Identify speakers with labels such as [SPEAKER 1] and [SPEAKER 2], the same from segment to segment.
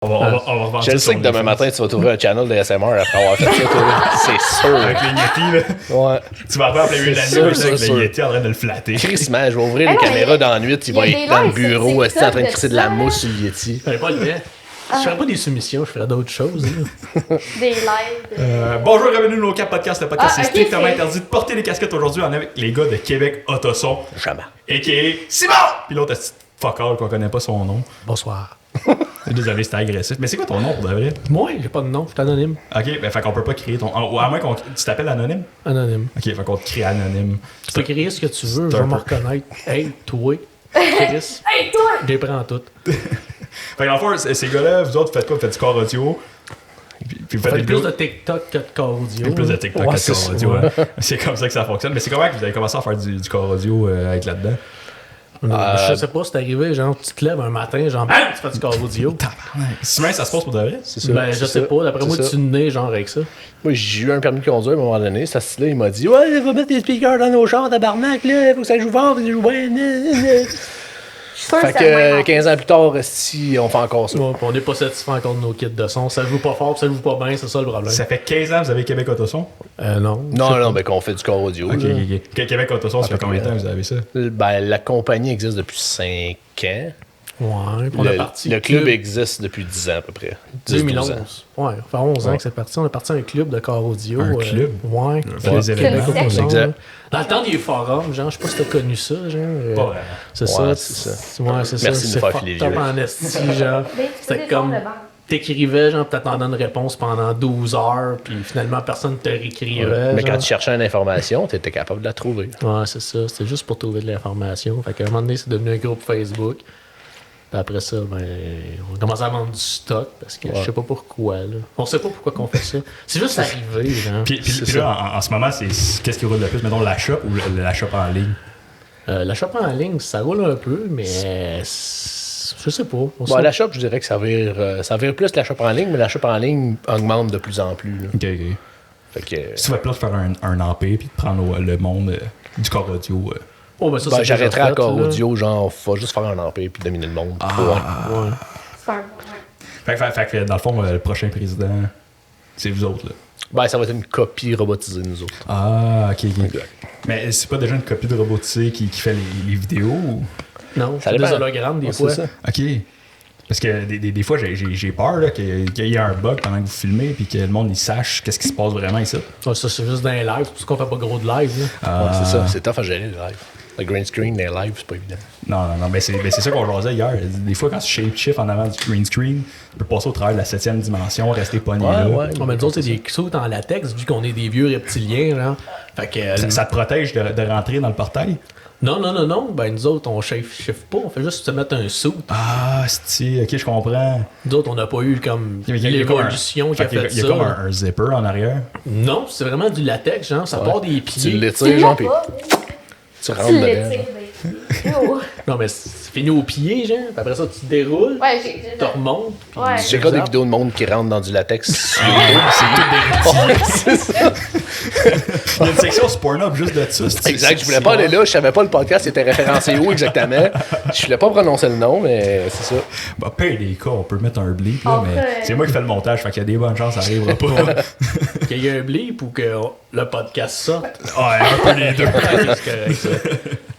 [SPEAKER 1] On va revendre
[SPEAKER 2] Je sais que demain matin, tu vas trouver un channel de SMR après avoir fait ça, toi. C'est sûr.
[SPEAKER 1] Avec les Yeti, là.
[SPEAKER 2] Ouais.
[SPEAKER 1] Tu vas pas appeler la nuit avec les Yeti en train de le flatter.
[SPEAKER 2] Chris, man, je vais ouvrir les caméras dans la nuit, il va être dans le bureau, en train de crisser de la mousse sur le Yeti.
[SPEAKER 3] Je ferais pas le temps. Je ferais pas des soumissions, je ferais d'autres choses.
[SPEAKER 4] Des lives.
[SPEAKER 1] Bonjour, bienvenue au Cap Podcast. Le podcast c'est
[SPEAKER 4] ok,
[SPEAKER 1] strictement
[SPEAKER 4] c'est-
[SPEAKER 1] interdit de porter les casquettes aujourd'hui. On est avec les gars de Québec Autoson,
[SPEAKER 2] Jamais.
[SPEAKER 1] a.k.a. Simon! Puis l'autre, c'est fuck all qu'on connaît pas son nom.
[SPEAKER 3] Bonsoir.
[SPEAKER 1] Désolé, c'était agressif. Mais c'est quoi ton nom pour de vrai?
[SPEAKER 3] Moi, j'ai pas de nom, je suis anonyme.
[SPEAKER 1] Ok, ben fait qu'on peut pas créer ton. Ou à moins qu'on. Tu t'appelles anonyme?
[SPEAKER 3] Anonyme.
[SPEAKER 1] Ok, fait qu'on te crée anonyme.
[SPEAKER 3] Tu peux créer ce que tu veux,
[SPEAKER 1] C'est
[SPEAKER 3] je
[SPEAKER 1] un
[SPEAKER 3] vais me
[SPEAKER 1] peu-
[SPEAKER 3] reconnaître. Hey, toi, Chris,
[SPEAKER 4] Hey, toi!
[SPEAKER 3] je les prends toutes.
[SPEAKER 1] Fait que dans le fond, ces gars-là, vous autres, vous faites quoi? Vous faites du corps audio? Puis vous faites des
[SPEAKER 3] Faites plus
[SPEAKER 1] vidéos.
[SPEAKER 3] de TikTok que de corps audio.
[SPEAKER 1] Plus de TikTok
[SPEAKER 3] Ouais,
[SPEAKER 1] que de
[SPEAKER 3] c'est
[SPEAKER 1] corps
[SPEAKER 3] ça,
[SPEAKER 1] audio.
[SPEAKER 3] ouais.
[SPEAKER 1] Hein. C'est comme ça que ça fonctionne. Mais c'est comment que vous avez commencé à faire du corps audio, à être là-dedans?
[SPEAKER 3] Je sais pas, c'est arrivé, genre, tu te lèves un matin, genre, bam, tu fais du corps audio.
[SPEAKER 1] Sinon, ça se passe pour de vrai?
[SPEAKER 2] C'est ça.
[SPEAKER 3] Ben, je sais pas, d'après moi, tu nais, genre, avec ça.
[SPEAKER 2] Moi, j'ai eu un permis de conduire à un moment donné. Ça, là, il m'a dit ouais, il va mettre des speakers dans nos chars, tabarnak, là, faut que ça joue fort, faut que ça joue bien. Fait que 15 ans plus tard, si on fait encore ça.
[SPEAKER 3] Ouais, pis on n'est pas satisfait encore de nos kits de son. Ça joue pas fort, pis ça joue pas bien, c'est ça le problème.
[SPEAKER 1] Ça fait 15 ans que vous avez Québec Autoson?
[SPEAKER 3] Non.
[SPEAKER 2] Non, ben qu'on fait du corps audio.
[SPEAKER 1] Ok,
[SPEAKER 2] là.
[SPEAKER 1] ok. Québec Autoson, ça fait combien de temps que vous avez ça?
[SPEAKER 2] Ben, la compagnie existe depuis 5 ans.
[SPEAKER 3] Ouais, pis on est parti.
[SPEAKER 2] Le club existe depuis 10 ans à peu près. 10,
[SPEAKER 3] 2011.
[SPEAKER 2] 12 ans.
[SPEAKER 3] Ouais, ça fait 11 ans que c'est parti. On est parti à un club de corps audio.
[SPEAKER 1] Un club?
[SPEAKER 3] Ouais.
[SPEAKER 1] Fait des événements.
[SPEAKER 4] C'est
[SPEAKER 3] Comme ça,
[SPEAKER 2] exact.
[SPEAKER 3] ouais. Dans le temps des forums, genre, je sais pas si t'as connu ça, genre.
[SPEAKER 1] Pas vraiment.
[SPEAKER 3] C'est
[SPEAKER 2] Ouais,
[SPEAKER 3] ça.
[SPEAKER 2] c'est ça.
[SPEAKER 3] Ouais, c'est ça.
[SPEAKER 2] Merci de nous
[SPEAKER 3] C'est
[SPEAKER 2] faire
[SPEAKER 3] fucked
[SPEAKER 2] filer
[SPEAKER 3] up
[SPEAKER 2] les yeux.
[SPEAKER 3] en esti, genre. C'était comme. T'écrivais, genre, t'attendais une réponse pendant 12 heures, puis finalement, personne te réécrivait.
[SPEAKER 2] Mais
[SPEAKER 3] genre.
[SPEAKER 2] quand tu cherchais une information, tu étais capable de la trouver.
[SPEAKER 3] Ouais, c'est ça. C'était juste pour trouver de l'information. Fait qu'à un moment donné, c'est devenu un groupe Facebook. Puis après ça, ben, on commence à vendre du stock parce que je sais pas pourquoi. Là. On sait pas pourquoi qu'on fait ça. C'est juste arrivé, genre.
[SPEAKER 1] Puis là, en ce moment, qu'est-ce qui roule le plus? Mettons la shop ou la shop en ligne?
[SPEAKER 3] La shop en ligne, ça roule un peu, mais je sais pas.
[SPEAKER 2] Bon, la shop, je dirais que ça vire plus la shop en ligne, mais la shop en ligne augmente de plus en plus. Là.
[SPEAKER 1] Ok, ok.
[SPEAKER 2] Fait que,
[SPEAKER 1] Si tu vas plus faire un AP puis de prendre le monde du corps audio.
[SPEAKER 3] Oh, ben ça,
[SPEAKER 2] ben,
[SPEAKER 3] c'est
[SPEAKER 2] j'arrêterai
[SPEAKER 3] déjà
[SPEAKER 2] à corps
[SPEAKER 3] fait, là.
[SPEAKER 2] audio, genre, faut juste faire un empire puis dominer le monde.
[SPEAKER 3] Ouais.
[SPEAKER 4] C'est un
[SPEAKER 1] Fait que dans le fond, le prochain président, c'est vous autres, là.
[SPEAKER 2] Ben, ça va être une copie robotisée de nous autres.
[SPEAKER 1] Ah, ok, ok.
[SPEAKER 2] Exact.
[SPEAKER 1] Mais c'est pas déjà une copie de robotisé qui fait les vidéos ou...
[SPEAKER 3] Non,
[SPEAKER 2] Ça
[SPEAKER 3] c'est des
[SPEAKER 2] dépend.
[SPEAKER 3] hologrammes des
[SPEAKER 2] Ouais,
[SPEAKER 3] fois.
[SPEAKER 2] c'est ça.
[SPEAKER 1] Ok. Parce que des fois, j'ai peur là, qu'il y ait un bug pendant que vous filmez puis que le monde il sache qu'est-ce qui se passe vraiment ici.
[SPEAKER 3] Ouais, ça, c'est juste dans les lives, c'est pour ça qu'on fait pas gros de live. Là.
[SPEAKER 2] Ouais, c'est ça. C'est tough à gérer, le live. Le green screen, les lives, c'est pas évident.
[SPEAKER 1] Non, mais c'est ça qu'on jasait hier. Des fois, quand tu shape-shift en avant du green screen, tu peux passer au travers de la 7e dimension, rester pogné là.
[SPEAKER 2] Ouais.
[SPEAKER 3] Ouais, mais nous autres, c'est des sauts en latex, vu qu'on est des vieux reptiliens, genre. Fait que.
[SPEAKER 1] Ça te protège de rentrer dans le portail?
[SPEAKER 3] Non. Ben, nous autres, on shift pas, on fait juste se mettre un saut.
[SPEAKER 1] Ah, c'est ok, je comprends.
[SPEAKER 3] Nous autres, on n'a pas eu comme
[SPEAKER 1] Il y a comme
[SPEAKER 3] l'évolution qui a fait
[SPEAKER 1] il y a
[SPEAKER 3] ça.
[SPEAKER 1] comme un zipper en arrière.
[SPEAKER 3] Non, c'est vraiment du latex, genre, ça part des
[SPEAKER 2] Tu
[SPEAKER 3] pieds.
[SPEAKER 2] l'étires, genre, puis tu rentres
[SPEAKER 4] Tu
[SPEAKER 2] dedans.
[SPEAKER 4] l'étires,
[SPEAKER 2] genre.
[SPEAKER 4] ben. Oh.
[SPEAKER 3] Non, mais c'est fini aux pieds, genre. Puis après ça, tu déroules,
[SPEAKER 4] Ouais, j'ai.
[SPEAKER 3] tu remontes. puis-
[SPEAKER 4] Ouais.
[SPEAKER 2] J'ai encore des vidéos de monde qui rentrent dans du latex.
[SPEAKER 1] C'est ça. Il y a une section sur Pornhub juste de ça.
[SPEAKER 2] Exact, je voulais pas aller là, je savais pas le podcast était référencé où exactement. Je voulais pas prononcer le nom, mais c'est ça.
[SPEAKER 1] Bah, pire des cas, on peut mettre un bleep, là, mais
[SPEAKER 4] Après.
[SPEAKER 1] c'est moi qui fais le montage, fait qu'il y a des bonnes chances que ça arrivera pas.
[SPEAKER 3] Qu'il y ait un blip ou que le podcast sorte.
[SPEAKER 1] Ouais, un peu les deux.
[SPEAKER 3] C'est correct, ça.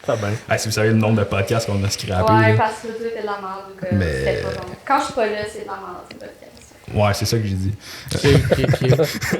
[SPEAKER 3] Ça va bien.
[SPEAKER 1] Ah, si vous savez le nombre de podcasts qu'on a scrappé.
[SPEAKER 4] Ouais,
[SPEAKER 1] là.
[SPEAKER 4] parce que tu était de la merde ou que
[SPEAKER 1] Mais-
[SPEAKER 4] c'était pas bon. Quand je suis pas là, c'est de la merde, c'est pas le cas.
[SPEAKER 1] Ouais, c'est ça que j'ai dit.
[SPEAKER 3] Ok.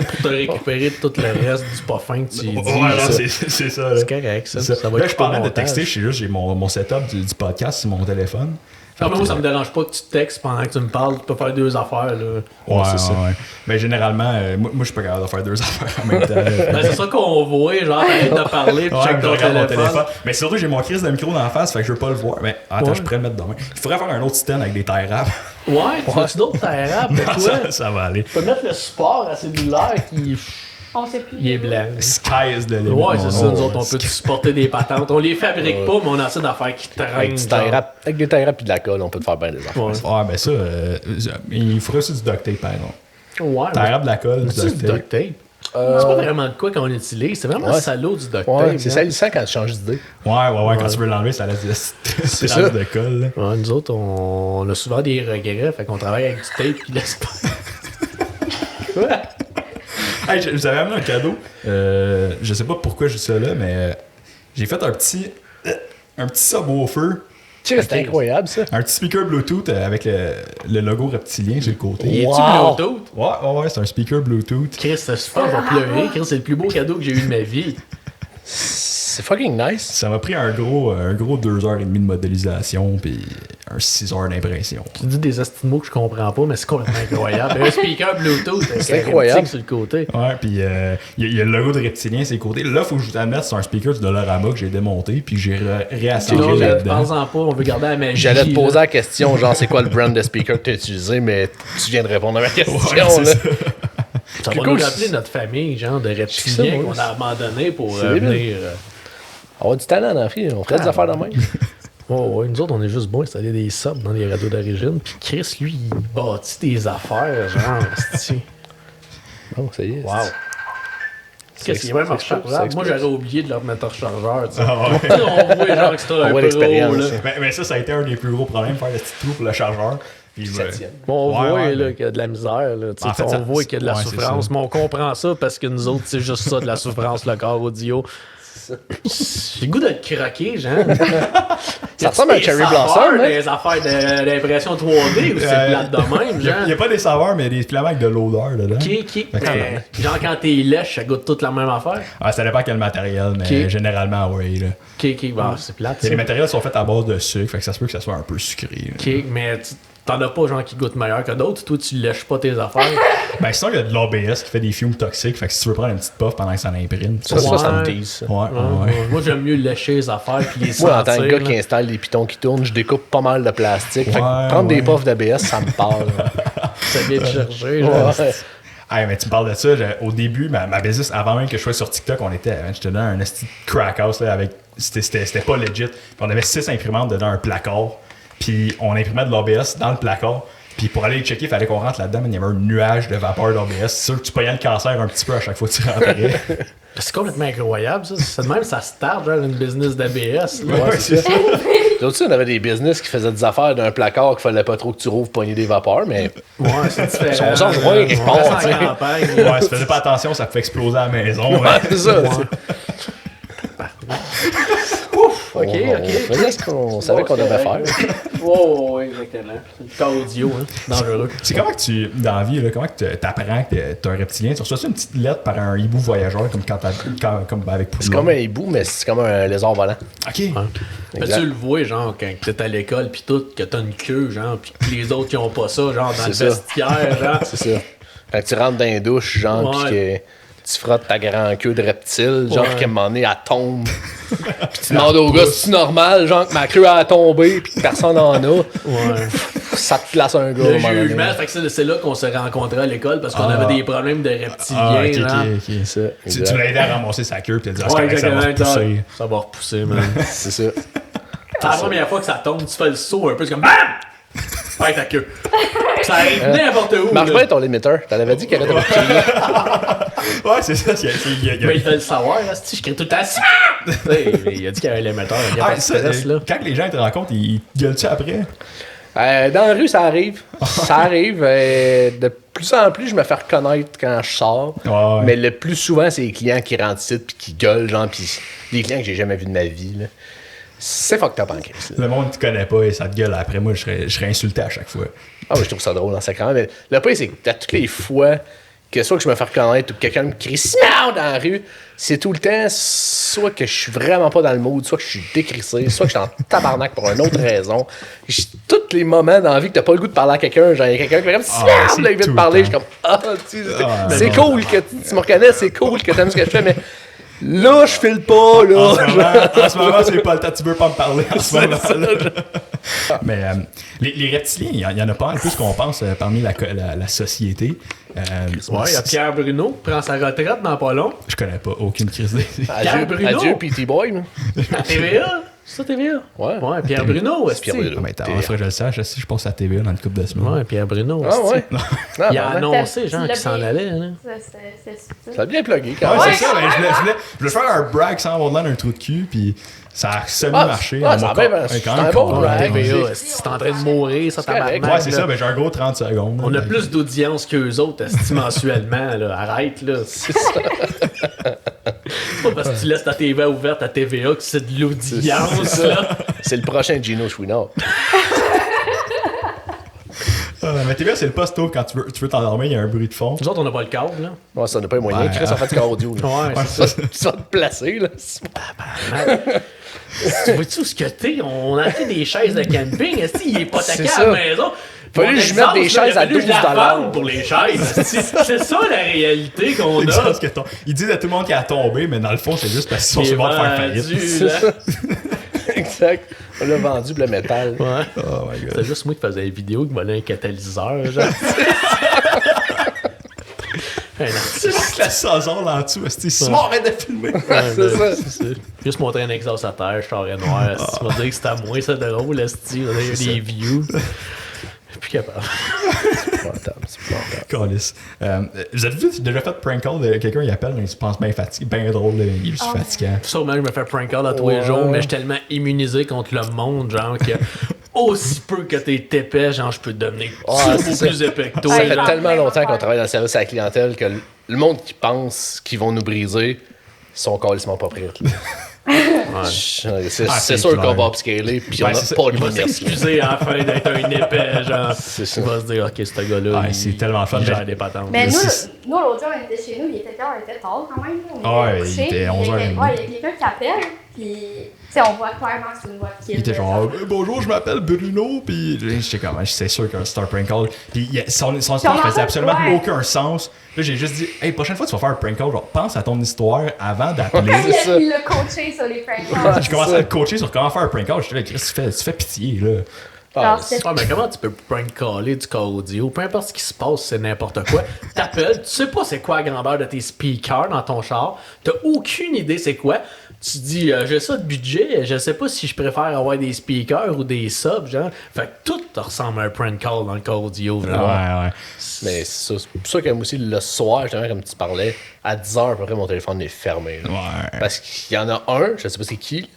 [SPEAKER 3] Pour te récupérer de tout le reste du pas fin que tu dis.
[SPEAKER 1] Ouais, non,
[SPEAKER 3] ça.
[SPEAKER 1] c'est ça. là.
[SPEAKER 3] C'est correct, ça.
[SPEAKER 1] C'est
[SPEAKER 3] Ça va
[SPEAKER 1] là,
[SPEAKER 3] être
[SPEAKER 1] je parlais de
[SPEAKER 3] montage.
[SPEAKER 1] texter, je sais juste, j'ai mon setup du podcast sur mon téléphone.
[SPEAKER 3] Non, mais moi, ça me dérange pas que tu textes pendant que tu me parles. Tu peux faire deux affaires, là.
[SPEAKER 1] Ouais,
[SPEAKER 2] c'est ça.
[SPEAKER 1] ouais. Mais généralement, moi, je suis pas capable de faire deux affaires en même temps.
[SPEAKER 3] Ben, c'est ça qu'on voit, genre, arrête de parler, puis
[SPEAKER 1] Ouais,
[SPEAKER 3] check
[SPEAKER 1] je
[SPEAKER 3] ton
[SPEAKER 1] regarde mon
[SPEAKER 3] téléphone.
[SPEAKER 1] téléphone. Mais surtout, j'ai mon crise de micro dans la face, fait que je veux pas le voir. Mais attends,
[SPEAKER 3] Ouais.
[SPEAKER 1] je pourrais le mettre demain. Il faudrait faire un autre stand avec des tie wraps.
[SPEAKER 3] Ouais, tu as-tu d'autres terrables de toi?
[SPEAKER 1] ça va aller.
[SPEAKER 3] Tu peux mettre le support à cellulaire qui
[SPEAKER 4] On sait plus.
[SPEAKER 3] il est blanc.
[SPEAKER 1] Sky is the limit.
[SPEAKER 3] Ouais,
[SPEAKER 1] mon
[SPEAKER 3] c'est ça,
[SPEAKER 1] nom.
[SPEAKER 3] nous autres, on peut supporter des patentes. On les fabrique pas, mais on a assez d'affaires qui
[SPEAKER 2] Avec,
[SPEAKER 3] traînent.
[SPEAKER 2] du
[SPEAKER 3] genre.
[SPEAKER 2] tie wrap- avec des tie wraps et de la colle, on peut te faire bien des affaires.
[SPEAKER 3] Ouais.
[SPEAKER 1] Ouais, ben ça, il faudrait aussi du duct tape, par exemple.
[SPEAKER 3] Ouais,
[SPEAKER 1] Tie wrap de la colle, du
[SPEAKER 3] c'est du
[SPEAKER 1] duct tape.
[SPEAKER 3] duct tape. C'est pas vraiment de quoi qu'on utilise, c'est vraiment salaud du duct tape.
[SPEAKER 2] Ouais, c'est salissant quand tu changes d'idée.
[SPEAKER 1] Ouais, quand tu veux l'enlever, ça laisse des traces de colle. Là.
[SPEAKER 3] Ouais, nous autres, on a souvent des regrets, fait qu'on travaille avec du tape qui laisse pas.
[SPEAKER 1] Ouais. Hey, je vous avais amené un cadeau. Je sais pas pourquoi je dis ça là, mais j'ai fait un petit subwoofer.
[SPEAKER 2] C'est incroyable, ça.
[SPEAKER 1] Un petit speaker Bluetooth avec le logo reptilien sur le côté.
[SPEAKER 3] Il est-tu
[SPEAKER 2] Wow.
[SPEAKER 3] Bluetooth?
[SPEAKER 1] Ouais, c'est un speaker Bluetooth.
[SPEAKER 3] Chris, c'est super, je vais pleurer. Chris, c'est le plus beau cadeau que j'ai eu de ma vie.
[SPEAKER 2] C'est fucking nice.
[SPEAKER 1] Ça m'a pris un gros 2h30 de modélisation puis un 6 heures d'impression.
[SPEAKER 3] Tu dis des esti de mots que je comprends pas, mais c'est complètement incroyable. Un speaker Bluetooth avec
[SPEAKER 2] C'est
[SPEAKER 3] un
[SPEAKER 2] incroyable.
[SPEAKER 3] reptile sur le côté.
[SPEAKER 1] Ouais, puis il y a le logo de reptilien sur les côtés. Là, faut que je vous admette, c'est un speaker du Dollarama que j'ai démonté puis j'ai réassemblé
[SPEAKER 3] Non,
[SPEAKER 1] là-dedans.
[SPEAKER 3] pense-en pas, on veut garder la magie.
[SPEAKER 2] J'allais te
[SPEAKER 3] là.
[SPEAKER 2] poser la question, genre, c'est quoi le brand de speaker que tu as utilisé, mais tu viens de répondre à ma question,
[SPEAKER 1] Ouais,
[SPEAKER 2] là.
[SPEAKER 1] c'est ça.
[SPEAKER 3] Ça va
[SPEAKER 2] Plus
[SPEAKER 3] nous
[SPEAKER 2] cool,
[SPEAKER 3] rappeler notre famille, genre de
[SPEAKER 2] ça,
[SPEAKER 3] reptiliens
[SPEAKER 2] moi,
[SPEAKER 3] qu'on a abandonnés pour
[SPEAKER 2] c'est débile.
[SPEAKER 3] venir.
[SPEAKER 2] On a du talent dans la fille, on ferait des affaires de même.
[SPEAKER 3] Ouais, nous autres, on est juste bons à installer des subs dans les radios d'origine. Puis Chris, lui, il bâtit des affaires, genre, esti.
[SPEAKER 2] Bon, ça y est.
[SPEAKER 3] Wow. Qu'est-ce qu'il y a même en
[SPEAKER 2] ça
[SPEAKER 3] rechargeable?
[SPEAKER 2] explique.
[SPEAKER 3] Moi, j'aurais oublié de leur mettre en rechargeur, tu sais.
[SPEAKER 1] Ah ouais.
[SPEAKER 3] On voit genre que c'était un
[SPEAKER 2] On voit
[SPEAKER 3] peu
[SPEAKER 2] l'expérience,
[SPEAKER 3] gros, là.
[SPEAKER 2] hein.
[SPEAKER 1] Mais ça a été un des plus gros problèmes, faire le petit trou pour le chargeur. Puis,
[SPEAKER 2] Ça tient.
[SPEAKER 3] Bon, on
[SPEAKER 1] Ouais,
[SPEAKER 3] voit
[SPEAKER 1] ouais,
[SPEAKER 3] là,
[SPEAKER 1] mais-
[SPEAKER 3] qu'il y a de la misère. Là, tu sais,
[SPEAKER 1] En fait,
[SPEAKER 3] on
[SPEAKER 1] ça-
[SPEAKER 3] voit qu'il y a de la
[SPEAKER 1] ouais, c'est
[SPEAKER 3] souffrance,
[SPEAKER 1] ça.
[SPEAKER 3] mais on comprend ça parce que nous autres, c'est juste ça, de la souffrance, le corps audio. J'ai le goût de le croquer, genre.
[SPEAKER 2] Ça ressemble à un cherry blossom, hein?
[SPEAKER 3] Des affaires d'impression 3D ou c'est plate de même,
[SPEAKER 1] Il
[SPEAKER 3] genre.
[SPEAKER 1] n'y a pas des saveurs, mais il y a des filaments avec de l'odeur dedans.
[SPEAKER 3] Genre quand t'es lèche, ça goûte toute la même affaire.
[SPEAKER 1] Ah, ça dépend quel matériel, mais
[SPEAKER 3] Ok.
[SPEAKER 1] généralement, oui. Là.
[SPEAKER 3] Bon, c'est plate.
[SPEAKER 1] Les
[SPEAKER 3] ça.
[SPEAKER 1] matériels sont faits à base de sucre, fait que ça se peut que ça soit un peu sucré. Là.
[SPEAKER 3] Ok, mais t'en as pas genre qui goûtent meilleur que d'autres. Toi, tu lèches pas tes affaires.
[SPEAKER 1] Ben, sinon, il y a de l'ABS qui fait des fumes toxiques, fait que si tu veux prendre une petite puff pendant que ça l'imprime.
[SPEAKER 2] Ça me
[SPEAKER 3] Ouais.
[SPEAKER 2] tease, ça.
[SPEAKER 1] Ouais.
[SPEAKER 3] Moi, j'aime mieux lécher les affaires puis les
[SPEAKER 2] Moi, en
[SPEAKER 3] sentir.
[SPEAKER 2] tant que gars
[SPEAKER 3] là.
[SPEAKER 2] qui installe les pitons qui tournent, je découpe pas mal de plastique. Fait que
[SPEAKER 1] Ouais,
[SPEAKER 2] prendre des
[SPEAKER 1] ouais.
[SPEAKER 2] puffs d'ABS, ça me parle.
[SPEAKER 3] Ça vient te chercher. genre.
[SPEAKER 2] Ouais.
[SPEAKER 1] Hey, mais tu me parles de ça, au début, ma business, avant même que je sois sur TikTok, j'étais dans un esti crack house là, avec. C'était pas legit. Puis on avait 6 imprimantes dedans un placard. Puis on imprimait de l'ABS dans le placard. Puis pour aller les checker, il fallait qu'on rentre là-dedans, mais il y avait un nuage de vapeur d'ABS. C'est sûr que tu payais le cancer un petit peu à chaque fois que tu rentrais.
[SPEAKER 3] C'est complètement incroyable, ça. C'est de même, ça start, genre, une business d'ABS. là.
[SPEAKER 2] Ouais, c'est ça. D'autres, on avait des business qui faisaient des affaires d'un placard qu'il fallait pas trop que tu rouvres pour pogner des vapeurs, mais
[SPEAKER 3] Ouais, c'est différent.
[SPEAKER 2] On s'en rejoint quelque
[SPEAKER 3] On
[SPEAKER 2] part,
[SPEAKER 3] reste en
[SPEAKER 2] tu sais.
[SPEAKER 3] campagne.
[SPEAKER 1] Ouais, si tu faisais pas attention, ça pouvait exploser à la maison.
[SPEAKER 2] ouais, c'est ça.
[SPEAKER 3] Ok,
[SPEAKER 2] On faisait ce qu'on savait qu'on devait faire.
[SPEAKER 3] Ouais, exactement. C'est le cas audio, hein. Dangereux.
[SPEAKER 1] C'est comment que tu, dans la vie, là, comment que t'apprends que t'es un reptilien? Tu reçois ça une petite lettre par un hibou voyageur comme comme avec Poudlard?
[SPEAKER 2] C'est comme un hibou, mais c'est comme un lézard volant.
[SPEAKER 1] Ok.
[SPEAKER 3] Mais
[SPEAKER 2] Exact.
[SPEAKER 3] tu le vois, genre, quand t'es à l'école, pis tout, que t'as une queue, genre, pis que les autres qui ont pas ça, genre, dans le
[SPEAKER 2] C'est ça.
[SPEAKER 3] vestiaire, genre.
[SPEAKER 2] C'est ça. Quand tu rentres dans les douches, genre,
[SPEAKER 3] Ouais.
[SPEAKER 2] pis que tu frottes ta grande queue de reptile, genre,
[SPEAKER 3] Ouais.
[SPEAKER 2] qu'à un moment donné, elle tombe. Pis tu demandes au gars si c'est normal, genre, que ma queue a tombé, pis que personne en a.
[SPEAKER 3] Ouais.
[SPEAKER 2] Ça te place un gars.
[SPEAKER 3] Le
[SPEAKER 2] à un moment donné.
[SPEAKER 3] jugement, fait que c'est là qu'on s'est rencontrés à l'école parce qu'on
[SPEAKER 1] Ah.
[SPEAKER 3] avait des problèmes de reptiliens,
[SPEAKER 1] Ah, ok,
[SPEAKER 3] genre.
[SPEAKER 1] ok.
[SPEAKER 2] C'est ça.
[SPEAKER 1] Tu
[SPEAKER 2] exact.
[SPEAKER 1] l'as aidé à ramasser sa queue, puis t'as dit, ah, c'est
[SPEAKER 3] Ouais,
[SPEAKER 1] correct, ça va
[SPEAKER 3] exactement.
[SPEAKER 1] repousser.
[SPEAKER 3] Ça va repousser, man.
[SPEAKER 2] C'est ça.
[SPEAKER 3] C'est la première fois que ça tombe, tu fais le saut un peu, c'est comme BAM! Avec ta queue. Ça arrive n'importe où.
[SPEAKER 2] Marche
[SPEAKER 3] là.
[SPEAKER 2] bien ton limiteur. T'en avais dit qu'il y avait ton reptilien.
[SPEAKER 1] Ouais, c'est ça.
[SPEAKER 3] Mais il fait le savoir, là, si je crie tout le temps. Tu sais, il a dit qu'il y avait un émetteur, il y a pas de stress, là.
[SPEAKER 1] Quand les gens te rencontrent, ils te gueulent-tu après?
[SPEAKER 2] Dans la rue, ça arrive. Ça arrive. De plus en plus, je me fais reconnaître quand je sors.
[SPEAKER 1] Ouais.
[SPEAKER 2] Mais le plus souvent, c'est les clients qui rentrent ici puis qui gueulent, genre, puis des clients que j'ai jamais vus de ma vie. Là. C'est fucked up en crise.
[SPEAKER 1] Le monde ne te connaît pas et ça te gueule après. Moi, je serais insulté à chaque fois.
[SPEAKER 2] Ah oui, je trouve ça drôle dans sacrément. Mais le pire, c'est que à toutes les fois que soit que je me fais reconnaître ou que quelqu'un me crie Simon dans la rue, c'est tout le temps soit que je suis vraiment pas dans le mood, soit que je suis décrissé, soit que je suis en tabarnak pour une autre raison. Tous les moments dans la vie que t'as pas le goût de parler à quelqu'un, genre il y a quelqu'un qui fait comme Simon,
[SPEAKER 1] c'est
[SPEAKER 2] là, il vient
[SPEAKER 1] tout
[SPEAKER 2] te
[SPEAKER 1] le
[SPEAKER 2] parler, je
[SPEAKER 1] temps.
[SPEAKER 2] suis comme c'est
[SPEAKER 1] bon.
[SPEAKER 2] cool que tu me reconnais, c'est cool que t'aimes ce que je fais, mais là, je file pas, là.
[SPEAKER 1] En ce moment, c'est pas le temps. Tu veux pas me parler en ce moment. Mais les reptiliens, il y en a pas mal plus qu'on pense parmi la société.
[SPEAKER 3] Ouais, il y a Pierre Bruno qui prend sa retraite dans pas long.
[SPEAKER 1] Je connais pas aucune crise d'idée.
[SPEAKER 3] Pierre Bruno.
[SPEAKER 2] Adieu, PT Boy.
[SPEAKER 3] À TVA. C'est ça, TVA?
[SPEAKER 2] Ouais.
[SPEAKER 3] Ouais, Pierre Bruno, est-ce
[SPEAKER 2] Pierre Bruno.
[SPEAKER 1] Ah, mais il faudrait que je le sache, si je pense à TVA dans une couple de semaines.
[SPEAKER 3] Ouais, Pierre Bruno.
[SPEAKER 2] Ah ouais?
[SPEAKER 3] Il a
[SPEAKER 2] Ah,
[SPEAKER 3] annoncé,
[SPEAKER 4] Tu
[SPEAKER 3] genre,
[SPEAKER 4] l'as
[SPEAKER 3] qu'il s'en
[SPEAKER 4] bien-
[SPEAKER 3] allait, là.
[SPEAKER 4] C'est
[SPEAKER 2] ça a bien plugué quand
[SPEAKER 1] Ouais,
[SPEAKER 2] même.
[SPEAKER 1] c'est ça, mais je voulais faire un brag sans avoir l'air d'un trou de cul, puis ça a semi-marché.
[SPEAKER 2] ah, ça a bien marché.
[SPEAKER 1] quand
[SPEAKER 2] C'est
[SPEAKER 1] même
[SPEAKER 2] un bon
[SPEAKER 1] content.
[SPEAKER 2] brag.
[SPEAKER 3] TVA, si t'es en train de mourir, ça
[SPEAKER 2] C'est correct.
[SPEAKER 3] tabarnak.
[SPEAKER 1] Ouais, c'est
[SPEAKER 3] là.
[SPEAKER 1] ça, ben j'ai un gros 30 secondes.
[SPEAKER 3] On a
[SPEAKER 1] là.
[SPEAKER 3] plus d'audience qu'eux autres, esti, mensuellement, là. Arrête, là.
[SPEAKER 2] C'est ça.
[SPEAKER 3] C'est pas parce que tu laisses ta TV ouverte à TVA que c'est de l'audience,
[SPEAKER 2] C'est
[SPEAKER 3] là.
[SPEAKER 2] ça. C'est le prochain Gino Chouinard.
[SPEAKER 1] Mais TVA, c'est le poste tôt quand tu veux t'endormir, il y a un bruit de fond.
[SPEAKER 3] Nous autres, on n'a pas le câble, là.
[SPEAKER 2] Ouais, ça n'a pas les moyens.
[SPEAKER 1] Ouais.
[SPEAKER 2] Chris, on fait du cardio. Là.
[SPEAKER 3] Ouais, c'est ça.
[SPEAKER 2] Tu vas te placer, là.
[SPEAKER 3] Tu vois-tu où ce que t'es? On a acheté des chaises de camping. Est-ce qu'il est pas
[SPEAKER 2] C'est
[SPEAKER 3] taqué
[SPEAKER 2] ça.
[SPEAKER 3] à la maison?
[SPEAKER 2] Fallait que je mette des chaises à 12 $
[SPEAKER 3] pour les chaises. C'est ça la réalité qu'on a.
[SPEAKER 1] Exact, ils disent à tout le monde qu'il a tombé, mais dans le fond, c'est juste parce qu'ils sont sur le bord de faire faillite.
[SPEAKER 2] C'est ça. Exact. On l'a vendu pour le métal.
[SPEAKER 3] Ouais.
[SPEAKER 1] Oh my god.
[SPEAKER 3] C'était juste moi qui faisais des vidéos qui volait un catalyseur, genre. Un artiste.
[SPEAKER 1] Avec la sazon là en dessous, c'est arrête de filmer.
[SPEAKER 2] C'est ça.
[SPEAKER 3] Juste montrer un exhaust à terre, je t'aurais noir. Si tu m'as dit que c'était à moi, ça drôle, esti. On a eu des views. Je suis plus capable.
[SPEAKER 1] Calice. Vous avez déjà fait prank call de quelqu'un, il appelle, mais il se pense bien fatigué, bien drôle, là, il est juste fatigant.
[SPEAKER 3] Sûrement, je me fais prank call à tous les jours, mais je suis tellement immunisé contre le monde, genre, que aussi peu que t'es épais, genre, je peux te donner beaucoup
[SPEAKER 2] c'est
[SPEAKER 3] plus épais que toi.
[SPEAKER 2] Ça fait
[SPEAKER 3] genre.
[SPEAKER 2] tellement longtemps qu'on travaille dans le service à la clientèle que le monde qui pense qu'ils vont nous briser sont carrément pas prêts. C'est sûr
[SPEAKER 1] clair.
[SPEAKER 2] qu'on va upscaler puis on
[SPEAKER 1] Ouais,
[SPEAKER 2] n'a
[SPEAKER 1] c'est ça.
[SPEAKER 2] pas de
[SPEAKER 3] Il va
[SPEAKER 2] limite.
[SPEAKER 3] s'excuser à la fin d'être un épais, genre.
[SPEAKER 2] C'est ça.
[SPEAKER 3] Il va se dire, ok, ce gars-là,
[SPEAKER 1] Ouais, c'est tellement fun.
[SPEAKER 3] il gère des patentes.
[SPEAKER 4] Mais nous,
[SPEAKER 1] c'est-
[SPEAKER 4] l'autre jour, on était chez nous, il était tard, il était tard quand même. là.
[SPEAKER 1] Ah ouais,
[SPEAKER 4] On
[SPEAKER 1] il
[SPEAKER 4] couchés,
[SPEAKER 1] était
[SPEAKER 4] puis
[SPEAKER 1] 11h30.
[SPEAKER 4] Ouais, il y a quelqu'un qui appelle, puis tu sais, on voit clairement que c'est une voix de kid.
[SPEAKER 1] Il était
[SPEAKER 4] là,
[SPEAKER 1] genre, bonjour, je m'appelle Bruno, puis j'étais comme, c'est sûr qu'un star prank call. Puis son histoire faisait absolument
[SPEAKER 4] ouais.
[SPEAKER 1] aucun sens. Là, j'ai juste dit, hey, prochaine fois que tu vas faire un prank call, genre, pense à ton histoire avant d'appeler.
[SPEAKER 4] Comme
[SPEAKER 2] C'est ça.
[SPEAKER 4] il l'a coaché sur les prank
[SPEAKER 1] Je commençais à le coacher sur comment faire un prank call. J'étais là, Chris, tu fais pitié, là.
[SPEAKER 2] Ah,
[SPEAKER 4] calls.
[SPEAKER 3] Ouais, mais comment tu peux prank caller du corps audio? Peu importe ce qui se passe, c'est n'importe quoi. T'appelles, tu sais pas c'est quoi la grandeur de tes speakers dans ton char, t'as aucune idée c'est quoi. Tu dis, j'ai ça de budget, je sais pas si je préfère avoir des speakers ou des subs, genre. Fait que tout te ressemble à un prank call dans le corps audio, genre.
[SPEAKER 1] Ouais.
[SPEAKER 2] Mais c'est ça. C'est pour ça que moi aussi, le soir, justement, comme tu parlais, à 10h, à peu près, mon téléphone est fermé. là.
[SPEAKER 1] Ouais.
[SPEAKER 2] Parce qu'il y en a un, je sais pas c'est qui,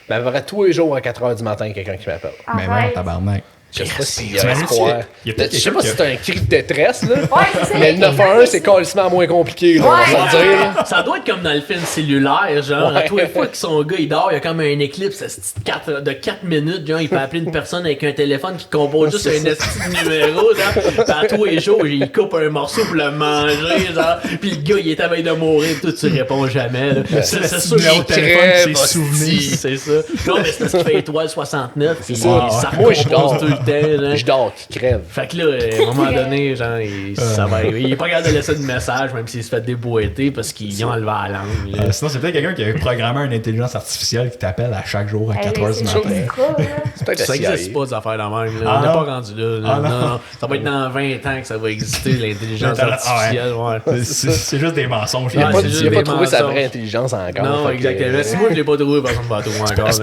[SPEAKER 2] mais à peu près tous les jours à 4h du matin, quelqu'un qui m'appelle.
[SPEAKER 1] Mais ouais,
[SPEAKER 4] Arrête.
[SPEAKER 1] tabarnak.
[SPEAKER 2] Je sais pas s'il y a
[SPEAKER 1] T'imagines-tu,
[SPEAKER 2] espoir.
[SPEAKER 1] il y a peut-être
[SPEAKER 2] Je sais pas
[SPEAKER 1] quelqu'un
[SPEAKER 2] si c'est un cri de détresse, là.
[SPEAKER 4] Ouais, c'est ça,
[SPEAKER 2] Mais le
[SPEAKER 4] il y a
[SPEAKER 2] 911, c'est carrément moins compliqué, là, on va se le dire. là.
[SPEAKER 3] Ça doit être comme dans le film cellulaire, genre, à
[SPEAKER 2] Ouais.
[SPEAKER 3] tous les fois que son gars il dort, il y a comme un éclipse de 4 minutes, genre, il peut appeler une personne avec un téléphone qui compose juste un esti de numéro, genre, pis à tous les jours, il coupe un morceau pour le manger, genre, pis le gars il est à veille de mourir, tout tu réponds jamais, là. C'est sûr
[SPEAKER 1] numéro
[SPEAKER 3] qu'il
[SPEAKER 1] de téléphone,
[SPEAKER 2] crève,
[SPEAKER 1] ses souvenirs.
[SPEAKER 3] dit, c'est ça. Non, mais c'est parce qu'il fait étoile 69, pis
[SPEAKER 2] ça.
[SPEAKER 3] ça
[SPEAKER 2] Moi, je
[SPEAKER 3] recompose
[SPEAKER 2] dors.
[SPEAKER 3] tout le temps, là.
[SPEAKER 2] Je dors, qui crève.
[SPEAKER 3] Fait que là, à un moment donné, genre, ça va arriver. Il est pas capable de laisser de message, même s'il se fait déboîter parce qu'ils ont enlevé la langue. là.
[SPEAKER 1] Sinon, c'est peut-être quelqu'un qui a programmé une intelligence artificielle qui t'appelle à chaque jour à 4h du
[SPEAKER 4] C'est
[SPEAKER 1] matin.
[SPEAKER 4] ultra, là.
[SPEAKER 2] C'est peut-être
[SPEAKER 3] Ça
[SPEAKER 2] la CIA.
[SPEAKER 3] existe pas, des affaires de même. Là.
[SPEAKER 1] Ah
[SPEAKER 3] On n'est
[SPEAKER 1] non?
[SPEAKER 3] pas rendu là. là.
[SPEAKER 1] Ah non?
[SPEAKER 3] non. Ça va être dans 20 ans que ça va exister, l'intelligence
[SPEAKER 1] Ah ouais.
[SPEAKER 3] artificielle. Ouais.
[SPEAKER 1] C'est juste des mensonges.
[SPEAKER 2] Il a
[SPEAKER 3] Ouais,
[SPEAKER 2] pas,
[SPEAKER 3] c'est juste
[SPEAKER 2] il a pas
[SPEAKER 3] des
[SPEAKER 2] trouvé sa
[SPEAKER 3] mensonges.
[SPEAKER 2] vraie intelligence encore.
[SPEAKER 3] Non,
[SPEAKER 2] fait que,
[SPEAKER 3] exactement. Si moi je l'ai pas trouvé, personne ne va la trouver encore.
[SPEAKER 1] C'est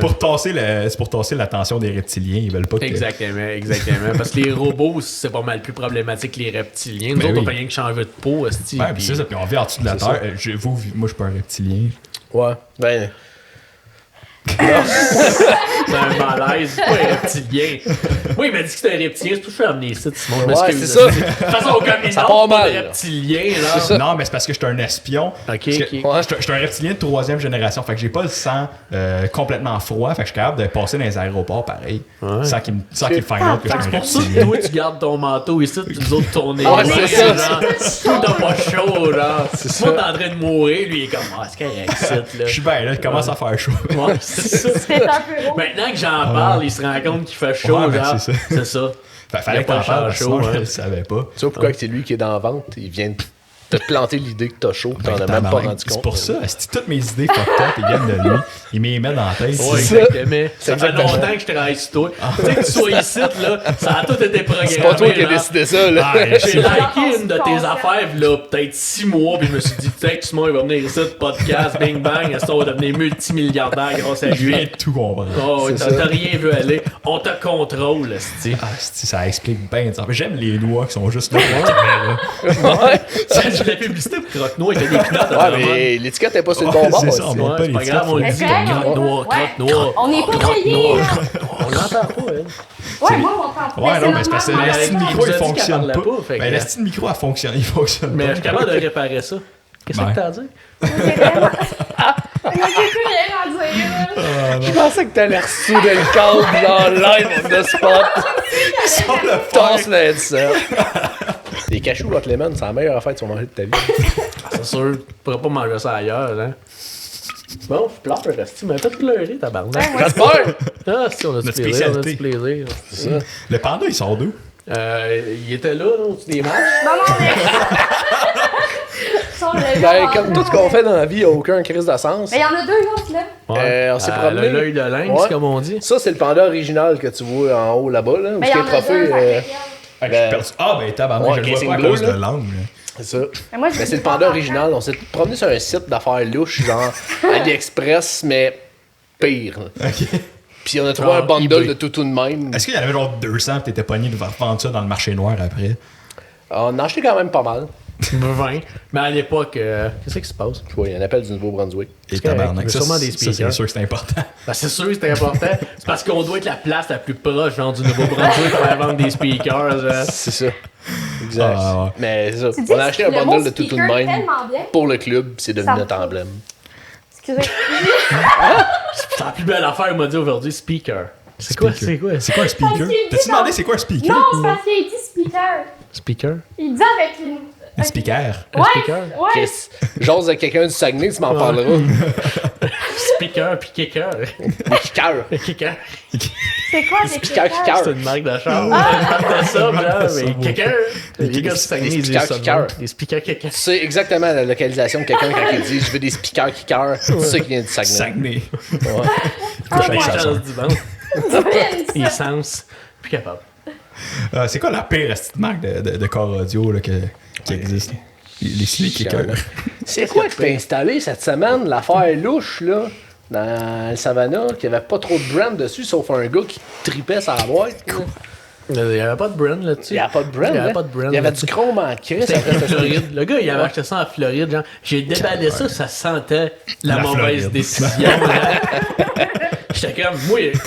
[SPEAKER 3] là.
[SPEAKER 1] pour tasser l'attention des reptiliens. Ils veulent pas que.
[SPEAKER 3] Exactement. Parce que les robots, c'est pas mal plus problématique que les reptiliens. Nous
[SPEAKER 1] Ben
[SPEAKER 3] autres, on
[SPEAKER 1] oui.
[SPEAKER 3] fait rien que changer de peau, hostie.
[SPEAKER 1] Ouais,
[SPEAKER 3] puis-
[SPEAKER 1] puis c'est ça. Puis on vit en dessous de la
[SPEAKER 2] C'est
[SPEAKER 1] terre. Moi, je suis pas un reptilien.
[SPEAKER 2] Ouais. Ben,
[SPEAKER 3] C'est un malaise, c'est pas un reptilien. Moi, il m'a dit que c'était un reptilien, c'est pour ça que je suis amené ici, Simon. Je
[SPEAKER 2] Ouais,
[SPEAKER 3] m'excuse.
[SPEAKER 2] c'est ça.
[SPEAKER 3] De toute façon, comme ils
[SPEAKER 2] Ça
[SPEAKER 3] n'ont
[SPEAKER 2] part
[SPEAKER 3] pas
[SPEAKER 2] mal,
[SPEAKER 3] de
[SPEAKER 2] là.
[SPEAKER 3] reptilien, là.
[SPEAKER 2] C'est ça.
[SPEAKER 1] Non, mais c'est parce que je suis un espion.
[SPEAKER 3] Ok,
[SPEAKER 1] Parce que
[SPEAKER 3] ok.
[SPEAKER 2] Ouais.
[SPEAKER 1] Je suis un reptilien de 3e génération. Fait que j'ai pas le sang complètement froid. Fait que je suis capable de passer dans les aéroports pareil. Sans qu'il find out que je
[SPEAKER 3] Fait que
[SPEAKER 1] suis
[SPEAKER 3] c'est
[SPEAKER 1] un
[SPEAKER 3] pour ça que
[SPEAKER 1] reptilien.
[SPEAKER 3] toi, tu gardes ton manteau ici, puis nous autres, ton nez.
[SPEAKER 2] Ouais, c'est ça.
[SPEAKER 3] Genre, tout t'as pas chaud, genre.
[SPEAKER 2] ça.
[SPEAKER 3] Moi, t'es en train de mourir, lui, il est comme, ah, c'est correct, c'est là.
[SPEAKER 1] Je suis bien là, il commence à faire chaud.
[SPEAKER 3] Ouais, c'est ça.
[SPEAKER 4] C'est un peu rouge.
[SPEAKER 3] Maintenant que j'en parle, il se rend compte qu'il fait chaud,
[SPEAKER 1] Ouais, ben,
[SPEAKER 3] genre.
[SPEAKER 1] c'est ça.
[SPEAKER 3] C'est ça.
[SPEAKER 1] Fait
[SPEAKER 3] Il y
[SPEAKER 1] fallait
[SPEAKER 3] a
[SPEAKER 1] que
[SPEAKER 3] pas
[SPEAKER 1] t'en
[SPEAKER 3] de
[SPEAKER 1] parles,
[SPEAKER 3] chaud,
[SPEAKER 1] sinon je
[SPEAKER 3] hein.
[SPEAKER 1] le savais pas.
[SPEAKER 2] tu vois pourquoi que c'est lui qui est dans la vente, il vient de T'as planté l'idée que t'as chaud, t'en as même pas rendu compte.
[SPEAKER 1] C'est pour ça. Toutes mes idées fucked up, ils viennent de lui. Il m'y met dans la tête.
[SPEAKER 3] Ouais,
[SPEAKER 2] ça.
[SPEAKER 3] exactement. Ça fait
[SPEAKER 2] exactement.
[SPEAKER 3] longtemps que je travaille sur toi. Tu sais que tu sois ici, là, ça a tout été programmé.
[SPEAKER 2] C'est pas toi qui as
[SPEAKER 3] genre.
[SPEAKER 2] décidé ça, là.
[SPEAKER 1] Ah,
[SPEAKER 3] J'ai liké une de tes affaires, là, peut-être 6 mois, puis je me suis dit, peut-être que Simon, il va venir ici, podcast, bing bang, est-ce qu'on va devenir multimilliardaire grâce à
[SPEAKER 1] Je
[SPEAKER 3] lui?
[SPEAKER 1] viens de tout comprendre.
[SPEAKER 3] Oh,
[SPEAKER 2] C'est
[SPEAKER 3] t'as
[SPEAKER 2] ça.
[SPEAKER 3] rien vu aller. On te contrôle, esti.
[SPEAKER 1] Ah, ça explique bien. J'aime les doigts qui sont juste là pour la caméra.
[SPEAKER 2] Ouais.
[SPEAKER 3] C'est de la publicité pour Croque-Noir, il y a des pinottes
[SPEAKER 2] Ouais, mais l'étiquette est pas sur le bon bord.
[SPEAKER 1] c'est ça,
[SPEAKER 2] aussi.
[SPEAKER 1] on monte pas
[SPEAKER 3] c'est pas
[SPEAKER 1] les
[SPEAKER 3] grave, on le
[SPEAKER 1] titres.
[SPEAKER 3] dit.
[SPEAKER 4] Mais
[SPEAKER 3] Croque-Noir,
[SPEAKER 4] ouais.
[SPEAKER 3] Croque-Noir.
[SPEAKER 4] On n'est pas payé, là.
[SPEAKER 3] On l'entend pas, hein.
[SPEAKER 4] Ouais, moi, on t'entend.
[SPEAKER 1] Ouais, non, mais c'est parce que
[SPEAKER 3] normal,
[SPEAKER 1] l'esti de
[SPEAKER 3] mais
[SPEAKER 1] micro, il
[SPEAKER 3] il nous a dit
[SPEAKER 1] fonctionne
[SPEAKER 3] qu'elle
[SPEAKER 1] pas.
[SPEAKER 3] parlait pas, fait
[SPEAKER 1] Ben,
[SPEAKER 3] que-
[SPEAKER 1] l'esti de micro, il fonctionne
[SPEAKER 3] Mais
[SPEAKER 1] pas.
[SPEAKER 3] je suis capable de réparer ça. Qu'est-ce
[SPEAKER 1] Ouais.
[SPEAKER 3] que t'as à dire?
[SPEAKER 4] J'ai vraiment. J'ai plus rien à dire, là.
[SPEAKER 2] Je pensais que t'allais ressouder le câble dans live on the spot. Tasse le headset. Les cachous Hot Lemon, c'est la meilleure affaire que tu vas manger de ta vie.
[SPEAKER 3] C'est sûr, tu pourras pas manger ça ailleurs, hein. Bon, je pleure, reste, tu m'as fait pleurer, tabarnak.
[SPEAKER 2] J'espère!
[SPEAKER 3] Ah, si, on a du
[SPEAKER 1] Notre
[SPEAKER 3] plaisir, on a
[SPEAKER 1] spécialité.
[SPEAKER 3] du plaisir.
[SPEAKER 2] C'est ça.
[SPEAKER 1] Le panda, il sort d'où?
[SPEAKER 3] Il était là, au-dessus des marches.
[SPEAKER 4] Non, non, mais. Sont le
[SPEAKER 2] Ben,
[SPEAKER 4] genre,
[SPEAKER 2] comme tout ce qu'on fait dans la vie, il n'y a aucun crise de sens.
[SPEAKER 4] Mais il y en a deux autres, là.
[SPEAKER 2] On s'est promené.
[SPEAKER 3] L'œil de lynx,
[SPEAKER 2] Ouais.
[SPEAKER 3] comme on dit.
[SPEAKER 2] Ça, c'est le panda original que tu vois en haut là-bas, là. Où
[SPEAKER 4] Mais
[SPEAKER 2] il
[SPEAKER 4] il y
[SPEAKER 2] y a
[SPEAKER 4] en
[SPEAKER 2] le
[SPEAKER 4] a deux,
[SPEAKER 2] trophée.
[SPEAKER 4] ça fait
[SPEAKER 1] Ah, ben tabarnak,
[SPEAKER 2] Ouais,
[SPEAKER 1] je le vois
[SPEAKER 2] casing
[SPEAKER 1] pas à
[SPEAKER 2] bleu,
[SPEAKER 1] cause
[SPEAKER 2] là.
[SPEAKER 1] de l'angle.
[SPEAKER 2] C'est ça.
[SPEAKER 4] Mais moi, je
[SPEAKER 2] Mais
[SPEAKER 4] dis
[SPEAKER 2] c'est le
[SPEAKER 4] pas
[SPEAKER 2] panda
[SPEAKER 4] en
[SPEAKER 2] original. On s'est promené sur un site d'affaires louches, genre AliExpress, mais pire. là.
[SPEAKER 1] Ok.
[SPEAKER 2] Puis on a trouvé
[SPEAKER 3] Ah,
[SPEAKER 2] un bundle
[SPEAKER 3] eBay.
[SPEAKER 2] de tout de même.
[SPEAKER 1] Est-ce qu'il y en avait genre 200 pis t'étais pogné de vendre ça dans le marché noir après?
[SPEAKER 2] On en a acheté quand même pas mal.
[SPEAKER 3] 20. Mais à l'époque, qu'est-ce qui se passe?
[SPEAKER 2] Tu vois, il y a un appel du Nouveau-Brunswick.
[SPEAKER 1] Et
[SPEAKER 3] correct,
[SPEAKER 1] tabarnak,
[SPEAKER 3] mais
[SPEAKER 1] ça,
[SPEAKER 3] sûrement des
[SPEAKER 1] ça,
[SPEAKER 3] speakers.
[SPEAKER 1] c'est sûr que c'est important.
[SPEAKER 3] Ben, c'est sûr que c'est important. C'est parce qu'on doit être la place la plus proche, genre, du Nouveau-Brunswick pour aller vendre des speakers. genre.
[SPEAKER 2] C'est ça. Exact.
[SPEAKER 1] Ah, ouais.
[SPEAKER 2] Mais c'est ça.
[SPEAKER 4] Tu dis
[SPEAKER 2] On a acheté un
[SPEAKER 4] le
[SPEAKER 2] bundle
[SPEAKER 4] mot
[SPEAKER 2] de tout de
[SPEAKER 4] speaker
[SPEAKER 2] même
[SPEAKER 4] tellement bien.
[SPEAKER 2] pour le club, puis c'est devenu
[SPEAKER 4] Ça me
[SPEAKER 2] notre
[SPEAKER 4] fait.
[SPEAKER 2] emblème.
[SPEAKER 4] Excusez.
[SPEAKER 3] C'est la plus belle affaire, il m'a dit aujourd'hui, speaker. C'est quoi?
[SPEAKER 1] Speaker.
[SPEAKER 3] C'est quoi?
[SPEAKER 1] C'est quoi un speaker?
[SPEAKER 4] Parce qu'il
[SPEAKER 1] T'as-tu
[SPEAKER 4] dit
[SPEAKER 1] demandé
[SPEAKER 4] dans-
[SPEAKER 1] c'est quoi un speaker?
[SPEAKER 4] Non, c'est parce qu'il a dit speaker.
[SPEAKER 3] Speaker?
[SPEAKER 4] Il dit avec une.
[SPEAKER 1] Un speaker.
[SPEAKER 3] Un
[SPEAKER 4] Ouais,
[SPEAKER 3] speaker?
[SPEAKER 4] ouais.
[SPEAKER 2] Chris, j'ose de quelqu'un du Saguenay, tu m'en parleras.
[SPEAKER 3] Speaker puis kicker.
[SPEAKER 2] Des kickers.
[SPEAKER 3] Kicker.
[SPEAKER 4] C'est quoi des
[SPEAKER 2] speakers qui
[SPEAKER 4] speakers?
[SPEAKER 2] carrent.
[SPEAKER 3] C'est une marque de char. Une marque de sub, genre, mais
[SPEAKER 1] sub,
[SPEAKER 3] kicker. Les
[SPEAKER 1] kickers,
[SPEAKER 3] gars du Saguenay,
[SPEAKER 2] des
[SPEAKER 3] ils disent
[SPEAKER 2] speakers
[SPEAKER 3] ça.
[SPEAKER 2] qui
[SPEAKER 3] de
[SPEAKER 2] carrent.
[SPEAKER 3] même. Des speakers kicker.
[SPEAKER 2] Tu sais exactement la localisation de quelqu'un quand il dit je veux des speakers qui carrent. C'est ça qui vient du Saguenay.
[SPEAKER 1] Saguenay.
[SPEAKER 4] Ah,
[SPEAKER 3] Les
[SPEAKER 4] ouais.
[SPEAKER 3] chances du ventre.
[SPEAKER 4] Devine
[SPEAKER 3] Les
[SPEAKER 4] ça.
[SPEAKER 3] sens. Plus capable.
[SPEAKER 1] C'est quoi la pire petite marque de corps audio là, qui existe? Les kickers.
[SPEAKER 2] C'est quoi que t'as installé cette semaine, l'affaire louche, là, dans le Savannah, qu'il n'y avait pas trop de brand dessus, sauf un gars qui tripait sa boîte? là?
[SPEAKER 3] Il n'y avait pas de brand là-dessus.
[SPEAKER 2] Il n'y avait pas de brand.
[SPEAKER 3] Il y avait
[SPEAKER 2] hein?
[SPEAKER 3] pas de brand
[SPEAKER 2] Il y avait
[SPEAKER 3] là-dessus.
[SPEAKER 2] du chrome en crise.
[SPEAKER 3] C'était en Floride. Le gars, il avait acheté ça en Floride. Genre, j'ai déballé ça, ça sentait la
[SPEAKER 1] La
[SPEAKER 3] mauvaise
[SPEAKER 1] Floride.
[SPEAKER 3] décision. genre. J'étais comme,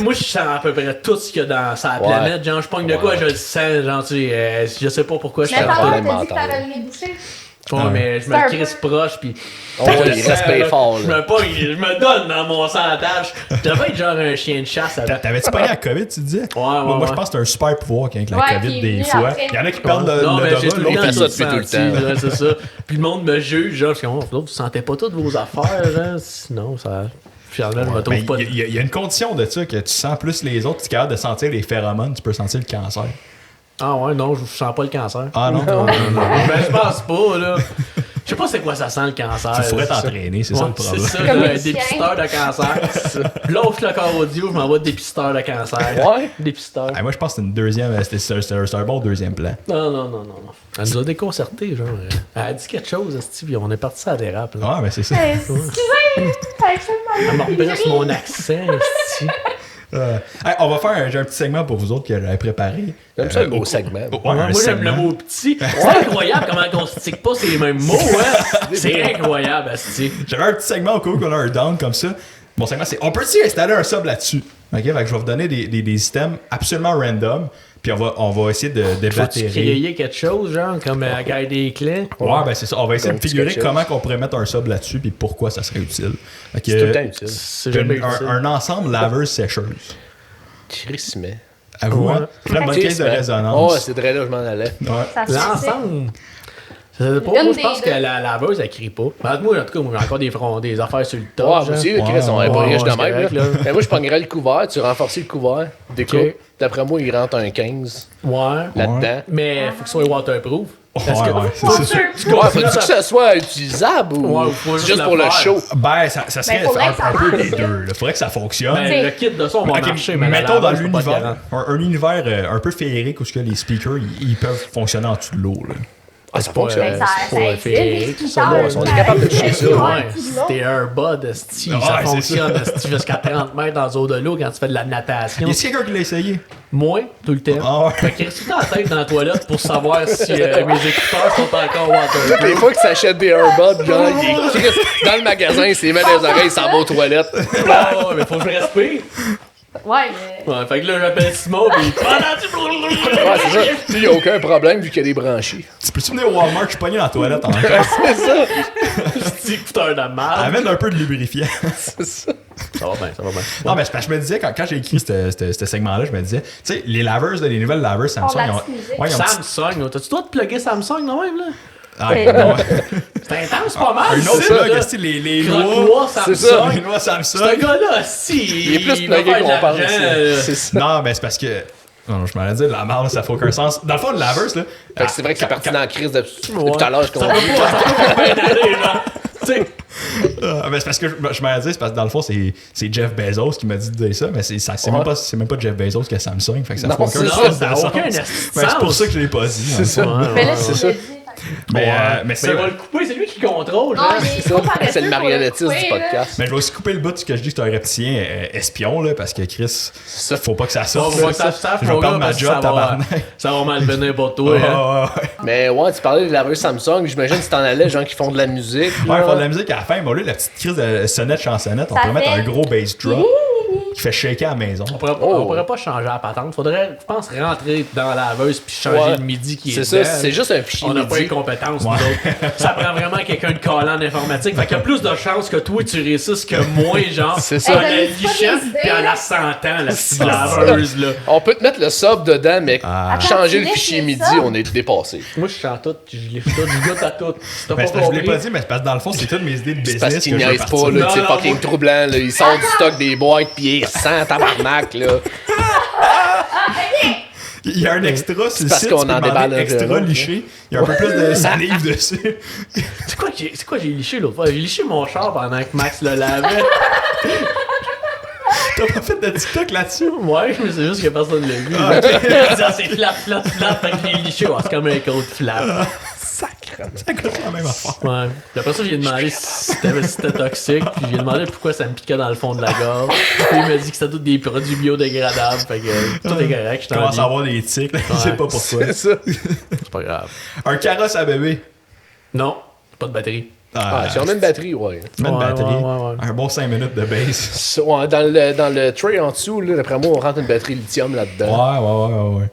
[SPEAKER 3] moi, je sens à peu près tout ce qu'il y a dans sa planète. Genre, je pogne de quoi, je le sens. Genre, tu sais, je sais pas pourquoi je
[SPEAKER 4] Mais
[SPEAKER 3] suis
[SPEAKER 2] un
[SPEAKER 4] par
[SPEAKER 2] problème
[SPEAKER 4] contre, t'as dit que
[SPEAKER 2] mental.
[SPEAKER 4] t'avais le nez bouché.
[SPEAKER 3] Ouais, mais je
[SPEAKER 4] C'est un
[SPEAKER 3] me crisse proche, pis.
[SPEAKER 2] Oh,
[SPEAKER 3] je
[SPEAKER 2] il
[SPEAKER 3] sens,
[SPEAKER 2] respire
[SPEAKER 3] là,
[SPEAKER 2] fort,
[SPEAKER 3] Je
[SPEAKER 2] là.
[SPEAKER 3] me pogne, je me donne dans mon santage. Je devais être genre un chien de chasse avec.
[SPEAKER 1] T'avais-tu pogné la COVID, tu disais? Moi,
[SPEAKER 3] ouais.
[SPEAKER 1] je pense que c'est un super pouvoir qu'avec la
[SPEAKER 4] Ouais,
[SPEAKER 1] COVID
[SPEAKER 4] puis
[SPEAKER 1] des
[SPEAKER 4] lui,
[SPEAKER 1] fois.
[SPEAKER 4] après-
[SPEAKER 1] Il y en a qui perdent
[SPEAKER 3] Non, mais j'ai
[SPEAKER 1] le
[SPEAKER 3] tout le
[SPEAKER 1] l'autre,
[SPEAKER 3] temps
[SPEAKER 2] fait ça
[SPEAKER 3] tout
[SPEAKER 2] depuis tout le
[SPEAKER 3] senti,
[SPEAKER 2] temps.
[SPEAKER 3] là, c'est ça. Puis le monde me juge, genre, parce que oh, vous sentez pas toutes vos affaires, genre. Sinon, ça. Finalement, je me trouve pas.
[SPEAKER 1] il y a une condition de ça que tu sens plus les autres, tu es capable de sentir les phéromones, tu peux sentir le cancer.
[SPEAKER 3] Ah ouais, non, je sens pas le cancer.
[SPEAKER 1] Ah non?
[SPEAKER 2] Non.
[SPEAKER 3] Ben, je pense pas, là. Je sais pas c'est quoi ça sent le cancer.
[SPEAKER 1] Tu pourrais
[SPEAKER 3] c'est ça.
[SPEAKER 1] t'entraîner, c'est ça le
[SPEAKER 3] Ouais,
[SPEAKER 1] problème.
[SPEAKER 3] C'est ça,
[SPEAKER 4] Comme
[SPEAKER 3] là,
[SPEAKER 4] les
[SPEAKER 3] un
[SPEAKER 4] chiens.
[SPEAKER 3] dépisteur de cancer. L'offre le corps audio, je m'envoie dépisteur de cancer.
[SPEAKER 2] Ouais.
[SPEAKER 3] Dépisteur.
[SPEAKER 1] Ah, moi, je pense que c'est une deuxième. C'est un bon deuxième plan.
[SPEAKER 3] Non. Elle nous a déconcertés, genre. Elle a dit quelque chose, Steve, on est parti à la dérape. Là.
[SPEAKER 1] Ah, mais c'est ça.
[SPEAKER 4] Excusez! T'as
[SPEAKER 3] Elle m'a rebresse mon accent, Steve.
[SPEAKER 1] Hey, on va faire j'ai un petit segment pour vous autres que j'avais préparé.
[SPEAKER 2] J'aime ça le
[SPEAKER 1] au-
[SPEAKER 2] mot segment.
[SPEAKER 1] Ouais,
[SPEAKER 3] Moi,
[SPEAKER 1] un
[SPEAKER 3] j'aime le
[SPEAKER 1] segment.
[SPEAKER 3] mot petit. C'est incroyable comment on se tique pas ces mêmes mots, hein. C'est incroyable, Steve.
[SPEAKER 1] J'avais un petit segment au cas où on a un down comme ça. Mon segment, c'est on peut-tu installer un sub là-dessus? Ok, fait que je vais vous donner des systèmes absolument random. Puis on va essayer de
[SPEAKER 3] Faut-tu
[SPEAKER 1] débattre.
[SPEAKER 3] créer quelque chose, genre, comme la guerre des clés?
[SPEAKER 1] Ouais, ben c'est ça. On va essayer
[SPEAKER 2] Un
[SPEAKER 1] de
[SPEAKER 2] petit
[SPEAKER 1] figurer
[SPEAKER 2] quelque chose.
[SPEAKER 1] comment on pourrait mettre un sub là-dessus puis pourquoi ça serait utile. Fait que,
[SPEAKER 2] C'est tout le temps utile.
[SPEAKER 3] C'est
[SPEAKER 1] j'ai
[SPEAKER 3] jamais
[SPEAKER 1] un,
[SPEAKER 3] utile.
[SPEAKER 1] un ensemble laveuse-sécheuse.
[SPEAKER 2] Crissement.
[SPEAKER 1] À vous,
[SPEAKER 3] Ouais.
[SPEAKER 1] hein? Plein de bonne caisse de
[SPEAKER 2] Crissement.
[SPEAKER 1] résonance.
[SPEAKER 2] Oh, c'est vrai là, je m'en allais.
[SPEAKER 1] Ouais.
[SPEAKER 4] Ça se fait.
[SPEAKER 3] L'ensemble. Moi, je pense que la laveuse, elle crie pas. Moi, en tout cas, moi, j'ai encore des affaires sur le top.
[SPEAKER 2] Ouais, vous aussi, Chris, on est pas riche de
[SPEAKER 3] c'est
[SPEAKER 2] même.
[SPEAKER 3] correct,
[SPEAKER 2] là.
[SPEAKER 3] là.
[SPEAKER 2] Mais moi, je pognerais le couvert, tu renforces le couvert, découpe.
[SPEAKER 3] Ok.
[SPEAKER 2] D'après moi, il rentre un 15
[SPEAKER 3] Ouais.
[SPEAKER 2] là-dedans.
[SPEAKER 3] Mais faut que ce soit waterproof.
[SPEAKER 1] Ouais,
[SPEAKER 3] Parce que
[SPEAKER 1] ouais, c'est
[SPEAKER 3] faut
[SPEAKER 1] ça.
[SPEAKER 3] que tu
[SPEAKER 2] Ouais,
[SPEAKER 3] continues
[SPEAKER 2] faut-tu que ça soit utilisable ou
[SPEAKER 3] Ouais, ou faut juste
[SPEAKER 2] juste
[SPEAKER 3] le
[SPEAKER 2] pour le
[SPEAKER 3] faire.
[SPEAKER 2] show?
[SPEAKER 1] Ben, ça serait
[SPEAKER 4] faudrait que ça
[SPEAKER 1] un peu
[SPEAKER 4] marche,
[SPEAKER 1] les
[SPEAKER 4] là.
[SPEAKER 1] deux. Il faudrait que ça fonctionne.
[SPEAKER 3] Ben, le kit de son va
[SPEAKER 1] Ok,
[SPEAKER 3] marcher, mais la
[SPEAKER 1] mettons dans
[SPEAKER 3] laveuse, je peux pas te
[SPEAKER 1] l'univers,
[SPEAKER 3] garantir.
[SPEAKER 1] un univers un peu féerique où ce que les speakers ils peuvent fonctionner en dessous de l'eau. Là.
[SPEAKER 2] Ah, ça fonctionne.
[SPEAKER 4] Ben, ça
[SPEAKER 3] féerique,
[SPEAKER 4] existe,
[SPEAKER 3] ça,
[SPEAKER 4] les
[SPEAKER 2] on est capable de toucher ça.
[SPEAKER 3] Ouais, t'es un bud, esti,
[SPEAKER 1] Ouais,
[SPEAKER 3] ça
[SPEAKER 1] c'est
[SPEAKER 3] fonctionne esti, jusqu'à 30 mètres dans l'eau de l'eau quand tu fais de la natation.
[SPEAKER 1] Y a quelqu'un qui l'a essayé?
[SPEAKER 3] Moi, tout le temps.
[SPEAKER 1] Ah ouais.
[SPEAKER 3] Fait qu'il reste tout le temps la tête dans la toilette pour savoir si mes écouteurs sont encore
[SPEAKER 2] Toutes les
[SPEAKER 3] waterproof.
[SPEAKER 2] fois qu'il s'achète des Airbuds, genre, il est Chris dans le magasin, il s'est met dans les oreilles, il s'en va aux toilettes.
[SPEAKER 3] Ah ouais, mais faut que je respire.
[SPEAKER 4] Ouais, mais.
[SPEAKER 3] Ouais, fait que là, j'appelle Simon, pis
[SPEAKER 2] Ouais, c'est ça. Lui, il n'y a aucun problème vu qu'il est débranché.
[SPEAKER 1] Tu peux-tu venir au Walmart, je suis pogné dans la toilette encore?
[SPEAKER 2] C'est ça.
[SPEAKER 3] petit écouteur de marde.
[SPEAKER 1] Amène un peu de lubrifiant.
[SPEAKER 2] C'est ça.
[SPEAKER 3] Ça va bien, ça va bien.
[SPEAKER 1] Non, mais c'est parce que je me disais, quand j'ai écrit ce segment-là, je me disais, tu sais, les laveuses, là, les nouvelles laveuses Samsung,
[SPEAKER 4] la
[SPEAKER 1] ils ont.
[SPEAKER 4] petite musique.
[SPEAKER 1] Ouais, ils ont un petit-
[SPEAKER 3] Samsung, là, t'as-tu droit de plugger Samsung non même, là?
[SPEAKER 1] Ah, ouais.
[SPEAKER 3] C'est intense, pas mal.
[SPEAKER 1] Un autre
[SPEAKER 3] c'est,
[SPEAKER 1] plug,
[SPEAKER 3] là.
[SPEAKER 1] c'est les
[SPEAKER 3] Croque-moi,
[SPEAKER 1] noix.
[SPEAKER 2] C'est ça.
[SPEAKER 3] Samsung.
[SPEAKER 1] Les noix
[SPEAKER 3] Ce
[SPEAKER 1] Samsung.
[SPEAKER 3] gars-là, si.
[SPEAKER 2] Il est plus
[SPEAKER 3] va
[SPEAKER 2] plugué
[SPEAKER 3] faire de
[SPEAKER 2] qu'on pense.
[SPEAKER 3] l'argent,
[SPEAKER 2] C'est ça.
[SPEAKER 1] Non, mais c'est parce que. Non, je m'allais dire, la marde, ça fait aucun sens. Dans le fond, une laveuse, là.
[SPEAKER 2] Fait que c'est vrai que c'est parti dans la crise depuis
[SPEAKER 3] Ouais.
[SPEAKER 2] tout à l'heure, je
[SPEAKER 3] Ça
[SPEAKER 2] comprends.
[SPEAKER 3] peut pas bien aller, là. Tu sais.
[SPEAKER 1] Mais c'est parce que je m'allais dire, c'est parce que dans le fond, c'est Jeff Bezos qui m'a dit de dire ça, mais c'est même pas Jeff Bezos qui a Samsung, fait que ça
[SPEAKER 2] Non,
[SPEAKER 1] fait aucun
[SPEAKER 2] c'est
[SPEAKER 1] sens.
[SPEAKER 3] ça,
[SPEAKER 1] de
[SPEAKER 3] ça a aucun
[SPEAKER 1] sens.
[SPEAKER 3] esti de
[SPEAKER 1] Ben, c'est pour
[SPEAKER 3] sens.
[SPEAKER 1] ça que je l'ai pas dit.
[SPEAKER 2] C'est ça.
[SPEAKER 4] Mais là,
[SPEAKER 2] c'est
[SPEAKER 4] tu
[SPEAKER 2] ça.
[SPEAKER 4] l'as dit.
[SPEAKER 1] Mais
[SPEAKER 3] il va le couper, c'est lui qui contrôle.
[SPEAKER 4] Non,
[SPEAKER 3] hein.
[SPEAKER 4] mais
[SPEAKER 2] C'est
[SPEAKER 4] il faut
[SPEAKER 2] ça.
[SPEAKER 4] paresseux
[SPEAKER 2] C'est le
[SPEAKER 4] pour
[SPEAKER 2] marionnettiste
[SPEAKER 4] couper,
[SPEAKER 2] du
[SPEAKER 4] là.
[SPEAKER 2] podcast.
[SPEAKER 1] Mais je vais aussi couper le bout de ce que je dis que c'est un reptilien espion, là, parce que Chris, faut pas que ça sorte.
[SPEAKER 3] Faut
[SPEAKER 1] là.
[SPEAKER 3] pas que ça se sache,
[SPEAKER 1] Je vais
[SPEAKER 3] mon
[SPEAKER 1] perdre
[SPEAKER 3] gars,
[SPEAKER 1] ma
[SPEAKER 3] parce que
[SPEAKER 1] job,
[SPEAKER 3] ça va-
[SPEAKER 1] tabarnak.
[SPEAKER 3] Ça va mal venir pour toi.
[SPEAKER 1] Ouais,
[SPEAKER 3] hein.
[SPEAKER 1] ouais.
[SPEAKER 2] Mais ouais, tu parlais des laveuses Samsung, j'imagine que tu t'en allais, gens qui font de la musique.
[SPEAKER 1] Ouais,
[SPEAKER 2] là.
[SPEAKER 1] il faut de la musique à la fin. Bon, là, la petite crise de sonnette, chansonnette, on
[SPEAKER 4] Ça
[SPEAKER 1] peut mettre
[SPEAKER 4] fait-
[SPEAKER 1] un gros bass drop qui fait shaker à la maison.
[SPEAKER 3] On pourrait pas changer la patente. Faudrait, je pense, rentrer dans la laveuse puis changer
[SPEAKER 2] Ouais.
[SPEAKER 3] le midi qui est
[SPEAKER 2] C'est ça,
[SPEAKER 3] dedans.
[SPEAKER 2] c'est juste un fichier
[SPEAKER 3] On n'a pas les
[SPEAKER 2] MIDI.
[SPEAKER 3] compétences, nous autres. Ça prend vraiment quelqu'un de collant en informatique. Fait qu'il y a plus de chances que toi, tu réussisses que moi, genre.
[SPEAKER 2] C'est ça.
[SPEAKER 3] En
[SPEAKER 4] Hey,
[SPEAKER 3] la
[SPEAKER 4] donne-nous pas
[SPEAKER 3] lichant,
[SPEAKER 4] des idées,
[SPEAKER 3] puis en
[SPEAKER 4] là.
[SPEAKER 3] la sentant, la petite
[SPEAKER 2] ça.
[SPEAKER 3] laveuse, là.
[SPEAKER 2] On peut te mettre le sub dedans, mais
[SPEAKER 1] Ah.
[SPEAKER 2] changer le
[SPEAKER 4] Attends, tu
[SPEAKER 2] fichier
[SPEAKER 4] laisses
[SPEAKER 2] MIDI,
[SPEAKER 4] ça?
[SPEAKER 2] on est dépassé.
[SPEAKER 3] Moi, je chante tout, je lis tout, je goûte à tout. Si t'as
[SPEAKER 1] Mais
[SPEAKER 3] pas
[SPEAKER 1] c'est parce que je l'ai
[SPEAKER 3] compris.
[SPEAKER 1] pas dit, mais c'est parce que dans le fond, c'est toutes mes idées de
[SPEAKER 2] C'est
[SPEAKER 1] business
[SPEAKER 2] parce
[SPEAKER 1] que
[SPEAKER 2] qu'il
[SPEAKER 1] je veux
[SPEAKER 2] niaise pas,
[SPEAKER 1] partir.
[SPEAKER 2] là, tu sais,
[SPEAKER 3] Non,
[SPEAKER 2] fucking
[SPEAKER 3] non,
[SPEAKER 2] troublant, là. Il sort du stock des boîtes, pis il ressent tabarnak, là.
[SPEAKER 1] Il y a un extra sur le
[SPEAKER 2] parce
[SPEAKER 1] site,
[SPEAKER 2] qu'on
[SPEAKER 1] tu peux
[SPEAKER 2] en
[SPEAKER 1] demander
[SPEAKER 2] déballe un
[SPEAKER 1] extra
[SPEAKER 2] peu,
[SPEAKER 1] liché. Il y a un peu plus de salive dessus.
[SPEAKER 3] C'est quoi j'ai liché l'autre fois? J'ai liché mon char pendant que Max le lavait.
[SPEAKER 1] T'as pas fait de TikTok là-dessus?
[SPEAKER 3] Ouais, mais c'est juste que personne l'a vu. Il disait, c'est flap, flap, flap, fait que j'ai liché. Oh, c'est comme un code flap.
[SPEAKER 2] Sacrement.
[SPEAKER 1] Ça coûte la même affaire.
[SPEAKER 3] Ouais. Puis après ça, j'ai demandé si c'était toxique. Puis j'ai demandé pourquoi ça me piquait dans le fond de la gorge. Puis il m'a dit que c'était tous des produits biodégradables. Fait que tout est correct.
[SPEAKER 1] Je
[SPEAKER 3] Je
[SPEAKER 1] commence à
[SPEAKER 3] t'en dis.
[SPEAKER 1] avoir des tics, là. Je sais pas pourquoi.
[SPEAKER 2] C'est ça.
[SPEAKER 3] C'est pas grave.
[SPEAKER 1] Un carrosse à bébé.
[SPEAKER 3] Non, pas de batterie.
[SPEAKER 2] Ah, si on a une batterie, ouais.
[SPEAKER 1] Tu mets une
[SPEAKER 3] Ouais,
[SPEAKER 1] batterie.
[SPEAKER 3] ouais.
[SPEAKER 1] Un bon 5 minutes de base.
[SPEAKER 2] Ouais, dans le tray en dessous, là, d'après moi, on rentre une batterie lithium là-dedans.
[SPEAKER 1] Ouais.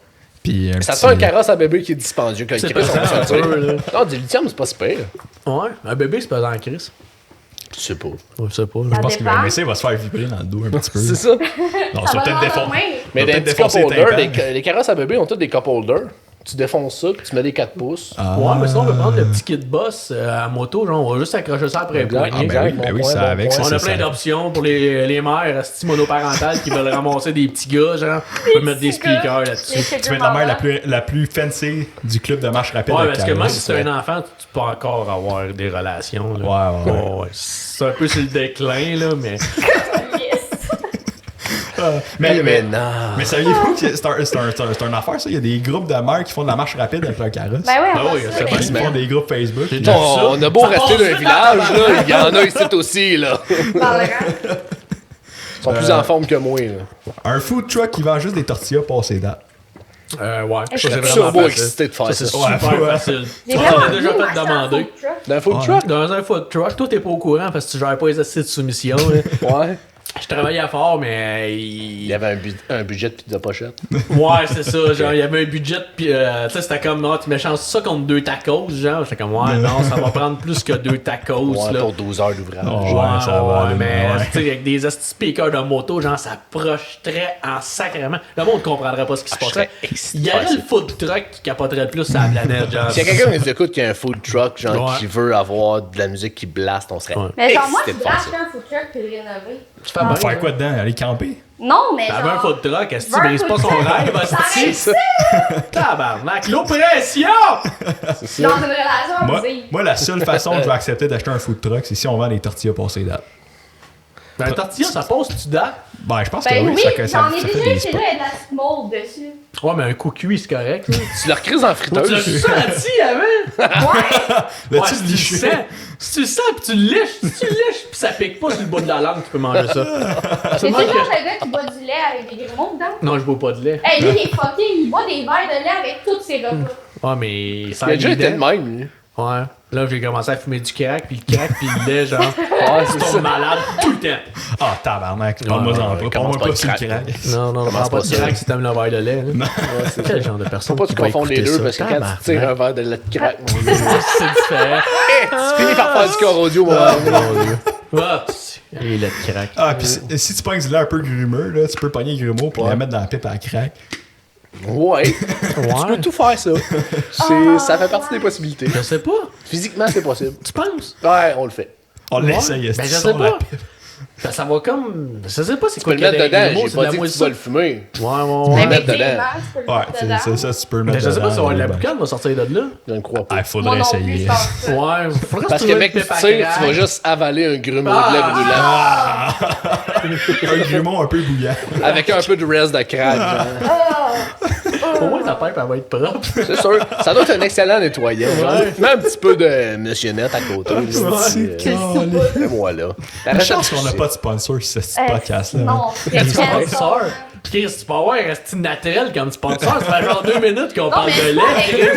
[SPEAKER 1] Puis
[SPEAKER 2] Ça te fait un carrosse à bébé qui est dispendieux. Quand
[SPEAKER 3] C'est
[SPEAKER 2] Chris, on va
[SPEAKER 3] pesant un
[SPEAKER 2] sortir.
[SPEAKER 3] peu, là.
[SPEAKER 2] Non, du lithium, c'est pas super.
[SPEAKER 3] Ouais, un bébé, c'est pas dans la crise.
[SPEAKER 2] Je sais pas.
[SPEAKER 3] Je sais pas.
[SPEAKER 1] Je pense qu'il va
[SPEAKER 4] dépend.
[SPEAKER 1] aimer ça, il va se faire vibrer dans le dos un petit peu.
[SPEAKER 2] C'est ça.
[SPEAKER 1] Non, ça
[SPEAKER 4] Ça
[SPEAKER 1] va
[SPEAKER 4] va
[SPEAKER 1] peut-être
[SPEAKER 4] dans la
[SPEAKER 1] défoncer.
[SPEAKER 4] main.
[SPEAKER 2] Mais
[SPEAKER 1] va
[SPEAKER 2] dans
[SPEAKER 1] peut-être
[SPEAKER 2] les cup
[SPEAKER 1] défoncer les
[SPEAKER 2] holders,
[SPEAKER 1] tympans.
[SPEAKER 2] les carrosses à bébé ont tous des cup holders. Tu défonces ça, puis tu mets des 4 pouces.
[SPEAKER 3] Ouais, mais sinon, on peut prendre le petit kit boss à moto. Genre, on va juste accrocher ça après les
[SPEAKER 2] Exact.
[SPEAKER 3] poignets.
[SPEAKER 1] Ah, ben oui,
[SPEAKER 2] Bon
[SPEAKER 1] ben oui,
[SPEAKER 2] point,
[SPEAKER 1] ça
[SPEAKER 2] bon
[SPEAKER 1] avec,
[SPEAKER 2] point.
[SPEAKER 1] ça,
[SPEAKER 3] On a
[SPEAKER 1] ça,
[SPEAKER 3] plein
[SPEAKER 1] ça.
[SPEAKER 3] d'options pour les mères asti monoparentales qui veulent ramasser des petits gars, genre. On peut mettre des speakers là-dessus.
[SPEAKER 1] Tu veux être la mère la plus fancy du club de marche rapide.
[SPEAKER 3] Ouais,
[SPEAKER 1] avec
[SPEAKER 3] parce que même
[SPEAKER 1] carrosse.
[SPEAKER 3] si c'est un enfant, tu peux encore avoir des relations. Là.
[SPEAKER 1] Ouais.
[SPEAKER 3] C'est un peu sur le déclin, là, mais.
[SPEAKER 1] Mais
[SPEAKER 2] non.
[SPEAKER 1] Mais saviez-vous que c'est un affaire, ça? Il y a des groupes de mères qui font de la marche rapide avec leur carrosse.
[SPEAKER 4] Ben ouais,
[SPEAKER 3] Ben
[SPEAKER 4] on
[SPEAKER 3] oui,
[SPEAKER 4] va
[SPEAKER 3] c'est
[SPEAKER 4] se
[SPEAKER 3] pas
[SPEAKER 1] Ils font des groupes Facebook.
[SPEAKER 3] J'ai
[SPEAKER 1] puis-
[SPEAKER 3] déjà-
[SPEAKER 2] On a beau
[SPEAKER 3] Ça
[SPEAKER 2] rester
[SPEAKER 3] passe
[SPEAKER 2] dans un
[SPEAKER 3] vite,
[SPEAKER 2] village,
[SPEAKER 3] tabarnak.
[SPEAKER 2] là, il y en a ici aussi, là.
[SPEAKER 4] parlera.
[SPEAKER 2] Ils sont plus en forme que moi, là.
[SPEAKER 1] Un food truck qui vend juste des tortillas passées dates.
[SPEAKER 3] Ouais,
[SPEAKER 4] Je
[SPEAKER 3] ça,
[SPEAKER 4] suis
[SPEAKER 3] c'est
[SPEAKER 2] turbo
[SPEAKER 3] vraiment facile.
[SPEAKER 2] excité de faire
[SPEAKER 3] Ça,
[SPEAKER 2] ça.
[SPEAKER 3] c'est super
[SPEAKER 1] ouais.
[SPEAKER 3] facile.
[SPEAKER 4] J'ai
[SPEAKER 3] Tu
[SPEAKER 4] vraiment
[SPEAKER 3] l'as déjà
[SPEAKER 4] vu
[SPEAKER 3] fait
[SPEAKER 4] m'acheter un
[SPEAKER 3] demander.
[SPEAKER 4] food truck.
[SPEAKER 2] Dans un food truck?
[SPEAKER 3] Dans un food truck, toi, t'es pas au courant parce que tu gères pas les assises de soumission. là.
[SPEAKER 2] Ouais.
[SPEAKER 3] Je travaillais fort, mais
[SPEAKER 2] Il y avait un budget de pizza pochette.
[SPEAKER 3] Ouais, c'est ça. Genre, il y avait un budget, puis tu sais, c'était comme, non, tu m'échanges ça contre 2 tacos, genre. J'étais comme, ouais, non, ça va prendre plus que 2 tacos,
[SPEAKER 2] Ouais,
[SPEAKER 3] là.
[SPEAKER 2] pour 12 heures d'ouvrage.
[SPEAKER 1] Ouais, ça va aller,
[SPEAKER 3] mais
[SPEAKER 1] ouais.
[SPEAKER 3] tu sais, avec des hosties speakers de moto, genre, ça projeterait en sacrément. Le monde comprendrait pas ce qui se passerait. Il y aurait le food truck qui capoterait le plus sur la planète, genre.
[SPEAKER 2] S'il y a quelqu'un qui nous écoute qui a un food truck, genre,
[SPEAKER 3] Ouais.
[SPEAKER 2] qui veut avoir de la musique qui blast, on serait
[SPEAKER 3] Ouais.
[SPEAKER 4] Mais genre, moi,
[SPEAKER 2] excité
[SPEAKER 4] je
[SPEAKER 2] de
[SPEAKER 4] voudrais
[SPEAKER 2] faire ça.
[SPEAKER 4] acheter un food truck puis le rénover.
[SPEAKER 3] Tu fais bien,
[SPEAKER 1] Faire
[SPEAKER 3] genre.
[SPEAKER 1] quoi dedans? Aller camper?
[SPEAKER 4] Non, mais
[SPEAKER 3] T'avais un
[SPEAKER 4] genre...
[SPEAKER 3] food truck, est-ce que tu
[SPEAKER 4] veux un
[SPEAKER 3] brises pas
[SPEAKER 4] food
[SPEAKER 3] son
[SPEAKER 4] truck?
[SPEAKER 3] rêve,
[SPEAKER 4] Ça
[SPEAKER 3] hostie?
[SPEAKER 4] arrête ça.
[SPEAKER 3] Tabarnak, l'oppression!
[SPEAKER 4] Dans une relation
[SPEAKER 1] Moi,
[SPEAKER 4] abusive.
[SPEAKER 1] moi, la seule façon que je vais accepter d'acheter un food truck, c'est si on vend des tortillas passées date.
[SPEAKER 3] Ben, tortilla, ça passe-tu date?
[SPEAKER 1] Ben, je pense que
[SPEAKER 4] Ben
[SPEAKER 1] oui,
[SPEAKER 4] oui,
[SPEAKER 1] ça
[SPEAKER 4] j'en ai
[SPEAKER 1] ça
[SPEAKER 4] déjà
[SPEAKER 1] fait des
[SPEAKER 4] chez
[SPEAKER 1] spots.
[SPEAKER 4] là, il y a de la petite mold dessus.
[SPEAKER 3] Ouais, mais un coup cuit, c'est correct, là.
[SPEAKER 2] Tu leur crises en
[SPEAKER 3] Tu l'as
[SPEAKER 2] friteuse.
[SPEAKER 3] senti avant?
[SPEAKER 4] Ouais.
[SPEAKER 1] Là,
[SPEAKER 3] Ouais,
[SPEAKER 1] tu
[SPEAKER 3] si
[SPEAKER 1] le
[SPEAKER 3] tu le
[SPEAKER 1] liches.
[SPEAKER 3] sens, si tu le sens pis tu le liches, si tu le liches pis ça pique pas sur le bout de la langue, tu peux manger ça.
[SPEAKER 4] C'est
[SPEAKER 3] Seulement
[SPEAKER 4] toujours
[SPEAKER 3] que-
[SPEAKER 4] le gars qui boit du lait avec des grumeaux dedans.
[SPEAKER 3] Non, je bois pas de lait.
[SPEAKER 4] Hey, lui, il est fucké, il boit des verres de lait avec tous ses repas.
[SPEAKER 3] Ouais, mais ça
[SPEAKER 2] Il a déjà été de
[SPEAKER 3] aidait.
[SPEAKER 2] même, lui.
[SPEAKER 3] Ouais. Là, j'ai commencé à fumer du crack, pis le crack, pis le lait, genre,
[SPEAKER 2] Ouais,
[SPEAKER 3] tu
[SPEAKER 2] c'est
[SPEAKER 3] tombes
[SPEAKER 2] ça.
[SPEAKER 3] malade tout le temps.
[SPEAKER 1] Ah, tabarnak. Parle-moi en pas.
[SPEAKER 2] commence
[SPEAKER 1] Parle-moi
[SPEAKER 2] pas
[SPEAKER 1] pas
[SPEAKER 2] le
[SPEAKER 1] sur le
[SPEAKER 2] crack.
[SPEAKER 1] crack.
[SPEAKER 3] Non, non,
[SPEAKER 2] Commence
[SPEAKER 3] prends pas
[SPEAKER 2] pas
[SPEAKER 3] de
[SPEAKER 2] ça.
[SPEAKER 3] crack si t'aimes le verre de lait. Là. Quel genre de
[SPEAKER 2] Faut
[SPEAKER 3] personne
[SPEAKER 2] pas
[SPEAKER 3] qui
[SPEAKER 2] que tu
[SPEAKER 3] va
[SPEAKER 2] confondes les
[SPEAKER 3] écouter
[SPEAKER 2] deux,
[SPEAKER 3] ça?
[SPEAKER 2] parce que quand tu
[SPEAKER 3] Tabarnak.
[SPEAKER 2] tires un verre de lait de crack, mon gars,
[SPEAKER 3] C'est différent.
[SPEAKER 2] tu finis par faire du corps audio, mon gars.
[SPEAKER 3] Ah, les laits de crack.
[SPEAKER 1] Ah, pis si tu pognes du lait un peu grumeux, là, tu peux pogner le grumeau puis la mettre dans la pipe à crack.
[SPEAKER 2] Ouais. Tu peux
[SPEAKER 3] Ouais.
[SPEAKER 2] tout faire, ça. Ça fait partie des possibilités.
[SPEAKER 3] Je sais pas.
[SPEAKER 2] Physiquement, c'est possible.
[SPEAKER 3] Tu penses?
[SPEAKER 2] Ouais, on le fait.
[SPEAKER 1] On
[SPEAKER 3] Ouais.
[SPEAKER 1] l'essaye,
[SPEAKER 3] Ben, je
[SPEAKER 1] est-ce
[SPEAKER 3] sais
[SPEAKER 1] qu'on la
[SPEAKER 3] pas.
[SPEAKER 1] pipe?
[SPEAKER 3] Ça va comme. Je sais pas c'est
[SPEAKER 2] Tu peux
[SPEAKER 3] quoi
[SPEAKER 2] le mettre
[SPEAKER 3] qu'il y a
[SPEAKER 2] dedans,
[SPEAKER 3] des mots,
[SPEAKER 2] j'ai
[SPEAKER 3] c'est de
[SPEAKER 2] pas
[SPEAKER 3] la
[SPEAKER 2] dit que tu
[SPEAKER 3] moisson.
[SPEAKER 2] dois le fumer.
[SPEAKER 3] Ouais, ouais,
[SPEAKER 2] Ouais.
[SPEAKER 3] ouais.
[SPEAKER 2] le mettre dedans.
[SPEAKER 4] Effectivement, tu peux le
[SPEAKER 1] Ouais,
[SPEAKER 4] mettre
[SPEAKER 1] c'est
[SPEAKER 4] dedans.
[SPEAKER 1] ça, tu peux le
[SPEAKER 3] Mais
[SPEAKER 1] mettre
[SPEAKER 3] je sais pas si on va
[SPEAKER 1] dedans,
[SPEAKER 3] la
[SPEAKER 1] ben.
[SPEAKER 3] boucane va sortir de là.
[SPEAKER 2] Je ne crois pas.
[SPEAKER 1] Ah,
[SPEAKER 4] Moi
[SPEAKER 1] faudrait
[SPEAKER 4] non plus,
[SPEAKER 1] essayer.
[SPEAKER 4] je pense pas.
[SPEAKER 3] Ouais, faudrait
[SPEAKER 2] Parce que, mec, tu tires, tu vas juste avaler un grumeau de lait brûlant.
[SPEAKER 1] Un grumeau un peu bouillant.
[SPEAKER 2] Avec un peu de reste de crack, genre.
[SPEAKER 3] Au moins ta pipe, elle va être propre.
[SPEAKER 2] C'est sûr. Ça doit être un excellent nettoyant. Genre.
[SPEAKER 3] Ouais.
[SPEAKER 2] Mets un petit peu de Monsieur Net à côté. là. Et voilà.
[SPEAKER 1] Je pense qu'on n'a pas de sponsor sur ce podcast-là.
[SPEAKER 4] Non, c'est
[SPEAKER 3] Sponsor. Chris, tu peux avoir un resti naturel comme sponsor. Ça fait genre 2 minutes qu'on
[SPEAKER 4] Non,
[SPEAKER 3] parle
[SPEAKER 4] mais
[SPEAKER 3] de
[SPEAKER 4] c'est
[SPEAKER 3] lait.
[SPEAKER 4] pas avec eux.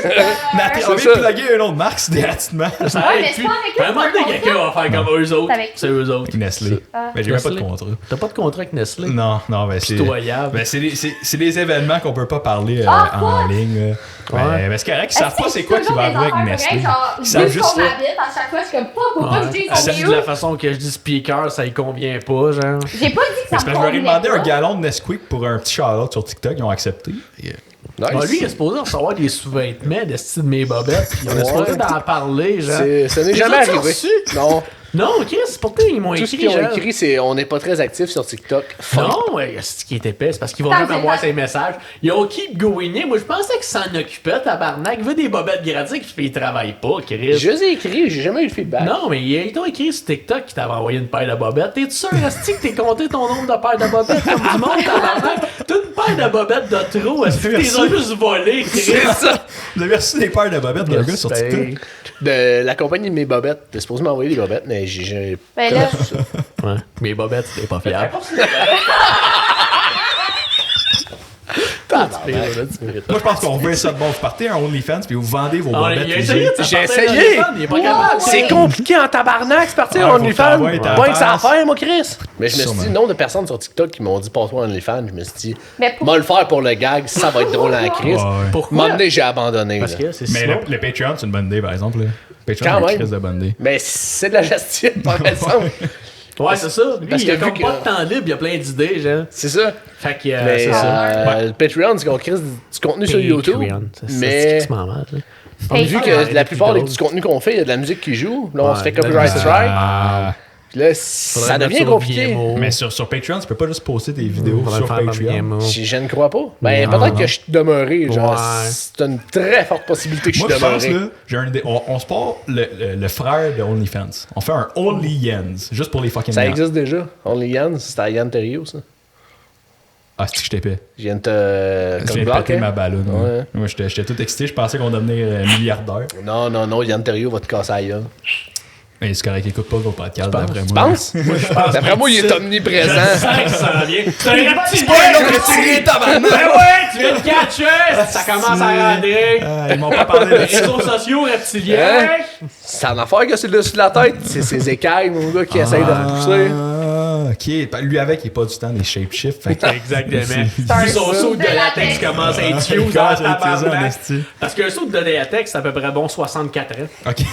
[SPEAKER 1] On
[SPEAKER 2] c'est
[SPEAKER 1] vient
[SPEAKER 2] ça.
[SPEAKER 1] de plugger une autre marque, c'est gratuitement.
[SPEAKER 3] Ça
[SPEAKER 4] Ouais,
[SPEAKER 3] arrête
[SPEAKER 4] mais c'est
[SPEAKER 3] plus.
[SPEAKER 4] pas avec eux
[SPEAKER 3] À un moment
[SPEAKER 4] qu'on
[SPEAKER 3] donné,
[SPEAKER 4] fait
[SPEAKER 3] quelqu'un va faire comme eux autres.
[SPEAKER 4] C'est avec
[SPEAKER 3] C'est eux autres.
[SPEAKER 1] Nestlé. Mais j'ai même pas de
[SPEAKER 3] Nestlé.
[SPEAKER 1] contrat.
[SPEAKER 3] T'as pas de contrat avec Nestlé?
[SPEAKER 1] Non, non, ben c'est.
[SPEAKER 3] Pitoyable.
[SPEAKER 1] Ben c'est des événements qu'on peut pas parler
[SPEAKER 4] Ah,
[SPEAKER 1] en ligne. Là.
[SPEAKER 3] Ouais.
[SPEAKER 1] Ben, c'est correct, ils savent pas c'est quoi qui va arriver avec Nestlé.
[SPEAKER 4] Ils
[SPEAKER 1] Ils savent
[SPEAKER 4] savent
[SPEAKER 1] juste
[SPEAKER 4] qu'on habite, à chaque fois, je suis comme, pourquoi je dis
[SPEAKER 3] Ah,
[SPEAKER 4] son
[SPEAKER 3] c'est de la façon que je dis speaker, ça y convient pas, genre.
[SPEAKER 4] J'ai pas dit que ça
[SPEAKER 1] Parce que
[SPEAKER 4] me
[SPEAKER 1] je leur ai
[SPEAKER 4] convenait
[SPEAKER 1] demandé
[SPEAKER 4] pas.
[SPEAKER 1] un gallon de Nesquik pour un petit shout-out sur TikTok, ils ont accepté.
[SPEAKER 2] Nice.
[SPEAKER 3] Ah, lui, il est supposé recevoir des sous-vêtements de style de mes bobettes, puis on est supposé d'en parler, genre.
[SPEAKER 2] Ça n'est
[SPEAKER 3] Les
[SPEAKER 2] jamais
[SPEAKER 3] autres, ils ont
[SPEAKER 2] arrivé.
[SPEAKER 3] reçu?
[SPEAKER 2] Non.
[SPEAKER 3] Non, Chris, pourquoi ils m'ont
[SPEAKER 2] Tout ce
[SPEAKER 3] écrit,
[SPEAKER 2] qu'ils ont
[SPEAKER 3] genre?
[SPEAKER 2] écrit, c'est on n'est pas très actif sur TikTok. Fuck.
[SPEAKER 3] Non, ouais, c'est ce qui est épais, c'est parce qu'ils vont
[SPEAKER 4] Tant
[SPEAKER 3] même
[SPEAKER 4] que
[SPEAKER 3] avoir
[SPEAKER 4] c'est
[SPEAKER 3] ces messages. Ils ont keep going. Moi, je pensais qu'ils s'en occupaient, tabarnak. Il veut des bobettes gratuites, puis ils travaillent pas, Chris.
[SPEAKER 2] Je les ai écrits, j'ai jamais eu de feedback.
[SPEAKER 3] Non, mais ils t'ont écrit sur TikTok qu'ils t'avaient envoyé une paire de bobettes. T'es-tu sûr, Esti, que t'es compté ton nombre de paires de bobettes comme du monde, tabarnak? T'as une paire de bobettes de trop, est-ce que t'es
[SPEAKER 1] Merci.
[SPEAKER 3] juste volé, Chris?
[SPEAKER 2] C'est ça.
[SPEAKER 1] Vous avez reçu des paires de bobettes d'un gars sur TikTok?
[SPEAKER 2] De la compagnie de mes bobettes. T'es supposé m'envoyer des bobettes, mais j'ai
[SPEAKER 4] Ben là,
[SPEAKER 3] Ouais, mes bobettes, c'était pas fiable.
[SPEAKER 2] pas.
[SPEAKER 1] Moi, je pense qu'on veut ça de bon. Vous partez un OnlyFans puis vous vendez vos
[SPEAKER 3] Ah,
[SPEAKER 1] bobettes.
[SPEAKER 3] il a essayé de
[SPEAKER 2] J'ai
[SPEAKER 3] s'en partir
[SPEAKER 2] essayé.
[SPEAKER 3] dans les fans, il est pas capable.
[SPEAKER 2] C'est compliqué en tabarnak, c'est parti
[SPEAKER 1] Ouais,
[SPEAKER 2] en
[SPEAKER 1] faut que
[SPEAKER 2] OnlyFans.
[SPEAKER 1] t'envoies ta
[SPEAKER 2] Pas que ça à
[SPEAKER 1] face.
[SPEAKER 2] faire, moi, Chris. Mais je me suis
[SPEAKER 1] Sûrement.
[SPEAKER 2] dit, nombre de personnes sur TikTok qui m'ont dit passe-toi en OnlyFans. Je me suis dit,
[SPEAKER 4] mais pour-
[SPEAKER 2] moi le faire pour le gag, ça va être drôle en Chris.
[SPEAKER 1] Ouais, ouais.
[SPEAKER 3] Pourquoi?
[SPEAKER 2] M'en donné, j'ai abandonné.
[SPEAKER 3] Parce
[SPEAKER 2] là.
[SPEAKER 3] que c'est
[SPEAKER 1] Mais
[SPEAKER 3] Simon.
[SPEAKER 1] le Patreon, c'est une bonne idée, par exemple. Là. Patreon,
[SPEAKER 2] Quand
[SPEAKER 1] c'est
[SPEAKER 2] même.
[SPEAKER 1] une crise de bonne idée.
[SPEAKER 2] Mais c'est de la gestion, par exemple.
[SPEAKER 3] Ouais, c'est ça. Lui,
[SPEAKER 2] Parce
[SPEAKER 3] il a
[SPEAKER 2] que
[SPEAKER 3] comme
[SPEAKER 2] vu
[SPEAKER 3] pas
[SPEAKER 2] que-
[SPEAKER 3] de temps libre, il a plein d'idées, genre.
[SPEAKER 2] C'est ça.
[SPEAKER 3] Fait que
[SPEAKER 2] Mais
[SPEAKER 3] c'est ça.
[SPEAKER 2] le Patreon, c'est qu'on crée du contenu sur YouTube.
[SPEAKER 3] Patreon, c'est
[SPEAKER 2] Mais
[SPEAKER 3] crissement mal, ça.
[SPEAKER 4] Hey,
[SPEAKER 2] vu
[SPEAKER 4] ah,
[SPEAKER 2] que la plupart
[SPEAKER 3] d'autres.
[SPEAKER 2] du contenu qu'on fait, il y a de la musique qui joue. Là, on
[SPEAKER 3] Ouais,
[SPEAKER 2] se fait
[SPEAKER 3] de la
[SPEAKER 2] copyright
[SPEAKER 3] musique.
[SPEAKER 2] strike.
[SPEAKER 1] Ah.
[SPEAKER 2] Puis là, ça devient compliqué.
[SPEAKER 1] Mais sur Patreon, tu peux pas juste poster tes vidéos sur Patreon.
[SPEAKER 2] Je ne crois pas. Ben,
[SPEAKER 3] Non,
[SPEAKER 2] peut-être
[SPEAKER 3] non.
[SPEAKER 2] que je suis demeuré. Genre,
[SPEAKER 3] Ouais.
[SPEAKER 2] c'est une très forte possibilité que je
[SPEAKER 1] Moi,
[SPEAKER 2] suis
[SPEAKER 1] je pense,
[SPEAKER 2] demeuré.
[SPEAKER 1] là, j'ai une idée. On se part le frère de OnlyFans. On fait un Only Yens, juste pour les fucking
[SPEAKER 2] Ça
[SPEAKER 1] nerds.
[SPEAKER 2] existe déjà. Only Yann, c'était à Yann Terrio, ça.
[SPEAKER 1] Ah, c'est que je t'épais.
[SPEAKER 2] Je viens de te.
[SPEAKER 1] Je
[SPEAKER 2] Comme
[SPEAKER 1] viens de
[SPEAKER 2] bloc,
[SPEAKER 1] péter
[SPEAKER 2] hein?
[SPEAKER 1] ma ballonne.
[SPEAKER 2] Ouais.
[SPEAKER 1] Moi, j'étais tout excité. Je pensais qu'on devenait milliardaire.
[SPEAKER 2] Non, Yann Terrio va te casser la gueule.
[SPEAKER 1] Mais c'est correct, écoute pas vos podcasts, d'après
[SPEAKER 2] Tu
[SPEAKER 1] moi.
[SPEAKER 2] penses? D'après moi, il est
[SPEAKER 3] Je
[SPEAKER 2] omniprésent.
[SPEAKER 3] sens que ça vient. C'est un reptilien!
[SPEAKER 1] retiré, tabarnak!
[SPEAKER 3] Ben ouais, tu viens de catcher! Ça commence à rentrer.
[SPEAKER 1] Ah, ils m'ont pas parlé de
[SPEAKER 3] Les
[SPEAKER 1] ça.
[SPEAKER 3] réseaux sociaux reptiliens.
[SPEAKER 2] Hein? C'est en affaire que c'est le dessus de la tête. C'est ses écailles, mon gars, qui essayent de repousser.
[SPEAKER 1] Ah, ok, OK. Ben, lui avec, il est pas du temps des shapeshifts. Fait que-
[SPEAKER 3] Exactement.
[SPEAKER 4] un
[SPEAKER 3] Puis son
[SPEAKER 4] saut
[SPEAKER 3] saut
[SPEAKER 4] de
[SPEAKER 3] de latex
[SPEAKER 4] latex.
[SPEAKER 3] commence à être huge
[SPEAKER 1] Quand
[SPEAKER 3] en
[SPEAKER 1] j'ai utilisé en
[SPEAKER 3] tabarnak.
[SPEAKER 1] esti.
[SPEAKER 3] Parce qu'un saut de latex, c'est à peu près bon 64 ans.
[SPEAKER 1] OK.
[SPEAKER 4] T'es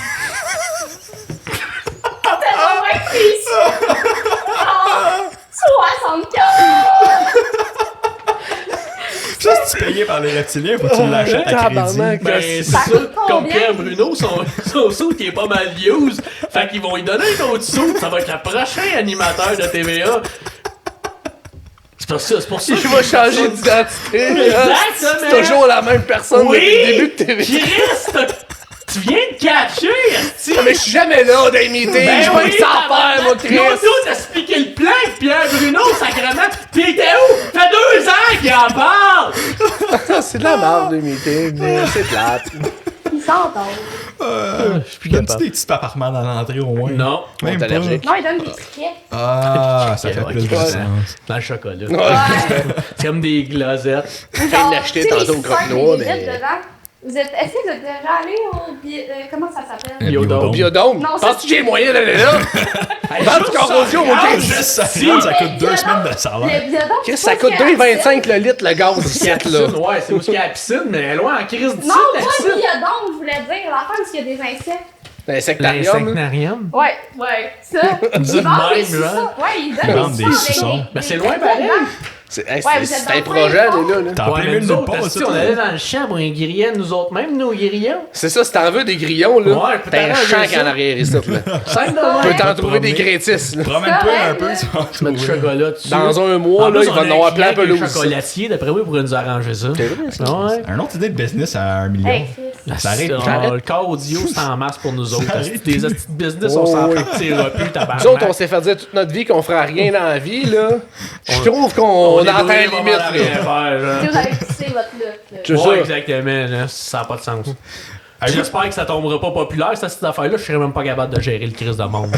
[SPEAKER 4] vraiment précis. Ah, 75.
[SPEAKER 1] Ça, si tu payais par les reptiliens, faut que tu l'achètes à
[SPEAKER 2] tabarnak.
[SPEAKER 1] crédit.
[SPEAKER 3] Ben, c'est
[SPEAKER 4] Ça
[SPEAKER 3] ça,
[SPEAKER 4] coûte
[SPEAKER 3] comme
[SPEAKER 4] combien?
[SPEAKER 3] Pierre Bruno, son saut qui est pas mal use. Fait qu'ils vont lui donner un autre saut, ça va être le prochain animateur de TVA. C'est pour ça
[SPEAKER 2] Je vais changer d'identité.
[SPEAKER 3] Exactement.
[SPEAKER 2] C'est toujours la même personne
[SPEAKER 3] Oui!
[SPEAKER 2] depuis le début de TV.
[SPEAKER 3] Chris, tu viens de catcher, esti!
[SPEAKER 2] Mais je suis jamais là dans les meetings.
[SPEAKER 3] Ben
[SPEAKER 2] Je vais que ça faire, moi, Chris.
[SPEAKER 3] Ils ont tous expliqué le plan de Pierre Bruno, sacrément. Pis t'es où? Fait 2 ans qu'il en parle!
[SPEAKER 2] C'est de la merde, les meetings. C'est plate.
[SPEAKER 4] Ils s'entendent.
[SPEAKER 3] Je suis plus
[SPEAKER 1] Donne-tu
[SPEAKER 3] capable.
[SPEAKER 1] des petits paparments dans l'entrée au moins?
[SPEAKER 3] Non.
[SPEAKER 1] Même
[SPEAKER 2] On est
[SPEAKER 1] pas.
[SPEAKER 2] allergique.
[SPEAKER 4] Non, ils donnent des tickets.
[SPEAKER 1] Ah, ça fait
[SPEAKER 3] Ok,
[SPEAKER 1] plus de
[SPEAKER 3] ouais.
[SPEAKER 1] sens.
[SPEAKER 3] Dans le chocolat.
[SPEAKER 4] Ouais.
[SPEAKER 3] C'est comme des glosettes.
[SPEAKER 2] Je viens de l'acheter tantôt au Croque-Noix, mais-
[SPEAKER 4] Est-ce que vous êtes déjà allé au... comment ça s'appelle?
[SPEAKER 3] Biodome.
[SPEAKER 2] Biodome.
[SPEAKER 4] Non, ça,
[SPEAKER 2] Penses-tu que j'ai les moyens d'aller là? Vends du corrosion, mon
[SPEAKER 1] Ah,
[SPEAKER 2] Chris.
[SPEAKER 1] juste ça, ça coûte 2 semaines de salaire.
[SPEAKER 4] Le biodome,
[SPEAKER 2] Chris,
[SPEAKER 4] c'est
[SPEAKER 2] ça
[SPEAKER 4] pas
[SPEAKER 2] coûte
[SPEAKER 4] ce qu'il y a à
[SPEAKER 2] 2,25 le litre, le gaz,
[SPEAKER 3] Il y a la
[SPEAKER 2] ici, là.
[SPEAKER 3] piscine, ouais, c'est où il y a la piscine, mais elle est loin en crise d'ici,
[SPEAKER 4] Non,
[SPEAKER 3] la
[SPEAKER 4] pas
[SPEAKER 3] piscine.
[SPEAKER 4] biodome, je voulais dire. L'affaire où il y a des insectes.
[SPEAKER 2] L'insectarium.
[SPEAKER 3] L'insectarium.
[SPEAKER 4] Ouais, ça.
[SPEAKER 3] Dis
[SPEAKER 4] Ils
[SPEAKER 3] de
[SPEAKER 4] vendent
[SPEAKER 3] même,
[SPEAKER 4] des
[SPEAKER 3] genre.
[SPEAKER 4] suçons. Ouais, ils
[SPEAKER 1] Ils
[SPEAKER 4] donnent
[SPEAKER 1] vendent des suçons.
[SPEAKER 3] Ben, c'est loin, pareil.
[SPEAKER 2] C'est
[SPEAKER 4] Ouais, vous êtes
[SPEAKER 2] c'est
[SPEAKER 4] dans
[SPEAKER 2] un
[SPEAKER 4] le
[SPEAKER 2] projet,
[SPEAKER 4] plein
[SPEAKER 2] elle est là.
[SPEAKER 1] T'en
[SPEAKER 3] Ouais,
[SPEAKER 1] plein
[SPEAKER 3] mais
[SPEAKER 1] milieu
[SPEAKER 3] nous
[SPEAKER 1] de
[SPEAKER 3] autres,
[SPEAKER 1] pas,
[SPEAKER 3] esti,
[SPEAKER 1] ça.
[SPEAKER 3] on allait dans le champ pour un grillon, nous autres, même nos grillons.
[SPEAKER 2] C'est ça, si t'en veux des grillons, là.
[SPEAKER 3] Ouais,
[SPEAKER 2] t'as un
[SPEAKER 3] peut-être
[SPEAKER 2] champ
[SPEAKER 3] un
[SPEAKER 2] qui est en
[SPEAKER 3] ça.
[SPEAKER 2] arrière ici, là.
[SPEAKER 3] 5
[SPEAKER 2] Tu peux t'en
[SPEAKER 3] dollars.
[SPEAKER 2] trouver des gratis, là.
[SPEAKER 1] Promène-toi un peu,
[SPEAKER 4] correct,
[SPEAKER 1] tu vas en
[SPEAKER 3] Tu mets du
[SPEAKER 1] trouver.
[SPEAKER 3] chocolat dessus.
[SPEAKER 2] Dans un mois,
[SPEAKER 3] En
[SPEAKER 2] là,
[SPEAKER 3] plus,
[SPEAKER 2] il
[SPEAKER 3] on
[SPEAKER 2] va
[SPEAKER 3] a
[SPEAKER 2] en avoir
[SPEAKER 3] un
[SPEAKER 2] plein
[SPEAKER 3] client qui est
[SPEAKER 2] pelouse.
[SPEAKER 3] chocolatier, d'après moi, il pourrait nous arranger ça.
[SPEAKER 2] C'est vrai, ça.
[SPEAKER 3] Ouais.
[SPEAKER 1] Un autre idée de business à 1 million.
[SPEAKER 4] Hey, Chris.
[SPEAKER 1] Ça arrive.
[SPEAKER 3] Le corps audio, c'est en masse pour nous autres.
[SPEAKER 1] arrive.
[SPEAKER 3] Des hosties de business, on s'en
[SPEAKER 2] Oh, oui.
[SPEAKER 3] partira plus, tabarnak.
[SPEAKER 2] Nous autres, on s'est fait dire toute notre vie qu'on fera rien dans la vie, là. Je trouve qu'on
[SPEAKER 3] est
[SPEAKER 2] atteint
[SPEAKER 3] brûlés
[SPEAKER 2] la
[SPEAKER 3] vraiment
[SPEAKER 2] limite,
[SPEAKER 3] à rien
[SPEAKER 2] là.
[SPEAKER 3] faire, genre.
[SPEAKER 4] Si vous avez pissé votre look, là.
[SPEAKER 2] C'est ça.
[SPEAKER 3] Ouais, exactement, là, ça n'a pas de sens.
[SPEAKER 1] Hey,
[SPEAKER 3] J'espère que ça tombera pas populaire, cette affaire-là. Je serais même pas capable de gérer le crise de monde.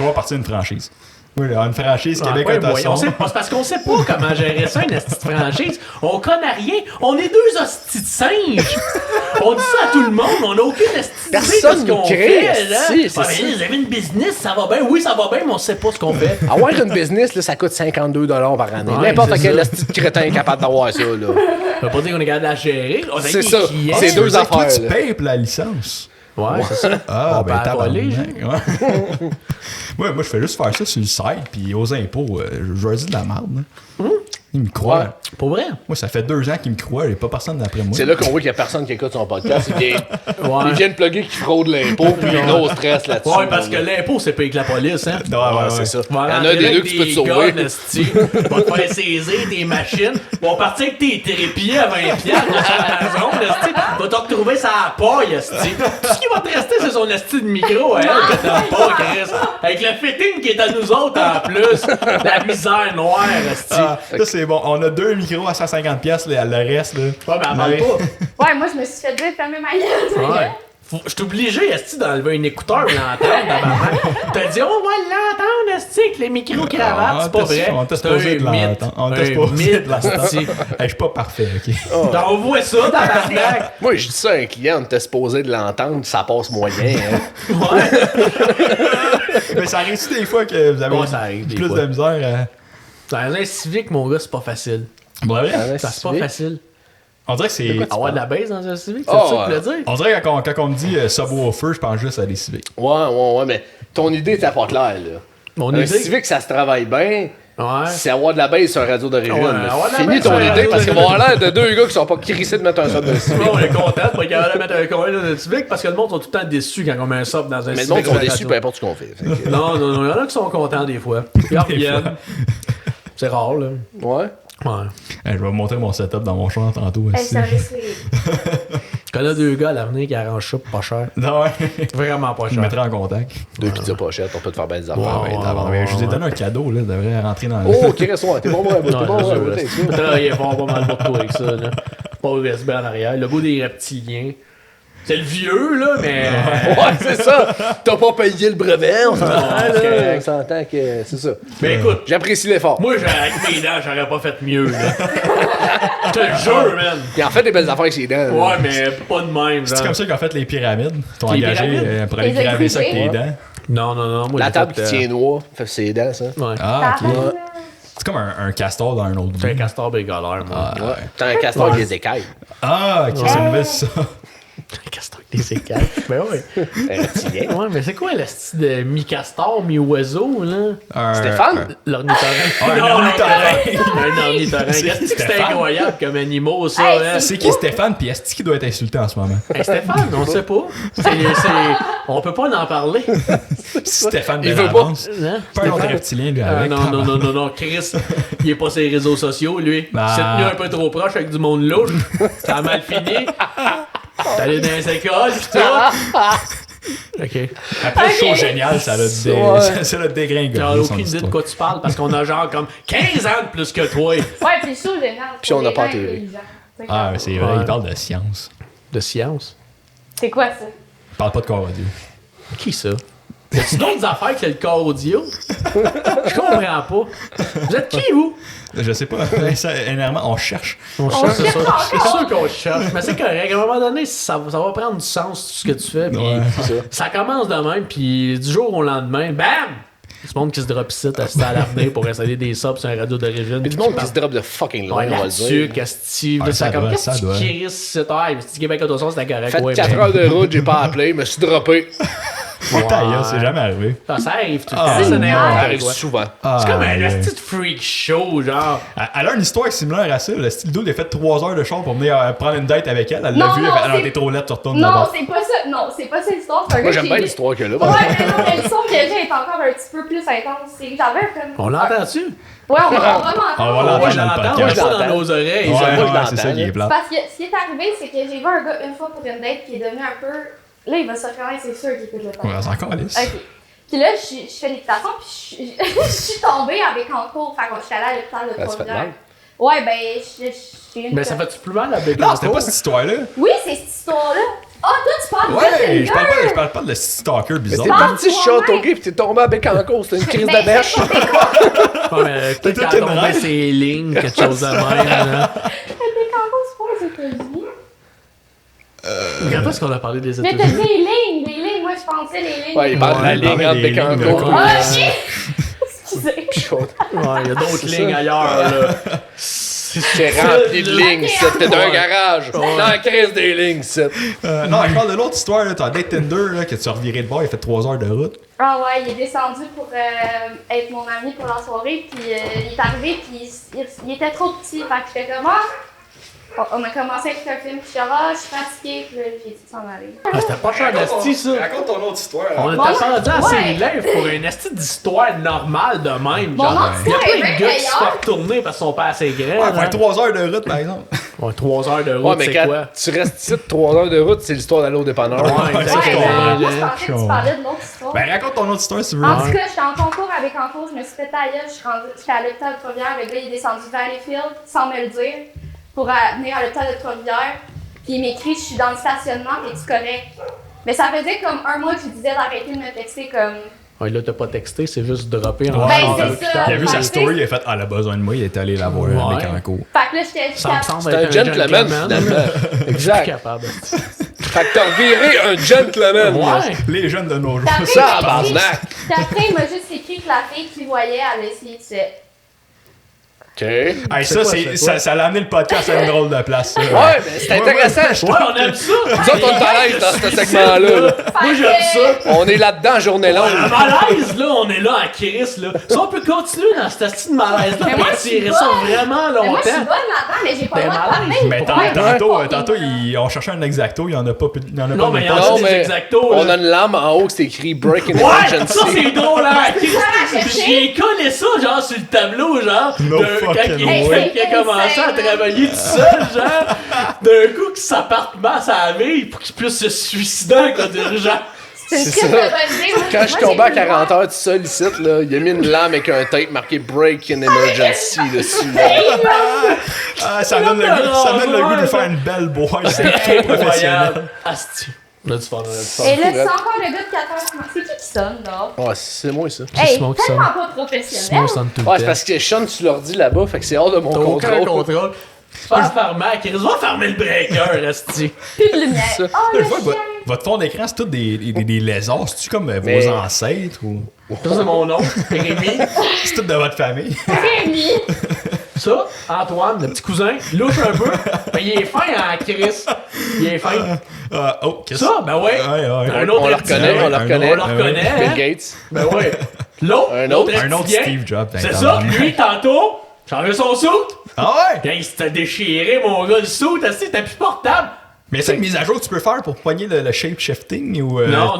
[SPEAKER 1] On va partir une franchise. Oui, là, une franchise Québec
[SPEAKER 3] Ouais,
[SPEAKER 1] Autoson.
[SPEAKER 3] c'est parce qu'on sait pas comment gérer ça, une hostie de franchise. On connaît rien. On est deux hosties de singes. On dit ça à tout le monde. On n'a aucune hostie d'idée de
[SPEAKER 2] Personne
[SPEAKER 3] ce qu'on
[SPEAKER 2] nous crée,
[SPEAKER 3] fait. Là.
[SPEAKER 2] esti, c'est
[SPEAKER 3] Ah,
[SPEAKER 2] ça.
[SPEAKER 3] mais vous avez une business, ça va bien. Oui, ça va bien, mais on sait pas ce qu'on fait.
[SPEAKER 2] Avoir une business, là, ça coûte 52 $ par année.
[SPEAKER 3] Ouais,
[SPEAKER 2] N'importe
[SPEAKER 3] c'est
[SPEAKER 2] quel
[SPEAKER 3] ça.
[SPEAKER 2] petit crétin est capable d'avoir ça, là.
[SPEAKER 3] Ça veut pas dire qu'on est capable de la gérer. On a
[SPEAKER 2] C'est
[SPEAKER 3] des
[SPEAKER 2] ça.
[SPEAKER 3] clients.
[SPEAKER 2] C'est
[SPEAKER 1] Tu veux
[SPEAKER 2] deux
[SPEAKER 1] dire que toi,
[SPEAKER 2] affaires,
[SPEAKER 1] tu
[SPEAKER 2] là.
[SPEAKER 1] payes pour la licence.
[SPEAKER 3] Ouais, c'est ça.
[SPEAKER 1] Ah,
[SPEAKER 3] On
[SPEAKER 1] ben
[SPEAKER 3] peut voler,
[SPEAKER 1] tabarnak. Ouais. Ouais, moi, je fais juste faire ça sur le site, puis aux impôts, je leur dis de la merde. Là. Ils me croient.
[SPEAKER 2] Ouais.
[SPEAKER 3] Pour vrai?
[SPEAKER 1] Moi, ça fait 2 ans qu'ils me croient, il n'y a pas personne d'après moi.
[SPEAKER 2] C'est là qu'on voit qu'il y a personne qui écoute son podcast.
[SPEAKER 3] Ouais.
[SPEAKER 2] Ils viennent plugger qui fraude l'impôt, puis il y a gros stress là-dessus.
[SPEAKER 3] Ouais, parce que l'impôt, c'est payé que la police, hein.
[SPEAKER 1] Ouais,
[SPEAKER 2] c'est ça.
[SPEAKER 3] On va
[SPEAKER 2] Il y en a
[SPEAKER 3] rentrer
[SPEAKER 2] des
[SPEAKER 3] là
[SPEAKER 2] deux
[SPEAKER 3] avec
[SPEAKER 2] que tu peux te
[SPEAKER 3] des
[SPEAKER 2] sauver.
[SPEAKER 3] guns, esti. On va te faire saisir tes machines. On va partir avec tes trépieds à 20$ de sa zone, esti. Va te retrouver sa paille, esti. Tout ce qui va te rester, c'est son esti de micro à elle que t'as pas, Chris. Avec le fitting qui est à nous autres en plus. La misère noire, esti.
[SPEAKER 1] Ah, ça, c'est bon. On a 2 micros à 150$, là, le reste, là.
[SPEAKER 3] Ouais, mais elle parle
[SPEAKER 1] Ouais.
[SPEAKER 3] pas.
[SPEAKER 4] Ouais, moi, je me suis fait dire fermer ma gueule.
[SPEAKER 3] Ouais. Je suis obligé, esti, d'enlever un écouteur pour l'entendre, tabarnak. T'as dit, on va l'entendre, esti, avec les micro-cravates. C'est pas vrai.
[SPEAKER 1] On t'a
[SPEAKER 3] C'est
[SPEAKER 1] supposé de
[SPEAKER 3] un mythe.
[SPEAKER 1] l'entendre. On t'a
[SPEAKER 3] Un
[SPEAKER 1] supposé
[SPEAKER 3] mythe,
[SPEAKER 1] de l'entendre.
[SPEAKER 3] esti.
[SPEAKER 1] Hey, je suis pas parfait, ok.
[SPEAKER 3] T'envoies ça, tabarnak.
[SPEAKER 2] Moi, je dis ça à un client, on était supposé de l'entendre, ça passe moyen. Hein.
[SPEAKER 3] Ouais.
[SPEAKER 1] Mais ça arrive des fois que vous avez
[SPEAKER 3] Ouais, ça arrive des
[SPEAKER 1] plus
[SPEAKER 3] fois.
[SPEAKER 1] de misère
[SPEAKER 3] Dans un civique, mon gars, c'est pas facile.
[SPEAKER 1] Ouais.
[SPEAKER 3] Ça, c'est pas facile.
[SPEAKER 1] On dirait que c'est.
[SPEAKER 3] Avoir de la base dans un civique, c'est
[SPEAKER 2] Oh,
[SPEAKER 3] ça que tu voulais dire?
[SPEAKER 1] On dirait que quand on me dit subwoofer, je pense juste à des civiques.
[SPEAKER 2] Ouais, mais ton idée était pas claire, là.
[SPEAKER 3] Mon
[SPEAKER 2] Un
[SPEAKER 3] idée?
[SPEAKER 2] civique, ça se travaille bien.
[SPEAKER 3] Ouais.
[SPEAKER 2] C'est avoir de la base sur un radio d'origine.
[SPEAKER 3] Ouais,
[SPEAKER 2] là.
[SPEAKER 3] avoir de la
[SPEAKER 2] Finis
[SPEAKER 3] base sur
[SPEAKER 2] ton
[SPEAKER 3] un
[SPEAKER 2] idée
[SPEAKER 3] radio
[SPEAKER 2] parce qu'il va
[SPEAKER 3] d'origine.
[SPEAKER 2] avoir l'air de deux gars qui sont pas crissés de mettre un sub de civique.
[SPEAKER 3] Bon, on est content de pas capable de mettre un coin dans le civique parce que le monde sont tout le temps déçus quand on met un sub dans un
[SPEAKER 2] Mais le
[SPEAKER 3] civique.
[SPEAKER 2] monde sont
[SPEAKER 3] sur la
[SPEAKER 2] déçus,
[SPEAKER 3] radio.
[SPEAKER 2] peu importe ce qu'on fait. Fait que-
[SPEAKER 3] Non, il y en a qui sont contents des fois. Ils reviennent. C'est rare, là.
[SPEAKER 2] Ouais.
[SPEAKER 3] Ouais.
[SPEAKER 1] Je vais vous montrer mon setup dans mon champ tantôt
[SPEAKER 4] Hey,
[SPEAKER 1] aussi.
[SPEAKER 4] service libre.
[SPEAKER 3] Je connais deux gars à l'avenir qui arrangent ça pas cher.
[SPEAKER 1] Non, ouais.
[SPEAKER 3] Vraiment pas
[SPEAKER 1] Je
[SPEAKER 3] cher.
[SPEAKER 1] me mettrais en contact.
[SPEAKER 2] Deux pizzas pochettes, on peut te faire bien des affaires.
[SPEAKER 3] Ouais,
[SPEAKER 2] ben,
[SPEAKER 3] ouais,
[SPEAKER 2] d'avant.
[SPEAKER 1] Mais je vous ai donné un cadeau, là. Ça devrait rentrer dans le.
[SPEAKER 2] Oh, ok, reste-moi. T'es bon, ouais, t'es bon,
[SPEAKER 3] Ouais,
[SPEAKER 2] ouais,
[SPEAKER 3] c'est
[SPEAKER 2] t'es
[SPEAKER 3] sûr, là. Travailler fort pas mal pour toi avec ça, là. Pas USB en arrière. Le goût des reptiliens. C'est le vieux, là, mais.
[SPEAKER 2] Ouais, c'est ça. T'as pas payé le brevet, on s'entend,
[SPEAKER 3] c'est
[SPEAKER 2] là.
[SPEAKER 3] correct.
[SPEAKER 2] On s'entend que c'est ça.
[SPEAKER 3] Mais écoute,
[SPEAKER 2] J'apprécie l'effort.
[SPEAKER 3] moi, avec mes dents, j'aurais pas fait mieux, là. Je te le jure, man.
[SPEAKER 2] Il en fait des belles affaires avec ses dents. là.
[SPEAKER 3] Ouais, mais pas de même,
[SPEAKER 1] C'est
[SPEAKER 3] genre.
[SPEAKER 1] comme ça qu'ont fait les pyramides. Ils t'ont
[SPEAKER 3] Les
[SPEAKER 1] engagé
[SPEAKER 3] pyramides?
[SPEAKER 1] pour aller
[SPEAKER 4] Les
[SPEAKER 1] graver ça avec tes
[SPEAKER 4] exécutés.
[SPEAKER 1] dents.
[SPEAKER 3] Non, moi,
[SPEAKER 2] La
[SPEAKER 3] j'ai
[SPEAKER 2] table
[SPEAKER 3] fait,
[SPEAKER 2] qui tient noir, fait ses dents, ça.
[SPEAKER 3] Ouais.
[SPEAKER 1] Ah, ok.
[SPEAKER 4] Tabarnak.
[SPEAKER 1] C'est comme un castor dans un autre
[SPEAKER 3] J'ai un
[SPEAKER 1] vie.
[SPEAKER 3] castor bricoleur, moi.
[SPEAKER 1] Ah,
[SPEAKER 2] Ouais. T'as un castor avec des écailles.
[SPEAKER 1] Ah, ok, c'est une nouvelle, ça.
[SPEAKER 3] Un castor avec des écailles. Ben ouais.
[SPEAKER 2] Un reptilien.
[SPEAKER 3] Ouais, mais c'est quoi le style de mi-castor, mi-oiseau, là?
[SPEAKER 2] Stéphane?
[SPEAKER 3] L'ornithorynque.
[SPEAKER 1] Ah, un ornithorynque.
[SPEAKER 3] Un ornithorynque.
[SPEAKER 1] C'est
[SPEAKER 3] Est-ce que c'est
[SPEAKER 1] Stéphane.
[SPEAKER 3] incroyable comme animal, ça,
[SPEAKER 4] Hey,
[SPEAKER 3] hein?
[SPEAKER 1] C'est qui Stéphane, puis est-ce qu'il doit être insulté en ce moment?
[SPEAKER 3] Hey, Stéphane, on sait pas. On peut pas en parler.
[SPEAKER 1] Stéphane de
[SPEAKER 2] Il veut
[SPEAKER 1] l'avance.
[SPEAKER 3] Hein?
[SPEAKER 1] Pas un autre
[SPEAKER 3] Stéphane?
[SPEAKER 1] reptilien, lui,
[SPEAKER 3] Ah,
[SPEAKER 1] avec.
[SPEAKER 3] non, Chris, il est pas sur les réseaux sociaux, lui.
[SPEAKER 1] Ah.
[SPEAKER 3] Il s'est tenu un peu trop proche avec du monde louche. Ça a mal fini. T'es allé dans les écoles, pis tout. Ok.
[SPEAKER 1] Après le show
[SPEAKER 4] Ok.
[SPEAKER 1] génial, ça l'a
[SPEAKER 2] Ouais.
[SPEAKER 1] ça l'a dégringolé.
[SPEAKER 3] T'as
[SPEAKER 1] son
[SPEAKER 3] aucune idée de
[SPEAKER 1] histoire.
[SPEAKER 3] quoi tu parles parce qu'on a genre comme 15 ans de plus que toi.
[SPEAKER 4] Ouais, puis chaud, génial.
[SPEAKER 2] Puis on n'a pas
[SPEAKER 4] été.
[SPEAKER 2] télé.
[SPEAKER 1] Ah, mais c'est vrai,
[SPEAKER 3] Ouais.
[SPEAKER 1] il parle de science.
[SPEAKER 3] De science.
[SPEAKER 4] C'est quoi ça?
[SPEAKER 1] Il parle pas de corps audio.
[SPEAKER 3] Qui ça? Y a-tu d'autres affaires que le corps audio? Je comprends pas. Vous êtes qui, vous?
[SPEAKER 1] Je sais pas, ça, énervement, on cherche.
[SPEAKER 3] On cherche, c'est
[SPEAKER 4] cherche
[SPEAKER 3] sûr.
[SPEAKER 4] encore.
[SPEAKER 3] C'est sûr qu'on cherche. Mais c'est correct. À un moment donné, ça va prendre du sens, tout ce que tu fais. Puis
[SPEAKER 1] Ouais.
[SPEAKER 3] ça commence de même. Puis du jour au lendemain, bam! Du monde qui se drop ici, assis à l'avenir pour installer des subs sur un radio d'origine.
[SPEAKER 2] Pis du monde qui se drop de fucking loin,
[SPEAKER 3] Ouais,
[SPEAKER 2] on va le
[SPEAKER 3] là-dessus,
[SPEAKER 2] dire.
[SPEAKER 3] qu'est-ce
[SPEAKER 1] Ouais,
[SPEAKER 3] que
[SPEAKER 1] ça
[SPEAKER 3] ça comme
[SPEAKER 1] doit,
[SPEAKER 3] qu'est-ce
[SPEAKER 1] ça
[SPEAKER 3] que
[SPEAKER 1] doit.
[SPEAKER 3] tu cries c'est ah, si Québec Autoson c'était correct.
[SPEAKER 2] Fait
[SPEAKER 3] Ouais,
[SPEAKER 2] 4
[SPEAKER 3] mais-
[SPEAKER 2] heures de route, j'ai pas appelé, me suis droppé.
[SPEAKER 1] Ta gueule, c'est jamais arrivé.
[SPEAKER 3] Ah, ça arrive tout le
[SPEAKER 1] Ah,
[SPEAKER 3] temps, c'est
[SPEAKER 1] ouais.
[SPEAKER 2] Ça
[SPEAKER 3] n'importe
[SPEAKER 2] arrive
[SPEAKER 3] quoi.
[SPEAKER 2] souvent.
[SPEAKER 3] C'est comme un
[SPEAKER 1] ouais.
[SPEAKER 3] petit freak show, genre.
[SPEAKER 1] Elle a une histoire similaire à ça. Le style d'eau, il a fait 3 heures de char pour venir prendre une date avec elle. Elle l'a
[SPEAKER 4] Non,
[SPEAKER 1] vu,
[SPEAKER 4] non,
[SPEAKER 1] elle fait, alors
[SPEAKER 4] c'est-
[SPEAKER 1] t'es trop laide, tu retournes
[SPEAKER 4] Non,
[SPEAKER 1] là-bas.
[SPEAKER 4] c'est pas ça. Non, c'est pas ça l'histoire. C'est un
[SPEAKER 2] Moi,
[SPEAKER 4] gars
[SPEAKER 2] j'aime
[SPEAKER 4] qui-
[SPEAKER 2] bien l'histoire que là.
[SPEAKER 4] Ouais, mais non, mais le son que j'ai est encore un petit peu plus intense. C'est que j'avais comme.
[SPEAKER 3] On l'entend-tu?
[SPEAKER 4] Ouais, on va vraiment.
[SPEAKER 1] On va
[SPEAKER 3] Moi,
[SPEAKER 1] l'entendre
[SPEAKER 3] je
[SPEAKER 1] dans le
[SPEAKER 3] l'entends,
[SPEAKER 1] podcast.
[SPEAKER 3] moi, je
[SPEAKER 2] Moi, je
[SPEAKER 3] dans
[SPEAKER 2] l'entends.
[SPEAKER 3] nos oreilles.
[SPEAKER 1] Ouais,
[SPEAKER 3] genre.
[SPEAKER 2] moi, je
[SPEAKER 1] ouais, c'est ça
[SPEAKER 2] l'entends,
[SPEAKER 1] qui est plate.
[SPEAKER 4] Parce que ce qui est arrivé, c'est que j'ai vu un gars une fois pour une date qui est devenu un peu. Là, il va se reconnaître, c'est sûr qu'il écoute le
[SPEAKER 1] Ouais,
[SPEAKER 4] podcast.
[SPEAKER 1] c'est encore lisse.
[SPEAKER 4] Ok. Puis là, je fais l'équitation, puis je suis tombée avec en cours. Fait que je suis allée à l'hôpital de
[SPEAKER 2] Ben, ça fait
[SPEAKER 4] Trois-Rivières.
[SPEAKER 2] mal.
[SPEAKER 4] Ouais, ben, j'ai une.
[SPEAKER 3] Mais ça fait-tu plus mal avec
[SPEAKER 1] Non, c'était pas cette histoire-là.
[SPEAKER 4] Oui, c'est cette histoire-là. Ah, toi, tu parles de
[SPEAKER 1] Ouais,
[SPEAKER 4] Tinder.
[SPEAKER 1] je parle pas de stalker
[SPEAKER 2] Mais
[SPEAKER 1] bizarre.
[SPEAKER 2] t'es
[SPEAKER 4] Parle
[SPEAKER 2] parti
[SPEAKER 4] toi-même.
[SPEAKER 2] château gay pis t'es tombé avec en cause, c'était une crise
[SPEAKER 4] Ben,
[SPEAKER 2] de bêche.
[SPEAKER 3] Ouais, mais peut-être
[SPEAKER 1] toute
[SPEAKER 3] quand
[SPEAKER 1] une
[SPEAKER 3] on met
[SPEAKER 1] règle.
[SPEAKER 3] ses lignes, quelque chose de même. Là.
[SPEAKER 4] Des cangos, c'est pas aux États-Unis.
[SPEAKER 3] Quand est-ce qu'on a parlé des
[SPEAKER 4] Mais t'as
[SPEAKER 3] États-Unis?
[SPEAKER 4] dit les lignes. Moi, je pensais les lignes.
[SPEAKER 2] Ouais, il parle de la
[SPEAKER 1] Ouais, il
[SPEAKER 2] ligne
[SPEAKER 1] parlait
[SPEAKER 2] entre
[SPEAKER 1] des lignes de
[SPEAKER 2] Bécancourt.
[SPEAKER 1] cours.
[SPEAKER 4] Ah, shit! Excusez.
[SPEAKER 3] Ouais, il y a d'autres
[SPEAKER 2] C'est
[SPEAKER 3] lignes
[SPEAKER 2] ça.
[SPEAKER 3] ailleurs, là.
[SPEAKER 2] C'est rempli de lignes,
[SPEAKER 4] Ok,
[SPEAKER 2] ça. T'es dans un
[SPEAKER 3] ouais.
[SPEAKER 2] garage. Dans la crise des lignes, ça.
[SPEAKER 1] Non, je parle de l'autre histoire. T'as un date Tinder là, que tu as reviré de bord, il a fait 3 heures de route.
[SPEAKER 4] Ah ouais, il est descendu pour être mon ami pour la soirée, puis il est arrivé, puis il était trop petit, fait que j'étais comme on a commencé avec un film, puis je suis je suis fatiguée, puis là, j'ai dit de s'en aller.
[SPEAKER 3] Ah, c'était pas cher d'asti, ça.
[SPEAKER 1] Raconte ton autre histoire.
[SPEAKER 3] On était
[SPEAKER 4] Mon
[SPEAKER 3] rendu assez
[SPEAKER 4] ouais.
[SPEAKER 3] lèvres pour une esti d'histoire normale de même.
[SPEAKER 4] Mon
[SPEAKER 3] Genre,
[SPEAKER 4] autre
[SPEAKER 3] il y a
[SPEAKER 4] histoire
[SPEAKER 3] plein
[SPEAKER 4] est
[SPEAKER 3] de
[SPEAKER 4] bien
[SPEAKER 3] gars qui se font
[SPEAKER 4] meilleure.
[SPEAKER 3] retourner parce qu'ils sont pas assez grands.
[SPEAKER 1] Ouais, faire 3 heures de route, par exemple.
[SPEAKER 3] Ouais, 3 heures de
[SPEAKER 2] Ouais,
[SPEAKER 3] route,
[SPEAKER 2] mais
[SPEAKER 3] c'est
[SPEAKER 2] quand
[SPEAKER 3] quoi?
[SPEAKER 2] tu restes ici 3 heures de route, c'est l'histoire d'aller au dépanneur.
[SPEAKER 3] Ouais,
[SPEAKER 1] Ouais,
[SPEAKER 4] Ouais,
[SPEAKER 1] c'est
[SPEAKER 3] exactement.
[SPEAKER 1] clair.
[SPEAKER 4] moi je pensais que tu parlais de l'autre histoire.
[SPEAKER 1] Ben, raconte ton autre histoire si tu veux.
[SPEAKER 4] En tout cas, j'étais en concours avec Encours, je me suis fait ta gueule, j'étais à l'hôpital de Trois-Rivières, le gars il est descendu Valleyfield sans me le dire pour venir à l'hôpital de Trois-Rivières. Puis il m'écrit, je suis dans le stationnement, es-tu correct? Mais ça faisait comme un mois que je lui disais d'arrêter de me texter comme.
[SPEAKER 3] Ouais, là, t'as pas texté, c'est juste droppé en
[SPEAKER 1] Ouais,
[SPEAKER 4] Ben,
[SPEAKER 3] char
[SPEAKER 4] c'est
[SPEAKER 3] à
[SPEAKER 4] ça.
[SPEAKER 3] l'hôpital.
[SPEAKER 1] Il a vu sa
[SPEAKER 4] Ouais.
[SPEAKER 1] story, il a fait Ah, elle a besoin de moi, il est allé la voir
[SPEAKER 3] Ouais.
[SPEAKER 1] avec un cours.
[SPEAKER 4] Fait que là, j'étais.
[SPEAKER 3] Ça me semble
[SPEAKER 2] C'est
[SPEAKER 3] être
[SPEAKER 2] un gentleman, finalement.
[SPEAKER 3] Je suis
[SPEAKER 2] Exact.
[SPEAKER 3] capable.
[SPEAKER 2] Fait que t'as reviré un gentleman.
[SPEAKER 3] Ouais.
[SPEAKER 1] Les jeunes de nos jours.
[SPEAKER 4] Après,
[SPEAKER 2] Ça,
[SPEAKER 4] il m'a écrit-
[SPEAKER 2] barnac.
[SPEAKER 4] Puis après, il m'a juste écrit que la fille qu'il voyait, elle essayé de se.
[SPEAKER 2] OK.
[SPEAKER 1] Hey,
[SPEAKER 3] C'est
[SPEAKER 1] ça,
[SPEAKER 3] quoi,
[SPEAKER 1] c'est,
[SPEAKER 3] c'est
[SPEAKER 1] ça,
[SPEAKER 3] quoi?
[SPEAKER 1] ça l'a amené le podcast à une drôle de place. Ça.
[SPEAKER 2] Ouais, mais c'est intéressant, je
[SPEAKER 3] Ouais,
[SPEAKER 2] trouve.
[SPEAKER 3] on aime ça!
[SPEAKER 2] Nous autres, on est à l'aise dans ce segment-là. là.
[SPEAKER 3] Moi, j'aime ça!
[SPEAKER 2] On est là-dedans, journée longue.
[SPEAKER 3] Le malaise, là, on est là à Chris, là. Si on peut continuer dans cette style de malaise-là,
[SPEAKER 4] Mais
[SPEAKER 3] puis
[SPEAKER 4] moi, je suis
[SPEAKER 3] tirer ça
[SPEAKER 4] bonne.
[SPEAKER 3] vraiment
[SPEAKER 4] Mais moi, je suis
[SPEAKER 3] longtemps.
[SPEAKER 4] bonne là-dedans, mais j'ai pas le
[SPEAKER 3] Ben,
[SPEAKER 4] droit de
[SPEAKER 3] malade.
[SPEAKER 4] parler.
[SPEAKER 1] Mais
[SPEAKER 4] Ouais.
[SPEAKER 1] tantôt, on cherchait un exacto, il n'y en a pas. Il y en a
[SPEAKER 3] Non,
[SPEAKER 1] pas
[SPEAKER 3] mais il y
[SPEAKER 1] de
[SPEAKER 3] en
[SPEAKER 2] Non,
[SPEAKER 3] a des
[SPEAKER 2] mais
[SPEAKER 3] exactos,
[SPEAKER 2] on
[SPEAKER 3] là.
[SPEAKER 2] a une lame en haut qui c'est écrit Break in
[SPEAKER 3] Ouais,
[SPEAKER 2] Emergency.
[SPEAKER 3] ça c'est drôle, hein! Chris.
[SPEAKER 4] Ça, j'ai
[SPEAKER 3] J'ai collé ça, genre, sur le tableau, genre,
[SPEAKER 1] No
[SPEAKER 3] quand
[SPEAKER 1] fucking
[SPEAKER 3] il
[SPEAKER 1] way.
[SPEAKER 3] qui a commencé à travailler tout seul, genre, d'un coup que sa appartement à la ville pour qu'il puisse se suicider en cas d'urgence.
[SPEAKER 4] C'est une
[SPEAKER 2] C'est
[SPEAKER 4] crise de
[SPEAKER 2] ça.
[SPEAKER 4] bonne idée. Moi,
[SPEAKER 2] Quand je
[SPEAKER 4] moi,
[SPEAKER 2] suis tombé
[SPEAKER 4] j'ai
[SPEAKER 2] à
[SPEAKER 4] plus le
[SPEAKER 2] 40
[SPEAKER 4] droit.
[SPEAKER 2] heures tout seul ici, là, il a mis une lame avec un tape marqué Break in Emergency dessus. là.
[SPEAKER 1] Ah, ça me donne le goût de lui faire une belle boîte. C'est trop professionnel.
[SPEAKER 3] Incroyable. Asti. On a dû faire un
[SPEAKER 4] Et là, c'est encore le gars de 4 heures. C'est qui sonne, là?
[SPEAKER 2] Ouais, c'est moi ça.
[SPEAKER 4] Hey,
[SPEAKER 3] Simon qui sonne.
[SPEAKER 4] tellement pas professionnel.
[SPEAKER 3] Simon sonne tout le
[SPEAKER 2] Ouais, c'est
[SPEAKER 3] temps.
[SPEAKER 2] parce que Sean, tu leur dis là-bas, fait que c'est hors de mon
[SPEAKER 3] T'as aucun
[SPEAKER 2] contrôle.
[SPEAKER 3] contrôle. Pas fermer, Chris, va fermer le breaker, Asti.
[SPEAKER 4] Plus de lumière.
[SPEAKER 2] Ça.
[SPEAKER 4] Oh,
[SPEAKER 1] Une
[SPEAKER 4] le
[SPEAKER 1] fois,
[SPEAKER 4] chien!
[SPEAKER 1] Votre fond d'écran, c'est tous des lézards. C'est-tu comme
[SPEAKER 2] Mais-
[SPEAKER 1] vos ancêtres ou.
[SPEAKER 3] Ça, c'est mon nom, Rémi.
[SPEAKER 1] C'est tout de votre famille?
[SPEAKER 4] Rémi!
[SPEAKER 3] Ça, Antoine, le petit cousin, louche un peu, mais il est fin en Chris. Il est fin.
[SPEAKER 1] Oh, qu'est-ce
[SPEAKER 3] Ça, ben ouais. Un autre
[SPEAKER 2] On le
[SPEAKER 3] reptilien.
[SPEAKER 2] reconnaît, on le
[SPEAKER 1] un
[SPEAKER 2] reconnaît.
[SPEAKER 3] On le reconnaît.
[SPEAKER 2] Bill
[SPEAKER 3] hein?
[SPEAKER 2] Gates.
[SPEAKER 3] Ben ouais. L'autre,
[SPEAKER 2] Un
[SPEAKER 3] l'autre
[SPEAKER 2] autre-
[SPEAKER 1] Un autre
[SPEAKER 3] reptilien,
[SPEAKER 1] Steve Jobs.
[SPEAKER 3] c'est ça, lui, tantôt, changé son soute.
[SPEAKER 1] Ah ouais?
[SPEAKER 3] Quand il s'était déchiré, mon gars, le soute, c'était plus portable.
[SPEAKER 1] Mais c'est une mise à jour que tu peux faire pour pogner le shape shifting ou.
[SPEAKER 3] Non.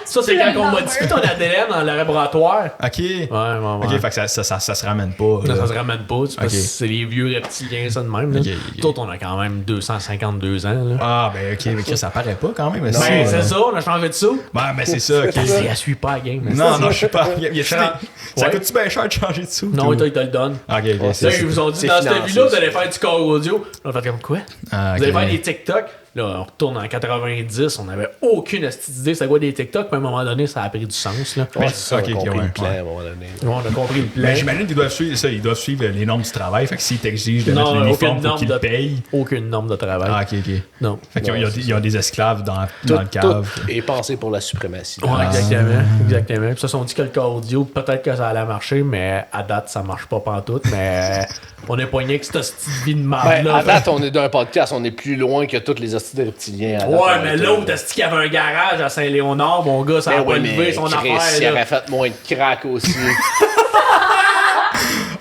[SPEAKER 3] Ça, c'est quand on
[SPEAKER 4] le
[SPEAKER 3] modifie ton ADN dans le laboratoire.
[SPEAKER 1] Ok.
[SPEAKER 3] Ouais.
[SPEAKER 1] Ok, fait que ça se ramène pas.
[SPEAKER 3] Là,
[SPEAKER 1] là.
[SPEAKER 3] ça se ramène pas, parce que c'est les vieux reptiliens, ça de même. Là.
[SPEAKER 1] Ok.
[SPEAKER 3] Nous autres, on a quand même 252 ans. Là.
[SPEAKER 1] Ah, ben ok, mais que ça paraît pas quand même.
[SPEAKER 3] Ben,
[SPEAKER 1] si,
[SPEAKER 3] c'est ça, on a changé de sou.
[SPEAKER 1] Ben, c'est ça, ok.
[SPEAKER 3] Elle suit pas la game.
[SPEAKER 1] Non, je suis pas. Ça
[SPEAKER 3] Ouais.
[SPEAKER 1] coûte-tu bien cher de changer de sous?
[SPEAKER 3] Non, il te le donne.
[SPEAKER 1] Ok, ok.
[SPEAKER 3] Là, ils vous ont dit,
[SPEAKER 2] c'est
[SPEAKER 3] dans cette
[SPEAKER 2] financé,
[SPEAKER 3] vie-là, vous
[SPEAKER 2] ça.
[SPEAKER 3] allez faire du corps audio. On a fait comme quoi?
[SPEAKER 1] Ah,
[SPEAKER 3] Vous allez
[SPEAKER 1] ok.
[SPEAKER 3] faire des TikTok. Là, on retourne en 90, on n'avait aucune idée c'est quoi des TikTok, mais à un moment donné, ça a pris du sens. Là.
[SPEAKER 2] Ouais, c'est ça,
[SPEAKER 1] ok,
[SPEAKER 2] on a compris
[SPEAKER 1] ouais,
[SPEAKER 2] le plan
[SPEAKER 1] ouais.
[SPEAKER 2] à un moment donné.
[SPEAKER 3] On a compris le plan.
[SPEAKER 1] Ben, j'imagine qu'ils doivent suivre ça, ils doivent suivre les normes du travail. Fait que s'ils t'exigent de
[SPEAKER 3] Non,
[SPEAKER 1] mettre l'uniforme,
[SPEAKER 3] aucune
[SPEAKER 1] faut
[SPEAKER 3] norme
[SPEAKER 1] qu'ils
[SPEAKER 3] de-
[SPEAKER 1] le payent.
[SPEAKER 3] Aucune norme de travail.
[SPEAKER 1] Ah, ok, ok.
[SPEAKER 3] Non.
[SPEAKER 1] Fait qu'ils ont des esclaves dans le
[SPEAKER 2] Tout
[SPEAKER 1] cave.
[SPEAKER 2] est pensé pour la suprématie.
[SPEAKER 3] Ouais, exactement. Puis ça, on dit que le corps audio, peut-être que ça allait marcher, mais à date, ça marche pas pantoute. Mais on est poigné avec cette petite vie de
[SPEAKER 2] Ben,
[SPEAKER 3] marde-là.
[SPEAKER 2] à date, on est d'un podcast, on est plus loin que tous les hosties de reptiliens. à date,
[SPEAKER 3] Ouais,
[SPEAKER 2] on
[SPEAKER 3] mais
[SPEAKER 2] était-
[SPEAKER 3] l'autre, est-ce qu'il y avait un garage à Saint-Léonard, mon gars, ça a
[SPEAKER 2] Ben
[SPEAKER 3] pas
[SPEAKER 2] oui,
[SPEAKER 3] levé
[SPEAKER 2] mais
[SPEAKER 3] son
[SPEAKER 2] Chris,
[SPEAKER 3] affaire.
[SPEAKER 2] il
[SPEAKER 3] là.
[SPEAKER 2] aurait fait moins de crack aussi.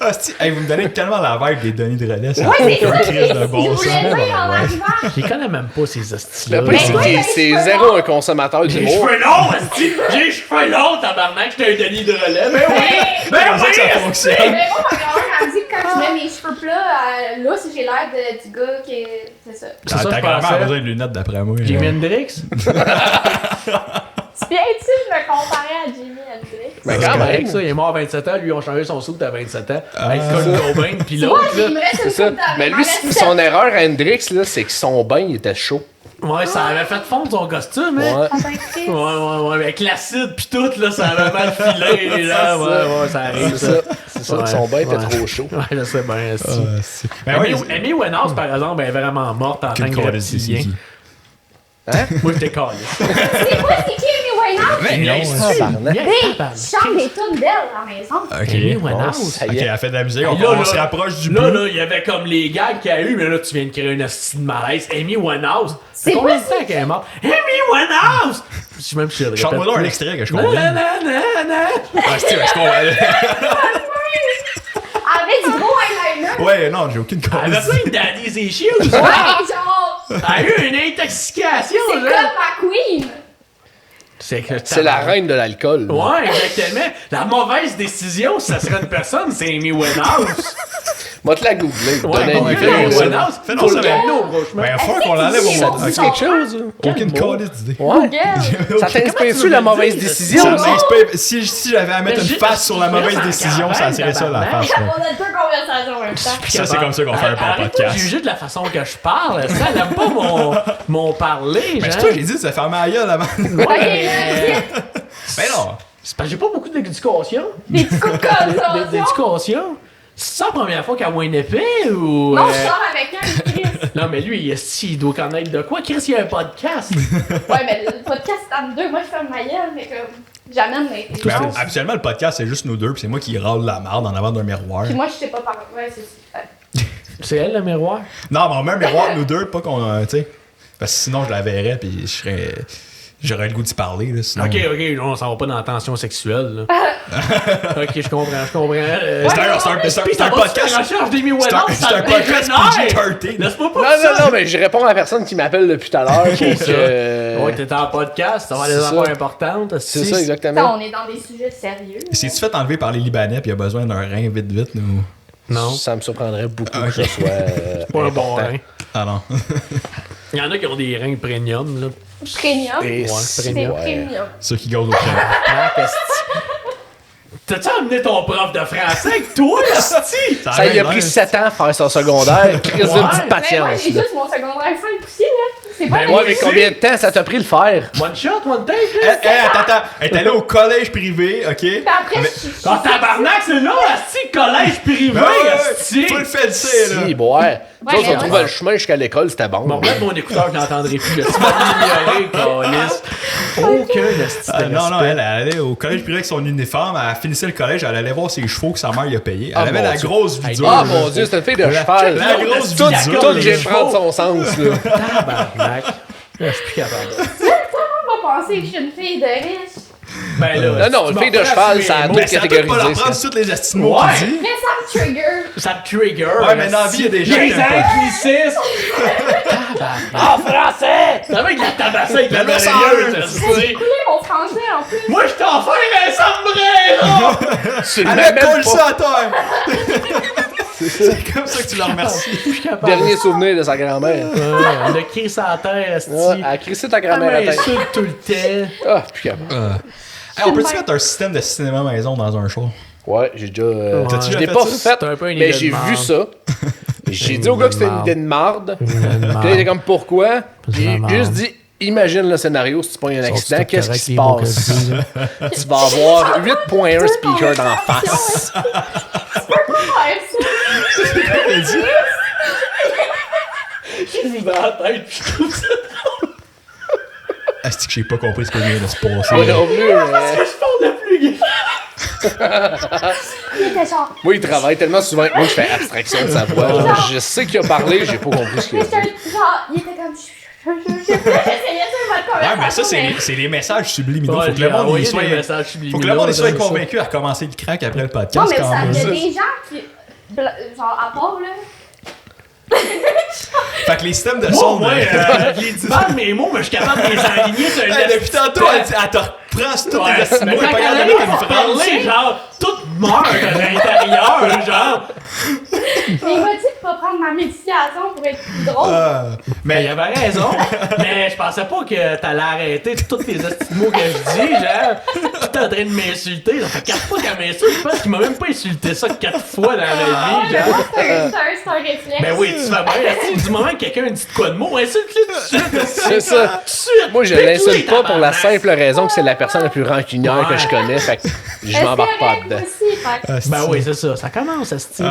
[SPEAKER 1] Ah, hey, vous me donnez tellement la vibe des Denis de relais. Ça
[SPEAKER 4] Ouais, c'est
[SPEAKER 1] aucun
[SPEAKER 4] ça!
[SPEAKER 1] crise de
[SPEAKER 4] Je
[SPEAKER 1] bon
[SPEAKER 4] voulais
[SPEAKER 1] sens.
[SPEAKER 4] dire en arrivant.
[SPEAKER 3] Je les connais même pas, ces hosties-là.
[SPEAKER 2] Le pire, c'est
[SPEAKER 4] ouais,
[SPEAKER 2] qu'il
[SPEAKER 4] mais
[SPEAKER 2] c'est
[SPEAKER 4] je peux
[SPEAKER 2] zéro
[SPEAKER 4] pas.
[SPEAKER 2] un consommateur
[SPEAKER 3] J'ai les
[SPEAKER 2] d'humour.
[SPEAKER 3] cheveux longs, esti! J'ai les cheveux longs, tabarnak, j'étais un Denis de relais. Ben oui! Ben
[SPEAKER 1] comme ça que ça
[SPEAKER 3] oui!
[SPEAKER 1] fonctionne.
[SPEAKER 4] Mais moi, ma grand-mère m'a dit que quand je mets mes cheveux plats, là, si j'ai l'air du gars qui. C'est ça.
[SPEAKER 3] C'est ça,
[SPEAKER 1] Ta
[SPEAKER 3] je
[SPEAKER 1] grand-mère a
[SPEAKER 3] pensais.
[SPEAKER 1] besoin de lunettes d'après moi.
[SPEAKER 3] Jimi Hendrix?
[SPEAKER 4] Tu viens-tu de me comparer à Jimi Hendrix?
[SPEAKER 2] Mais
[SPEAKER 3] C'est
[SPEAKER 2] quand
[SPEAKER 3] correct,
[SPEAKER 2] même.
[SPEAKER 3] ça, il est mort à 27 ans, lui, on a changé son soude à 27 ans. Avec Kurt Cobain, pis
[SPEAKER 4] Moi,
[SPEAKER 3] l'autre,
[SPEAKER 4] il me
[SPEAKER 3] là.
[SPEAKER 4] reste
[SPEAKER 2] C'est
[SPEAKER 4] une
[SPEAKER 2] ça.
[SPEAKER 4] coupe d'années.
[SPEAKER 2] Mais
[SPEAKER 4] Il
[SPEAKER 2] lui,
[SPEAKER 4] m'en reste
[SPEAKER 2] son
[SPEAKER 4] sept.
[SPEAKER 2] erreur à Hendrix, là, c'est que son bain il était chaud.
[SPEAKER 3] Ouais, ça avait fait fondre son costume, hein?
[SPEAKER 2] Ouais.
[SPEAKER 4] Ah, ben, Chris.
[SPEAKER 3] Ouais, avec l'acide pis tout, là, ça avait mal filé, là. Ouais, ça arrive,
[SPEAKER 2] C'est
[SPEAKER 3] ça.
[SPEAKER 2] ça. C'est ça que son bain était
[SPEAKER 3] Ouais.
[SPEAKER 2] trop chaud.
[SPEAKER 3] Ouais, je sais bien, esti.
[SPEAKER 1] Ben ouais,
[SPEAKER 3] Amy Winehouse, par exemple, elle est vraiment morte en tant que reptilien. Moi, j'étais calé.
[SPEAKER 4] C'est quoi, c'est qui Amy Winehouse?
[SPEAKER 1] Ben,
[SPEAKER 2] Tabarnak.
[SPEAKER 4] Hey, je chante des tunes d'elle à la maison.
[SPEAKER 3] Amy
[SPEAKER 1] Ok.
[SPEAKER 3] Winehouse.
[SPEAKER 2] Ça
[SPEAKER 1] Ok,
[SPEAKER 2] y est.
[SPEAKER 1] elle fait de la musique,
[SPEAKER 3] Là,
[SPEAKER 1] on
[SPEAKER 3] là,
[SPEAKER 1] se rapproche du
[SPEAKER 3] Là,
[SPEAKER 1] bleu.
[SPEAKER 3] il y avait comme les gags qu'il y a eu, mais là, tu viens de créer une hostie de malaise. Amy Winehouse.
[SPEAKER 4] C'est
[SPEAKER 3] Ça fait combien
[SPEAKER 4] quoi,
[SPEAKER 3] de temps qu'elle est morte? Amy Winehouse! Je sais même si je le répète.
[SPEAKER 1] Chante-moi donc un
[SPEAKER 3] plus.
[SPEAKER 1] extrait que je
[SPEAKER 3] Non,
[SPEAKER 1] comprends.
[SPEAKER 3] non, non, non, non.
[SPEAKER 1] Ah, c'est est-ce qu'on
[SPEAKER 4] Avec du gros eyeliner.
[SPEAKER 1] Ouais, non, j'ai aucune
[SPEAKER 3] Elle avait
[SPEAKER 1] connaissance.
[SPEAKER 3] plein de daddy's issues.
[SPEAKER 4] Ouais, genre.
[SPEAKER 3] Elle a eu une intoxication,
[SPEAKER 4] C'est comme
[SPEAKER 3] là.
[SPEAKER 4] ma queen.
[SPEAKER 2] C'est la reine de l'alcool.
[SPEAKER 3] Ouais, exactement. La mauvaise décision, si ça serait une personne, c'est Amy Winehouse.
[SPEAKER 2] Va te la googler.
[SPEAKER 3] Ouais,
[SPEAKER 2] Donner
[SPEAKER 3] bon,
[SPEAKER 2] une
[SPEAKER 3] fais
[SPEAKER 2] idée,
[SPEAKER 3] Amy
[SPEAKER 2] ça.
[SPEAKER 3] Winehouse.
[SPEAKER 1] Fais-nous
[SPEAKER 3] Faut
[SPEAKER 1] ça,
[SPEAKER 3] le
[SPEAKER 1] ben.
[SPEAKER 3] gagner au gros chemin.
[SPEAKER 1] Ben, faut qu'on l'enlève
[SPEAKER 4] c'est
[SPEAKER 1] au
[SPEAKER 4] qui,
[SPEAKER 1] monde.
[SPEAKER 2] Ça dit quelque chose?
[SPEAKER 1] Aucune
[SPEAKER 3] Quel mot?
[SPEAKER 1] calice d'idée.
[SPEAKER 2] Ouais.
[SPEAKER 4] Gueule.
[SPEAKER 2] Ça t'inspire-tu la mauvaise décision?
[SPEAKER 1] Ça m'inspire. Si j'avais à mettre
[SPEAKER 3] Mais
[SPEAKER 1] une
[SPEAKER 3] j'ai-
[SPEAKER 1] face sur la
[SPEAKER 3] là,
[SPEAKER 1] mauvaise
[SPEAKER 3] ça
[SPEAKER 1] décision, ça
[SPEAKER 3] campagne,
[SPEAKER 1] serait ça la
[SPEAKER 3] tabarnak.
[SPEAKER 1] face. ouais.
[SPEAKER 4] On a deux conversations en même temps.
[SPEAKER 1] Ça, c'est comme ça qu'on fait un bon
[SPEAKER 3] Arrête pas de
[SPEAKER 1] podcast.
[SPEAKER 3] juger de la façon que je parle. Ça, elle aime pas mon parler,
[SPEAKER 1] Mais
[SPEAKER 3] genre.
[SPEAKER 1] c'est toi, j'ai dit de se faire ma gueule avant.
[SPEAKER 3] Ouais,
[SPEAKER 4] Ok,
[SPEAKER 3] mais-
[SPEAKER 4] là,
[SPEAKER 1] Mais non.
[SPEAKER 3] C'est parce que j'ai pas beaucoup d'éducation.
[SPEAKER 4] des petits coups de conversation.
[SPEAKER 3] D'éducation. C'est ça la première fois qu'elle voit une épée ou.
[SPEAKER 4] Non, je sors avec un Chris.
[SPEAKER 3] Non, mais lui, il doit connaître de quoi. Chris, il y a un podcast.
[SPEAKER 4] Ouais, mais le podcast c'est entre deux. Moi, je ferme ma gueule, mais comme. J'amène
[SPEAKER 1] Mais
[SPEAKER 4] l'intelligence.
[SPEAKER 1] habituellement, le podcast, c'est juste nous deux, puis c'est moi qui râle la marde en avant d'un miroir.
[SPEAKER 4] Puis moi, je sais pas parler. Ouais, c'est ça.
[SPEAKER 3] C'est elle, le miroir.
[SPEAKER 1] Non, mais on met un miroir, nous deux, pas qu'on. Tu sais. Parce que sinon, je la verrais, puis je serais. J'aurais le goût d'y parler, là. Sinon...
[SPEAKER 3] Ok, on s'en va pas dans la tension sexuelle, là. Ok, je comprends.
[SPEAKER 1] C'est un podcast.
[SPEAKER 3] La recherche d'Amy
[SPEAKER 1] C'est un-
[SPEAKER 3] Winehouse,
[SPEAKER 1] c'est
[SPEAKER 3] ça
[SPEAKER 1] un
[SPEAKER 3] me
[SPEAKER 1] podcast
[SPEAKER 3] dégénère.
[SPEAKER 1] PG-13.
[SPEAKER 3] Laisse-moi
[SPEAKER 2] Non,
[SPEAKER 3] pas ça.
[SPEAKER 2] non, mais je réponds à la personne qui m'appelle depuis tout à l'heure pour que...
[SPEAKER 3] Ouais, t'es en podcast, ça va
[SPEAKER 2] C'est
[SPEAKER 3] des
[SPEAKER 2] ça.
[SPEAKER 3] affaires importantes.
[SPEAKER 2] C'est ça,
[SPEAKER 4] Attends,
[SPEAKER 2] exactement.
[SPEAKER 4] on est dans des sujets sérieux.
[SPEAKER 1] Si tu fais enlever par les Libanais, puis il y a besoin d'un rein vite, nous.
[SPEAKER 3] Non.
[SPEAKER 2] Ça me surprendrait beaucoup
[SPEAKER 1] Ok.
[SPEAKER 2] que ce soit
[SPEAKER 3] Pas un bon
[SPEAKER 2] important.
[SPEAKER 3] rein.
[SPEAKER 1] Ah non.
[SPEAKER 3] Il y en a qui ont des reins premium, là.
[SPEAKER 4] Premium.
[SPEAKER 2] Et
[SPEAKER 3] Ouais,
[SPEAKER 4] C'est
[SPEAKER 3] premium.
[SPEAKER 4] premium.
[SPEAKER 1] Ceux qui gaulent au crème.
[SPEAKER 3] T'as-tu amené ton prof de français avec toi, esti?
[SPEAKER 2] Ça lui a pris 7 ans à faire son secondaire. Crise d'une petite
[SPEAKER 4] Mais moi,
[SPEAKER 2] patience.
[SPEAKER 4] j'ai
[SPEAKER 2] là.
[SPEAKER 4] juste mon secondaire 5 aussi, là. C'est pas
[SPEAKER 2] Ouais, mais combien de temps ça t'a pris le faire?
[SPEAKER 3] One shot, one take, là.
[SPEAKER 1] Attends. Elle est allée au collège privé, OK?
[SPEAKER 4] Puis après,
[SPEAKER 3] Ah, tabarnak, c'est là, asti, collège privé, asti.
[SPEAKER 1] Faut le faire, là.
[SPEAKER 2] Si, bon, ouais. Nous autres, on
[SPEAKER 4] mais
[SPEAKER 2] trouvait le chemin jusqu'à l'école, c'était bon.
[SPEAKER 3] Bon, remettre mon écouteur, je n'entendrai plus. Tu m'as ignoré, câlisse. Aucun asti de
[SPEAKER 1] Non,
[SPEAKER 3] respect.
[SPEAKER 1] elle allait au collège privé avec son uniforme, elle finissait le collège, elle allait voir ses chevaux que sa mère lui a payé. Elle
[SPEAKER 2] Ah,
[SPEAKER 1] avait
[SPEAKER 2] mon
[SPEAKER 1] la
[SPEAKER 2] Dieu.
[SPEAKER 1] grosse vie dure.
[SPEAKER 2] Ah, mon Dieu, c'est une fille de cheval.
[SPEAKER 1] La grosse vie
[SPEAKER 2] Tout,
[SPEAKER 1] dure.
[SPEAKER 2] tout vient de prendre son sens, là.
[SPEAKER 3] Tabarnak. Là, je suis plus capable.
[SPEAKER 4] on va penser que je suis une fille de riche.
[SPEAKER 3] Ben là,
[SPEAKER 2] Non, une fille de cheval, ça a
[SPEAKER 1] Mais
[SPEAKER 2] d'autres
[SPEAKER 1] ça peut pas leur
[SPEAKER 2] catégorisé.
[SPEAKER 1] prendre toutes les estimations
[SPEAKER 3] Ouais.
[SPEAKER 1] qu'il dit.
[SPEAKER 4] Mais ça me trigger.
[SPEAKER 3] ça te trigger.
[SPEAKER 1] Ouais, mais dans la vie, il y a des gens qui
[SPEAKER 3] Les
[SPEAKER 1] aiment pas.
[SPEAKER 3] anglicistes.
[SPEAKER 2] En français!
[SPEAKER 3] C'est vrai que la tabasse avec la
[SPEAKER 1] Le
[SPEAKER 3] balayeuse,
[SPEAKER 1] message.
[SPEAKER 3] asti.
[SPEAKER 4] J'ai coulé mon français en plus.
[SPEAKER 3] Moi, je t'en fais un sombrero!
[SPEAKER 2] C'est
[SPEAKER 1] Elle a collé ça à terre! C'est comme ça que tu la remercies.
[SPEAKER 3] Je suis capable.
[SPEAKER 2] Dernier souvenir de sa grand-mère.
[SPEAKER 3] Ouais, on a crié ça à terre, asti.
[SPEAKER 2] Ouais, elle a crissé ta
[SPEAKER 3] Elle
[SPEAKER 2] grand-mère à tête.
[SPEAKER 3] m'insulte tout le temps.
[SPEAKER 2] Ah, plus capable.
[SPEAKER 1] Hey, on peut-tu mettre un système de cinéma maison dans un show?
[SPEAKER 2] Ouais, j'ai déjà.
[SPEAKER 1] T'as-tu
[SPEAKER 2] Je
[SPEAKER 1] déjà
[SPEAKER 2] l'ai
[SPEAKER 1] fait
[SPEAKER 2] pas
[SPEAKER 1] ça?
[SPEAKER 2] fait,
[SPEAKER 3] C'est un peu une
[SPEAKER 2] mais
[SPEAKER 3] idée
[SPEAKER 2] j'ai
[SPEAKER 3] de
[SPEAKER 2] vu
[SPEAKER 3] marde.
[SPEAKER 2] ça. J'ai dit au gars que c'était une idée de marde. Puis là, il était comme pourquoi? Puis
[SPEAKER 3] de marde.
[SPEAKER 2] juste dit imagine le scénario si tu pognes un accident,
[SPEAKER 3] Sauf que
[SPEAKER 2] qu'est-ce qui
[SPEAKER 3] c'est
[SPEAKER 2] se
[SPEAKER 3] correct,
[SPEAKER 2] passe?
[SPEAKER 3] les mots que je dis,
[SPEAKER 2] Tu vas avoir 8.1 speakers dans la face.
[SPEAKER 4] Ouais, ça.
[SPEAKER 1] Elle dit,
[SPEAKER 3] J'ai vu dans la tête, puis je trouve ça.
[SPEAKER 1] est-ce que j'ai pas compris ce que vient de se passer?
[SPEAKER 2] Moi non plus, mais-
[SPEAKER 3] Je parle de plus gay.
[SPEAKER 4] Il était genre.
[SPEAKER 2] Moi, il travaille tellement souvent que moi, je fais abstraction de sa voix. Genre, je sais qu'il a parlé, j'ai pas compris ce qu'il
[SPEAKER 4] Mais
[SPEAKER 2] a
[SPEAKER 4] c'était
[SPEAKER 2] dit.
[SPEAKER 4] genre, il était comme. J'essayais de faire votre
[SPEAKER 1] Ouais, mais ça,
[SPEAKER 4] conversation,
[SPEAKER 1] c'est les messages subliminaux.
[SPEAKER 3] Ouais,
[SPEAKER 1] Faut que
[SPEAKER 3] j'ai
[SPEAKER 1] le monde y
[SPEAKER 3] envoyé
[SPEAKER 1] soit.
[SPEAKER 3] des messages
[SPEAKER 1] Faut
[SPEAKER 3] subliminaux.
[SPEAKER 1] que le monde y soit
[SPEAKER 3] dans ça.
[SPEAKER 1] convaincu à recommencer le crack après le
[SPEAKER 4] Non,
[SPEAKER 1] podcast.
[SPEAKER 4] mais
[SPEAKER 1] quand
[SPEAKER 4] ça, il y a
[SPEAKER 1] même.
[SPEAKER 4] des gens qui. Genre, à part, là.
[SPEAKER 1] Fait que les systèmes de
[SPEAKER 3] Moi,
[SPEAKER 1] son.
[SPEAKER 3] moi,
[SPEAKER 1] de-
[SPEAKER 3] les 10 balles, mes mots, mais je suis capable de les aligner sur un
[SPEAKER 1] Hey, depuis tantôt, elle te reprend sur tous
[SPEAKER 3] Ouais,
[SPEAKER 1] tes estimes.
[SPEAKER 3] mais
[SPEAKER 1] Elle est
[SPEAKER 3] quand
[SPEAKER 1] pas capable de
[SPEAKER 3] elle
[SPEAKER 1] mettre
[SPEAKER 3] arrive
[SPEAKER 1] une
[SPEAKER 3] à
[SPEAKER 1] phrase.
[SPEAKER 3] parler, genre, tout meurt à l'intérieur, genre.
[SPEAKER 4] Mais il m'a dit de pas prendre ma médication pour être plus drôle.
[SPEAKER 3] Ben, il
[SPEAKER 1] Mais
[SPEAKER 3] avait raison, mais je pensais pas que t'allais arrêter tous tes estis mots que je dis, genre, tout en train de m'insulter. Ça fait 4 fois qu'elle m'insulte, je pense qu'il m'a même pas insulté ça 4 fois dans la vie,
[SPEAKER 4] Mais
[SPEAKER 3] genre.
[SPEAKER 4] moi, c'est un réflexe.
[SPEAKER 3] Ben oui, tu vas bien, esti, du moment que quelqu'un dit de quoi de mots, insulte-le tout de suite, esti.
[SPEAKER 2] C'est ça.
[SPEAKER 3] Tout de suite.
[SPEAKER 2] Moi, je
[SPEAKER 3] Pique-les,
[SPEAKER 2] l'insulte pas pour la
[SPEAKER 3] tabarnak.
[SPEAKER 2] simple raison que c'est la personne la plus rancunière que je connais. Fait que je m'embarque pas dedans.
[SPEAKER 4] Aussi, fait que-
[SPEAKER 3] Ben oui, c'est ça, ça commence, esti.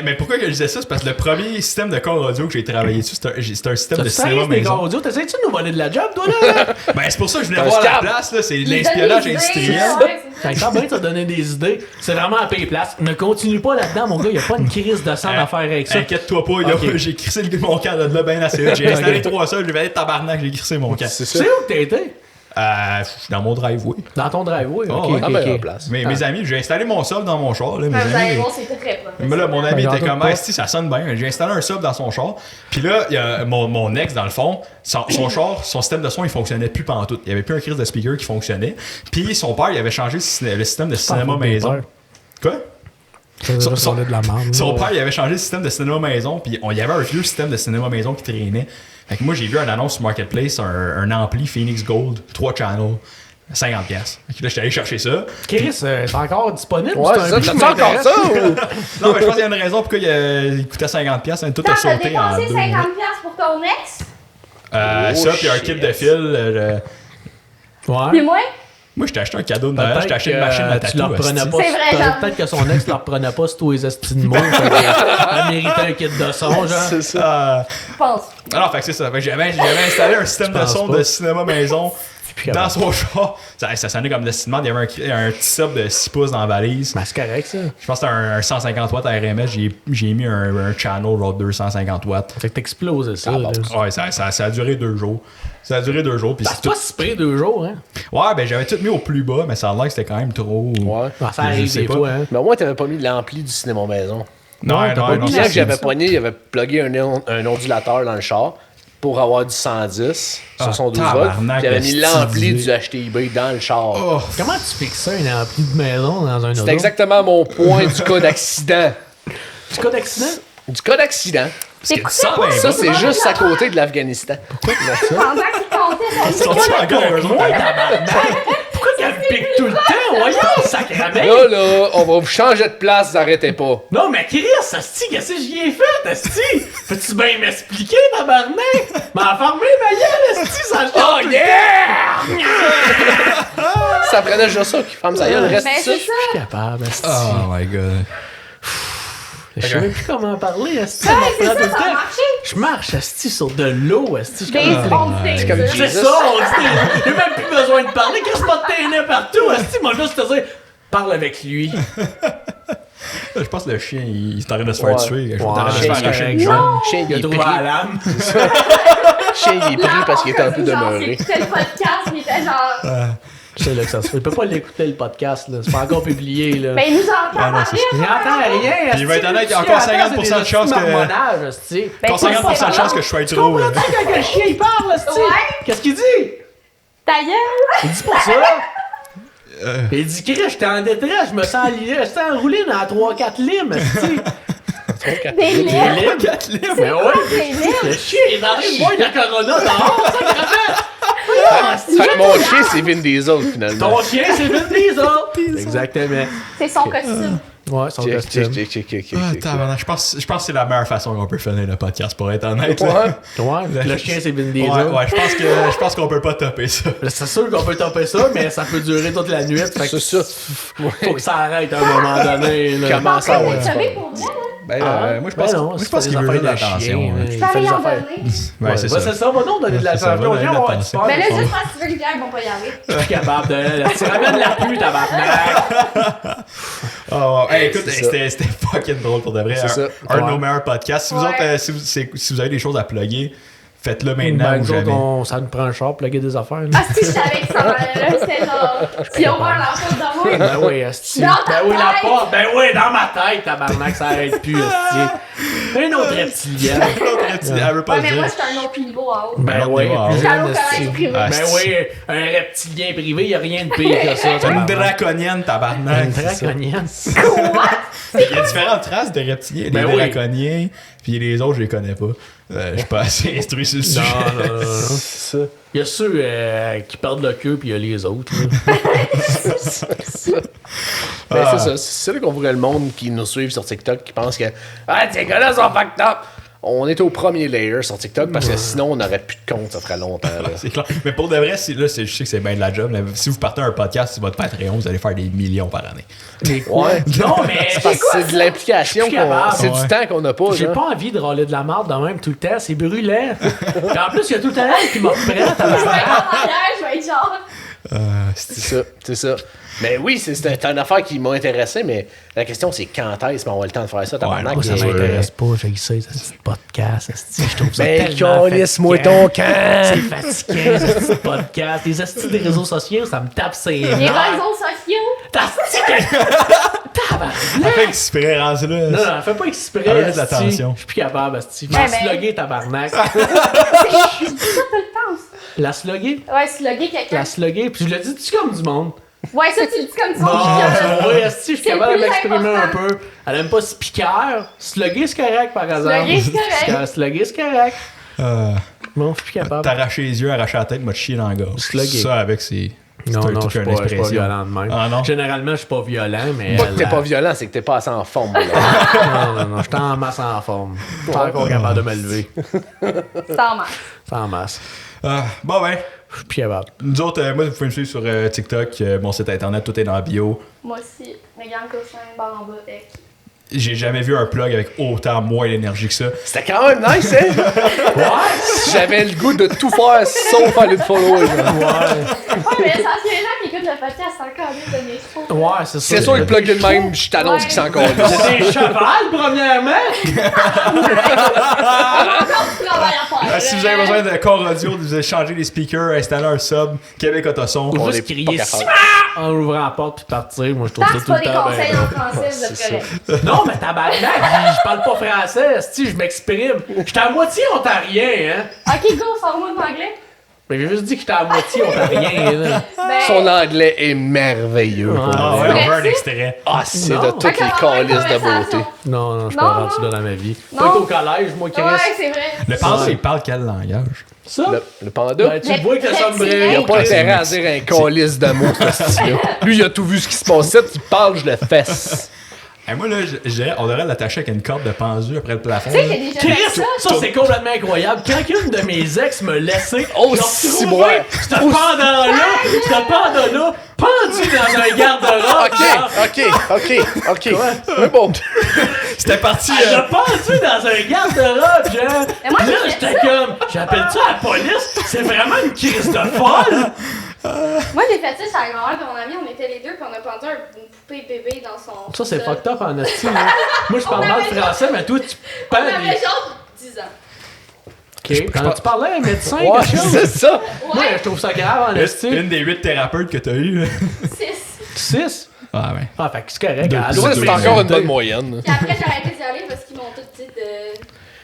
[SPEAKER 1] mais pourquoi que je disais ça? C'est parce que le premier système de corps audio que j'ai travaillé dessus, c'était un système de cinéma
[SPEAKER 3] des gars
[SPEAKER 1] maison.
[SPEAKER 3] audio, t'essayes-tu de nous voler de la job, toi, là?
[SPEAKER 1] Ben, c'est pour ça que je voulais
[SPEAKER 2] Un
[SPEAKER 1] voir la
[SPEAKER 2] scam.
[SPEAKER 1] place, là. C'est
[SPEAKER 4] Il donne
[SPEAKER 1] l'espionnage
[SPEAKER 4] des idées,
[SPEAKER 1] industriel.
[SPEAKER 4] ouais, c'est ça.
[SPEAKER 3] Quand bien, ça donné des idées. C'est vraiment à payer place. Ne continue pas là-dedans, mon gars. Il a pas une crise de sang à faire avec ça.
[SPEAKER 1] Inquiète-toi pas, là,
[SPEAKER 3] Ok.
[SPEAKER 1] j'ai crissé mon camp de là ben assez haut. J'ai installé 3 sols, j'ai fait tabarnak, j'ai crissé mon camp.
[SPEAKER 2] C'est
[SPEAKER 3] Tu
[SPEAKER 2] ça.
[SPEAKER 3] sais où que t'as été?
[SPEAKER 1] Je suis dans mon driveway.
[SPEAKER 3] Dans ton driveway.
[SPEAKER 1] Oh,
[SPEAKER 3] Ok,
[SPEAKER 1] ouais.
[SPEAKER 3] ok,
[SPEAKER 2] Ah, ben, en
[SPEAKER 3] ok.
[SPEAKER 2] place.
[SPEAKER 1] Mais mes amis, j'ai installé mon sub dans mon char. Là, mes
[SPEAKER 4] Vous allez
[SPEAKER 1] amis,
[SPEAKER 4] voir, c'est très proche.
[SPEAKER 1] mais là, mon ami
[SPEAKER 3] Ben,
[SPEAKER 1] était
[SPEAKER 3] j'en
[SPEAKER 1] comme,
[SPEAKER 3] doute pas.
[SPEAKER 1] ah, si, ça sonne bien. J'ai installé un sub dans son char. Puis là, il y a mon ex, dans le fond, son char, son système de son, il fonctionnait plus pantoute. Il y avait plus un crise de speaker qui fonctionnait. Puis son père, il avait changé le système de cinéma
[SPEAKER 3] faute des
[SPEAKER 1] maison.
[SPEAKER 3] pères.
[SPEAKER 1] Quoi?
[SPEAKER 3] Son,
[SPEAKER 1] Son-
[SPEAKER 3] de la merde.
[SPEAKER 1] Son père, il avait changé le système de cinéma maison, puis il y avait un vieux système de cinéma maison qui traînait. Fait que moi, j'ai vu une annonce sur Marketplace, un ampli Phoenix Gold, 3 channels, 50$. Fait que là, j'étais allé chercher ça.
[SPEAKER 3] Chris, c'est encore disponible?
[SPEAKER 2] Ouais, c'est ça.
[SPEAKER 3] un
[SPEAKER 2] T'as-tu encore ça ou?
[SPEAKER 1] Non, mais je pense qu'il y a une raison pourquoi il coûtait 50$, hein, tout a
[SPEAKER 4] Quand t'as
[SPEAKER 1] sauté en
[SPEAKER 4] dépensé
[SPEAKER 1] 2
[SPEAKER 4] 50$
[SPEAKER 1] mois.
[SPEAKER 4] pour ton ex,
[SPEAKER 1] Ça, puis un kit de fil.
[SPEAKER 4] puis
[SPEAKER 3] Ouais.
[SPEAKER 4] moi,
[SPEAKER 1] Moi, je t'ai acheté un cadeau de Noël, je t'ai acheté une machine à
[SPEAKER 3] tu
[SPEAKER 1] tatou.
[SPEAKER 3] leur prenais
[SPEAKER 1] esti.
[SPEAKER 3] pas.
[SPEAKER 4] C'est vrai, j'avoue.
[SPEAKER 3] Peut-être que son ex leur prenait pas sur tous les estis de mots. Elle méritait un kit de son, genre.
[SPEAKER 2] C'est ça.
[SPEAKER 4] je pense.
[SPEAKER 1] Alors, fait que c'est ça. Fait que j'avais installé un système de
[SPEAKER 3] pense
[SPEAKER 1] son
[SPEAKER 3] pas.
[SPEAKER 1] de cinéma maison
[SPEAKER 3] Puis
[SPEAKER 1] dans son char. Ça sonnait comme destinement. Il y avait un petit sub de 6 pouces dans la valise.
[SPEAKER 3] Ben, c'est correct, ça.
[SPEAKER 1] Je pense que c'était un 150 watts RMS. J'ai mis un channel Road 250 watts.
[SPEAKER 3] Fait que t'exploses ça.
[SPEAKER 2] Ah,
[SPEAKER 3] là.
[SPEAKER 2] bon.
[SPEAKER 1] Ouais, ça a duré 2 jours. Ça a duré 2 jours. Puis
[SPEAKER 3] Ben,
[SPEAKER 1] c'est
[SPEAKER 3] c'est
[SPEAKER 1] tout...
[SPEAKER 3] pas si pire 2 jours, hein.
[SPEAKER 1] Ouais, ben j'avais tout mis au plus bas, mais ça a l'air que c'était quand même trop.
[SPEAKER 2] Ouais.
[SPEAKER 3] Ben, ça
[SPEAKER 1] Je
[SPEAKER 3] arrive
[SPEAKER 1] sais
[SPEAKER 3] des
[SPEAKER 1] pas.
[SPEAKER 3] fois, hein.
[SPEAKER 2] Mais au moins, t'avais pas mis l'ampli du cinéma maison.
[SPEAKER 1] Non,
[SPEAKER 3] Non, t'as pas mis
[SPEAKER 2] Le
[SPEAKER 3] ça,
[SPEAKER 2] client que
[SPEAKER 3] c'est
[SPEAKER 2] j'avais
[SPEAKER 3] ça.
[SPEAKER 2] poigné, il avait plugué un ondulateur dans le char pour avoir du 110
[SPEAKER 1] Ah,
[SPEAKER 2] sur son 12 volts.
[SPEAKER 1] tabarnak,
[SPEAKER 2] Il avait mis
[SPEAKER 1] esti
[SPEAKER 2] l'ampli
[SPEAKER 1] d'idée.
[SPEAKER 2] du HTIB dans le char.
[SPEAKER 1] Oh,
[SPEAKER 3] Comment tu fixes ça, un ampli de maison dans un auto?
[SPEAKER 2] C'est exactement mon point du cas d'accident.
[SPEAKER 3] Du cas d'accident?
[SPEAKER 2] Du cas d'accident.
[SPEAKER 4] T'écoutais
[SPEAKER 1] ça,
[SPEAKER 4] pas
[SPEAKER 1] ben,
[SPEAKER 2] Ça,
[SPEAKER 4] ça
[SPEAKER 2] c'est juste à côté de l'Afghanistan.
[SPEAKER 4] pendant qu'il comptait son
[SPEAKER 1] sorti encore un jour.
[SPEAKER 3] Pourquoi qu'elle pique tout le temps, voyons, sacrément!
[SPEAKER 2] Là, on va vous changer de place, vous arrêtez pas.
[SPEAKER 3] Non, mais Chris, asti, qu'est-ce que j'y ai fait, asti? Peux-tu bien m'expliquer, tabarnak? M'a fermé ma gueule, asti, ça change.
[SPEAKER 2] Oh yeah! Ça prenait juste ça qui ferme sa gueule, reste
[SPEAKER 4] Ben,
[SPEAKER 2] ça.
[SPEAKER 4] c'est ça.
[SPEAKER 3] Je suis capable, asti.
[SPEAKER 1] Oh my god.
[SPEAKER 3] Je sais même plus comment parler, asti.
[SPEAKER 4] Ouais,
[SPEAKER 3] ça
[SPEAKER 4] c'est
[SPEAKER 3] me prend
[SPEAKER 4] ça,
[SPEAKER 3] tout le
[SPEAKER 4] ça a
[SPEAKER 3] temps.
[SPEAKER 4] marché.
[SPEAKER 3] Je marche, asti, sur de l'eau, asti.
[SPEAKER 4] Des
[SPEAKER 2] C'est comme
[SPEAKER 3] C'est
[SPEAKER 2] Jesus.
[SPEAKER 3] ça, on dit. J'ai même plus besoin de parler. Qu'est-ce que tu t'es partout, asti? Moi, juste te dire, parle avec lui.
[SPEAKER 1] Je pense que le chien, il est en train de se faire
[SPEAKER 2] Ouais.
[SPEAKER 1] tuer. Je
[SPEAKER 3] Ouais,
[SPEAKER 1] suis en train de se
[SPEAKER 3] chien,
[SPEAKER 1] faire arracher une
[SPEAKER 3] c'est
[SPEAKER 1] jambe.
[SPEAKER 2] Chien,
[SPEAKER 3] Il
[SPEAKER 2] il
[SPEAKER 3] a
[SPEAKER 2] est
[SPEAKER 3] trouvé
[SPEAKER 2] pris.
[SPEAKER 3] à l'âme.
[SPEAKER 2] Chien, il est pris parce qu'il est un peu demeuré.
[SPEAKER 4] C'était le podcast, il était genre.
[SPEAKER 3] Je sais là que ça se fait. Il peut pas l'écouter, le podcast, là. C'est pas encore publié, là.
[SPEAKER 4] Ben, il nous entend
[SPEAKER 1] Ah, non,
[SPEAKER 4] parler.
[SPEAKER 1] c'est
[SPEAKER 3] J'entends rien.
[SPEAKER 1] Puis il va être honnête, il y a encore 50% de chance que.
[SPEAKER 4] Ben,
[SPEAKER 1] Encore 50% de chance que je sois
[SPEAKER 3] Tu
[SPEAKER 1] trop.
[SPEAKER 3] comprends quand le chien il parle, asti?
[SPEAKER 4] Ouais.
[SPEAKER 3] Qu'est-ce qu'il dit?
[SPEAKER 4] Ta gueule!
[SPEAKER 3] Il dit pas ça. Il dit, Chris, j'étais en détresse, je me sens j'étais enroulé dans 3-4 limes, asti.
[SPEAKER 4] Des limes!
[SPEAKER 1] 4 livres.
[SPEAKER 3] Mais ouais.
[SPEAKER 4] Des limes!
[SPEAKER 3] Le chien il est en train de boire de la Corona dehors, ça,
[SPEAKER 2] Fait que mon chien, c'est Vin Diesel, finalement.
[SPEAKER 3] ton chien, c'est Vin Diesel. Exactement.
[SPEAKER 4] C'est son costume.
[SPEAKER 3] Ouais, son
[SPEAKER 2] Check,
[SPEAKER 3] costume.
[SPEAKER 2] check.
[SPEAKER 1] Ah, tabarnak, je pense que c'est la meilleure façon qu'on peut finir le podcast, pour être honnête. là.
[SPEAKER 2] Ouais.
[SPEAKER 3] Ouais, le chien, c'est Vin Diesel.
[SPEAKER 1] Ouais, je pense qu'on peut pas topper ça.
[SPEAKER 3] C'est sûr qu'on peut topper ça, mais ça peut durer toute la nuit. Fait que
[SPEAKER 2] C'est ça.
[SPEAKER 3] faut que ça arrête à un moment donné. Là.
[SPEAKER 2] Comment ça, ouais?
[SPEAKER 4] Tu savais pour vrai, là?
[SPEAKER 1] Ben, moi, je
[SPEAKER 3] Ben
[SPEAKER 1] pense,
[SPEAKER 3] non,
[SPEAKER 1] moi, je
[SPEAKER 3] c'est
[SPEAKER 1] pense
[SPEAKER 3] pas
[SPEAKER 1] qu'il
[SPEAKER 3] des
[SPEAKER 1] veut juste de
[SPEAKER 3] affaires de
[SPEAKER 1] l'attention.
[SPEAKER 3] chien,
[SPEAKER 1] hein.
[SPEAKER 3] hein.
[SPEAKER 4] Je
[SPEAKER 3] Il
[SPEAKER 4] peux
[SPEAKER 3] fait
[SPEAKER 4] aller
[SPEAKER 3] des
[SPEAKER 4] en
[SPEAKER 3] affaires.
[SPEAKER 4] donner.
[SPEAKER 1] Ouais, c'est ça.
[SPEAKER 3] C'est ça, va donc donner de
[SPEAKER 1] C'est ça,
[SPEAKER 3] l'attention.
[SPEAKER 1] va donner
[SPEAKER 3] Viens,
[SPEAKER 1] de
[SPEAKER 3] on va
[SPEAKER 1] l'attention.
[SPEAKER 3] te
[SPEAKER 4] Mais là,
[SPEAKER 3] faire.
[SPEAKER 4] juste parce que tu veux Rivière, ils vont pas y aller.
[SPEAKER 3] Je suis capable de. Tu ramènes la pluie, tabarnak.
[SPEAKER 1] Oh, hey, écoute,
[SPEAKER 2] c'est
[SPEAKER 1] c'était fucking drôle pour de vrai.
[SPEAKER 2] C'est ça.
[SPEAKER 1] Un de
[SPEAKER 3] Ouais.
[SPEAKER 1] nos meilleurs podcasts. Si vous,
[SPEAKER 4] Ouais.
[SPEAKER 1] autres, si vous avez des choses à plugger, faites-le maintenant
[SPEAKER 3] Ben,
[SPEAKER 1] ou
[SPEAKER 3] nous autres,
[SPEAKER 1] jamais.
[SPEAKER 3] ça nous prend un char pour plugger des affaires. là.
[SPEAKER 4] Ah, si je savais que ça m'allait là, c'était genre. Ils ont ouvert la porte de moi.
[SPEAKER 3] Ben oui, esti.
[SPEAKER 4] Dans ta
[SPEAKER 3] Ben oui, la
[SPEAKER 4] tête.
[SPEAKER 3] porte. Ben oui, dans ma tête, tabarnak, ça arrête plus, esti. Un autre reptilien.
[SPEAKER 1] Elle veut pas
[SPEAKER 4] Ouais,
[SPEAKER 1] le
[SPEAKER 4] mais moi,
[SPEAKER 1] dire.
[SPEAKER 4] j'étais un autre niveau en haut.
[SPEAKER 3] Ben
[SPEAKER 1] autre
[SPEAKER 3] oui,
[SPEAKER 1] niveau,
[SPEAKER 3] plus
[SPEAKER 4] J'étais allé
[SPEAKER 3] jeune,
[SPEAKER 4] au collège
[SPEAKER 3] esti.
[SPEAKER 4] privé.
[SPEAKER 1] Ah,
[SPEAKER 3] Ben oui, un reptilien privé, y a rien de pire que ça.
[SPEAKER 1] Une
[SPEAKER 3] tabarnak.
[SPEAKER 1] draconienne, tabarnak.
[SPEAKER 3] Une
[SPEAKER 1] c'est ça.
[SPEAKER 3] draconienne.
[SPEAKER 4] Quoi?
[SPEAKER 1] Il y a différentes races de reptiliens.
[SPEAKER 3] Ben
[SPEAKER 1] Les
[SPEAKER 3] oui.
[SPEAKER 1] draconiens, puis les autres, je les connais pas. Je suis pas assez instruit sur le sujet.
[SPEAKER 3] Non.
[SPEAKER 2] C'est ça.
[SPEAKER 3] Il y a ceux qui perdent le queue, puis il y a les autres. là.
[SPEAKER 2] Ben,
[SPEAKER 1] Ah.
[SPEAKER 2] c'est ça. C'est là qu'on voit le monde qui nous suit sur TikTok qui pense que ah, ces gars-là sont fucked up. On est au premier layer sur TikTok parce que sinon on n'aurait plus de compte, ça ferait longtemps. Là.
[SPEAKER 1] C'est clair. Mais pour de vrai, là, je sais que c'est bien de la job. Mais si vous partez un podcast sur votre Patreon, vous allez faire des millions par année.
[SPEAKER 2] Ouais.
[SPEAKER 3] Non, mais
[SPEAKER 2] Parce que c'est de l'implication,
[SPEAKER 3] Je suis capable.
[SPEAKER 2] c'est
[SPEAKER 1] Ouais.
[SPEAKER 2] du temps qu'on n'a pas.
[SPEAKER 3] j'ai
[SPEAKER 2] genre.
[SPEAKER 3] pas envie de râler de la marde de même tout le temps. C'est brûlant. Puis en plus, il y a tout le temps elle qui m'a prêt,
[SPEAKER 4] Je vais être
[SPEAKER 3] tabarnak.
[SPEAKER 4] en arrière, je vais être genre.
[SPEAKER 2] C'est ça. Mais oui, c'est une affaire qui m'a intéressé, mais la question c'est quand est-ce qu'on va le temps de faire ça, tabarnak?
[SPEAKER 1] non,
[SPEAKER 3] Ça
[SPEAKER 1] c'est
[SPEAKER 3] m'intéresse pas, j'ai ça, ce petit podcast, esti, je trouve ça
[SPEAKER 2] Ben,
[SPEAKER 3] tellement
[SPEAKER 2] calisse-moi
[SPEAKER 3] fatigant.
[SPEAKER 2] ton camp!
[SPEAKER 3] C'est fatigant, ce petit podcast. Les estis des réseaux sociaux, ça me tape ses
[SPEAKER 4] Les
[SPEAKER 3] nerfs.
[SPEAKER 4] réseaux sociaux.
[SPEAKER 3] Tabarnak!
[SPEAKER 1] Ça fait exprès, rendu là.
[SPEAKER 3] Non, non, fais pas exprès,
[SPEAKER 1] Arrête de
[SPEAKER 3] esti.
[SPEAKER 1] l'attention.
[SPEAKER 3] Je suis plus capable, esti.
[SPEAKER 4] Ouais,
[SPEAKER 3] La
[SPEAKER 4] ben-
[SPEAKER 3] slugger, tabarnak.
[SPEAKER 4] Je dis ça tout le temps.
[SPEAKER 3] La slugger?
[SPEAKER 4] Ouais, slugger quelqu'un.
[SPEAKER 3] La slugger. Puis je le dis-tu comme du monde?
[SPEAKER 4] Ouais, ça, tu le dis comme ça.
[SPEAKER 3] Non, ouais, esti, je suis
[SPEAKER 4] C'est
[SPEAKER 3] capable de
[SPEAKER 4] plus
[SPEAKER 3] m'exprimer un
[SPEAKER 4] important.
[SPEAKER 3] peu. Elle aime pas speaker. Slugger, c'est correct, par exemple.
[SPEAKER 4] Slugger, c'est correct.
[SPEAKER 3] Slugger, c'est correct. Bon, je suis plus capable.
[SPEAKER 1] T'arracher les yeux, arracher la tête, m'a chier dans la gorge.
[SPEAKER 3] Slugger.
[SPEAKER 1] Ça, avec ses.
[SPEAKER 3] Non,
[SPEAKER 1] c'est
[SPEAKER 3] non,
[SPEAKER 1] toute
[SPEAKER 3] je suis
[SPEAKER 1] une
[SPEAKER 3] pas
[SPEAKER 1] expression.
[SPEAKER 3] violent de même.
[SPEAKER 1] Ah, non?
[SPEAKER 3] Généralement, je suis pas violent, mais.
[SPEAKER 2] Pas que t'es pas violent, c'est que t'es pas assez en forme. Là.
[SPEAKER 3] Non, je suis en masse en forme. Je suis pas encore capable de me lever.
[SPEAKER 4] C'est en masse.
[SPEAKER 3] C'est en masse.
[SPEAKER 1] Bon, ben.
[SPEAKER 3] Je suis plus capable.
[SPEAKER 1] Nous autres, moi, vous pouvez me suivre sur TikTok, mon site internet, tout est dans la bio.
[SPEAKER 4] Moi aussi. Megan Cochin, barre en bas, avec.
[SPEAKER 1] J'ai jamais vu un plug avec autant moins d'énergie que ça.
[SPEAKER 2] C'était quand même nice, hein? Ouais! J'avais le goût de tout faire sauf aller de follow. Genre.
[SPEAKER 4] Ouais, mais ça, c'est les gens qui écoutent le podcast encore mieux de mes chevaux.
[SPEAKER 3] Ouais, c'est ça.
[SPEAKER 2] C'est sûr que le plug de même, je t'annonce
[SPEAKER 4] Ouais.
[SPEAKER 2] qu'il s'en encore
[SPEAKER 3] C'est des chevals, premièrement.
[SPEAKER 4] Encore du travail à faire.
[SPEAKER 1] Si vous avez besoin de corps audio, vous avez changé les speakers, installer un sub, Québec Autoson.
[SPEAKER 3] Ou
[SPEAKER 2] On
[SPEAKER 3] juste
[SPEAKER 2] est
[SPEAKER 3] crier
[SPEAKER 2] pas capable.
[SPEAKER 3] Ciment en ouvrant la porte puis partir. Moi, je trouve
[SPEAKER 4] Tant que
[SPEAKER 3] ça
[SPEAKER 4] c'est
[SPEAKER 3] tout
[SPEAKER 4] pas
[SPEAKER 3] le
[SPEAKER 4] des
[SPEAKER 3] temps.
[SPEAKER 4] conseils
[SPEAKER 3] ben,
[SPEAKER 4] en français, vous êtes correct.
[SPEAKER 3] Non, mais tabarnak, je parle pas français, esti, je m'exprime. J'étais à moitié ontarien, hein.
[SPEAKER 4] Ok, go, sors-moi de l'anglais.
[SPEAKER 3] Mais j'ai juste dit que j'étais à moitié ontarien, là.
[SPEAKER 4] Ben,
[SPEAKER 2] Son anglais est merveilleux. pour
[SPEAKER 3] Ah,
[SPEAKER 1] Ah
[SPEAKER 2] vrai.
[SPEAKER 1] ouais, on veut un
[SPEAKER 4] Bref,
[SPEAKER 1] extrait.
[SPEAKER 2] Ah, c'est
[SPEAKER 3] Non.
[SPEAKER 2] de toutes
[SPEAKER 4] Fait
[SPEAKER 2] les
[SPEAKER 4] qu'on va avoir une
[SPEAKER 2] calices de
[SPEAKER 4] conversation.
[SPEAKER 2] beauté.
[SPEAKER 3] Non, je suis
[SPEAKER 4] Non,
[SPEAKER 3] pas rendu
[SPEAKER 4] non.
[SPEAKER 3] là dans ma vie.
[SPEAKER 4] Non.
[SPEAKER 3] Pas être au collège, moi, Chris.
[SPEAKER 4] Ouais, c'est vrai.
[SPEAKER 1] Le parle, il parle quel langage?
[SPEAKER 3] Ça?
[SPEAKER 2] Le panda?
[SPEAKER 3] Ben, tu le vois que le
[SPEAKER 4] Le
[SPEAKER 3] sombrero.
[SPEAKER 2] Il a pas intérêt à dire un calice de mots, ce style-là. Lui, il a tout vu ce qui se passait, il parle, je le fesse.
[SPEAKER 1] Moi, là, je dirais, on devrait l'attacher avec une corde de pendu après le plafond.
[SPEAKER 4] Tu sais, j'ai déjà fait
[SPEAKER 3] Chris,
[SPEAKER 4] ça.
[SPEAKER 3] ça c'est complètement incroyable. Quand une de mes ex me laissait,
[SPEAKER 2] Oh,
[SPEAKER 3] je
[SPEAKER 2] si,
[SPEAKER 3] retrouvais
[SPEAKER 2] ouais.
[SPEAKER 3] ce pendant-là, pendu dans un garde-robe.
[SPEAKER 2] Ok. Mais bon.
[SPEAKER 1] C'était parti.
[SPEAKER 3] Elle l'a pendu dans un garde-robe, genre.
[SPEAKER 4] Mais moi,
[SPEAKER 3] Puis là,
[SPEAKER 4] j'ai fait
[SPEAKER 3] j'étais comme, j'appelle ça la police, c'est vraiment une crise de folle.
[SPEAKER 4] Moi, j'ai fait ça chez la grand-mère de mon ami, on était les deux, puis on a pendu une poupée bébé dans son.
[SPEAKER 3] Ça, c'est
[SPEAKER 4] sous-sol.
[SPEAKER 3] fucked up en esti, là. Moi, je parle mal français, mais toi, tu
[SPEAKER 4] On
[SPEAKER 3] parles
[SPEAKER 4] avait genre 10 ans.
[SPEAKER 3] Ok. Quand tu parlais à un médecin,
[SPEAKER 2] Ouais,
[SPEAKER 3] quelque chose?
[SPEAKER 2] c'est ça.
[SPEAKER 3] Moi,
[SPEAKER 4] Ouais,
[SPEAKER 3] je trouve ça grave en esti.
[SPEAKER 1] Une des 8 thérapeutes que t'as eu. Là.
[SPEAKER 4] 6.
[SPEAKER 3] 6?
[SPEAKER 1] Ah, ouais.
[SPEAKER 3] Ah, fait que c'est correct.
[SPEAKER 1] Deux-
[SPEAKER 3] Elle
[SPEAKER 1] deux-
[SPEAKER 3] doit
[SPEAKER 2] C'est
[SPEAKER 1] deux-
[SPEAKER 2] encore une
[SPEAKER 1] deux-
[SPEAKER 2] bonne moyenne.
[SPEAKER 4] Puis après, j'ai arrêté d'y aller parce qu'ils m'ont tout dit de.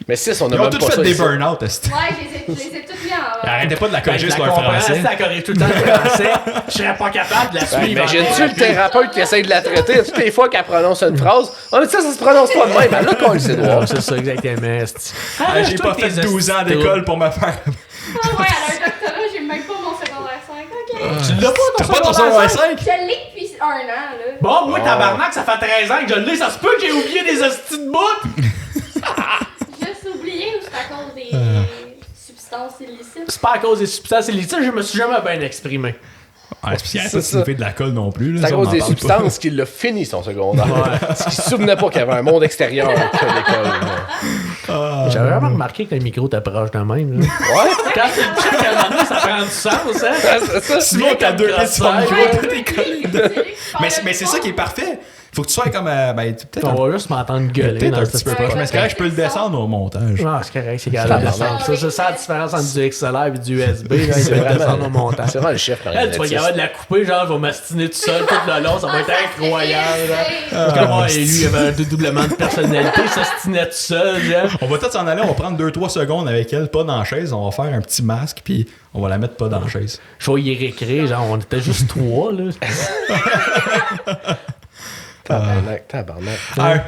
[SPEAKER 2] Mais 6, on a
[SPEAKER 1] Ils ont
[SPEAKER 2] même
[SPEAKER 1] tous
[SPEAKER 2] pas
[SPEAKER 1] fait
[SPEAKER 2] ça
[SPEAKER 1] des
[SPEAKER 2] ici.
[SPEAKER 1] burn-out, esti.
[SPEAKER 4] Ouais, je les ai toutes mis en.
[SPEAKER 1] Arrêtez pas de la
[SPEAKER 3] Ben,
[SPEAKER 1] corriger
[SPEAKER 3] je
[SPEAKER 1] sur
[SPEAKER 3] la
[SPEAKER 1] leur
[SPEAKER 3] comprends,
[SPEAKER 1] français.
[SPEAKER 3] si elle corrige tout le temps le français, je serais pas capable de la suivre.
[SPEAKER 2] Imagine-tu le thérapeute qui essaye de la traiter toutes les fois qu'elle prononce une phrase? Oh, mais ça se prononce pas de même. Elle a collé ses doigts.
[SPEAKER 3] Ouais, c'est ça, exactement. esti.
[SPEAKER 1] J'ai pas fait 12 ans d'école pour me faire.
[SPEAKER 4] Ah ouais, elle a un doctorat, j'ai même pas mon secondaire 5. Ok.
[SPEAKER 3] Tu l'as pas
[SPEAKER 1] T'as
[SPEAKER 3] ton
[SPEAKER 1] pas ton
[SPEAKER 3] secondaire
[SPEAKER 1] secondaire
[SPEAKER 3] 5?
[SPEAKER 1] 5?
[SPEAKER 4] Je l'ai depuis 1 an, là.
[SPEAKER 3] Bon, moi, tabarnak, ça fait 13 ans que je l'ai. Ça se peut que j'ai oublié des hosties de bout.
[SPEAKER 4] Juste oublié ou c'est à cause des substances illicites?
[SPEAKER 3] C'est pas à cause des substances illicites, je me suis jamais bien exprimé.
[SPEAKER 1] Ouais, c'est parce qu'il y a
[SPEAKER 2] C'est
[SPEAKER 1] pas
[SPEAKER 2] ça.
[SPEAKER 1] de fait de la colle non plus.
[SPEAKER 2] C'est à cause des substances qu'il a fini son secondaire. Parce qu'il se souvenait pas qu'il y avait un monde extérieur à l'école.
[SPEAKER 3] J'avais vraiment remarqué que le micro t'approche de même. Là.
[SPEAKER 2] Ouais?
[SPEAKER 3] Quand tu le check à un moment donné, ça prend du sens, hein?
[SPEAKER 2] C'est ça.
[SPEAKER 1] Simon, t'as deux pieds sur ton
[SPEAKER 3] Ouais,
[SPEAKER 1] micro,
[SPEAKER 3] ouais.
[SPEAKER 1] t'as des collés. Mais c'est ça qui est parfait. Faut que tu sois comme. Ben, peut-être
[SPEAKER 3] On
[SPEAKER 1] un,
[SPEAKER 3] va juste m'entendre gueuler
[SPEAKER 1] peut-être
[SPEAKER 3] dans
[SPEAKER 1] un
[SPEAKER 3] ce
[SPEAKER 1] petit peu
[SPEAKER 3] podcast.
[SPEAKER 1] proche. Mais c'est correct, je peux le descendre au montage.
[SPEAKER 3] Ah, c'est correct, c'est galère. C'est ça la différence entre du XLR et du USB. Là, il
[SPEAKER 2] C'est
[SPEAKER 3] va descendre au
[SPEAKER 2] vraiment,
[SPEAKER 3] montage.
[SPEAKER 2] c'est vraiment le chef.
[SPEAKER 3] Elle, tu vas capable de la couper, genre, il va m'astiner tout seul tout le long, ça va être incroyable. Genre. Comme moi et lui, il y avait un dédoublement de personnalité, il s'astinait tout seul, genre.
[SPEAKER 1] On va tous s'en aller, on va prendre 2-3 secondes avec elle, pas dans la chaise. On va faire un petit masque, puis on va la mettre pas dans la chaise.
[SPEAKER 3] Je vais y récréer, genre, on était juste 3, là.
[SPEAKER 2] Tabarnak.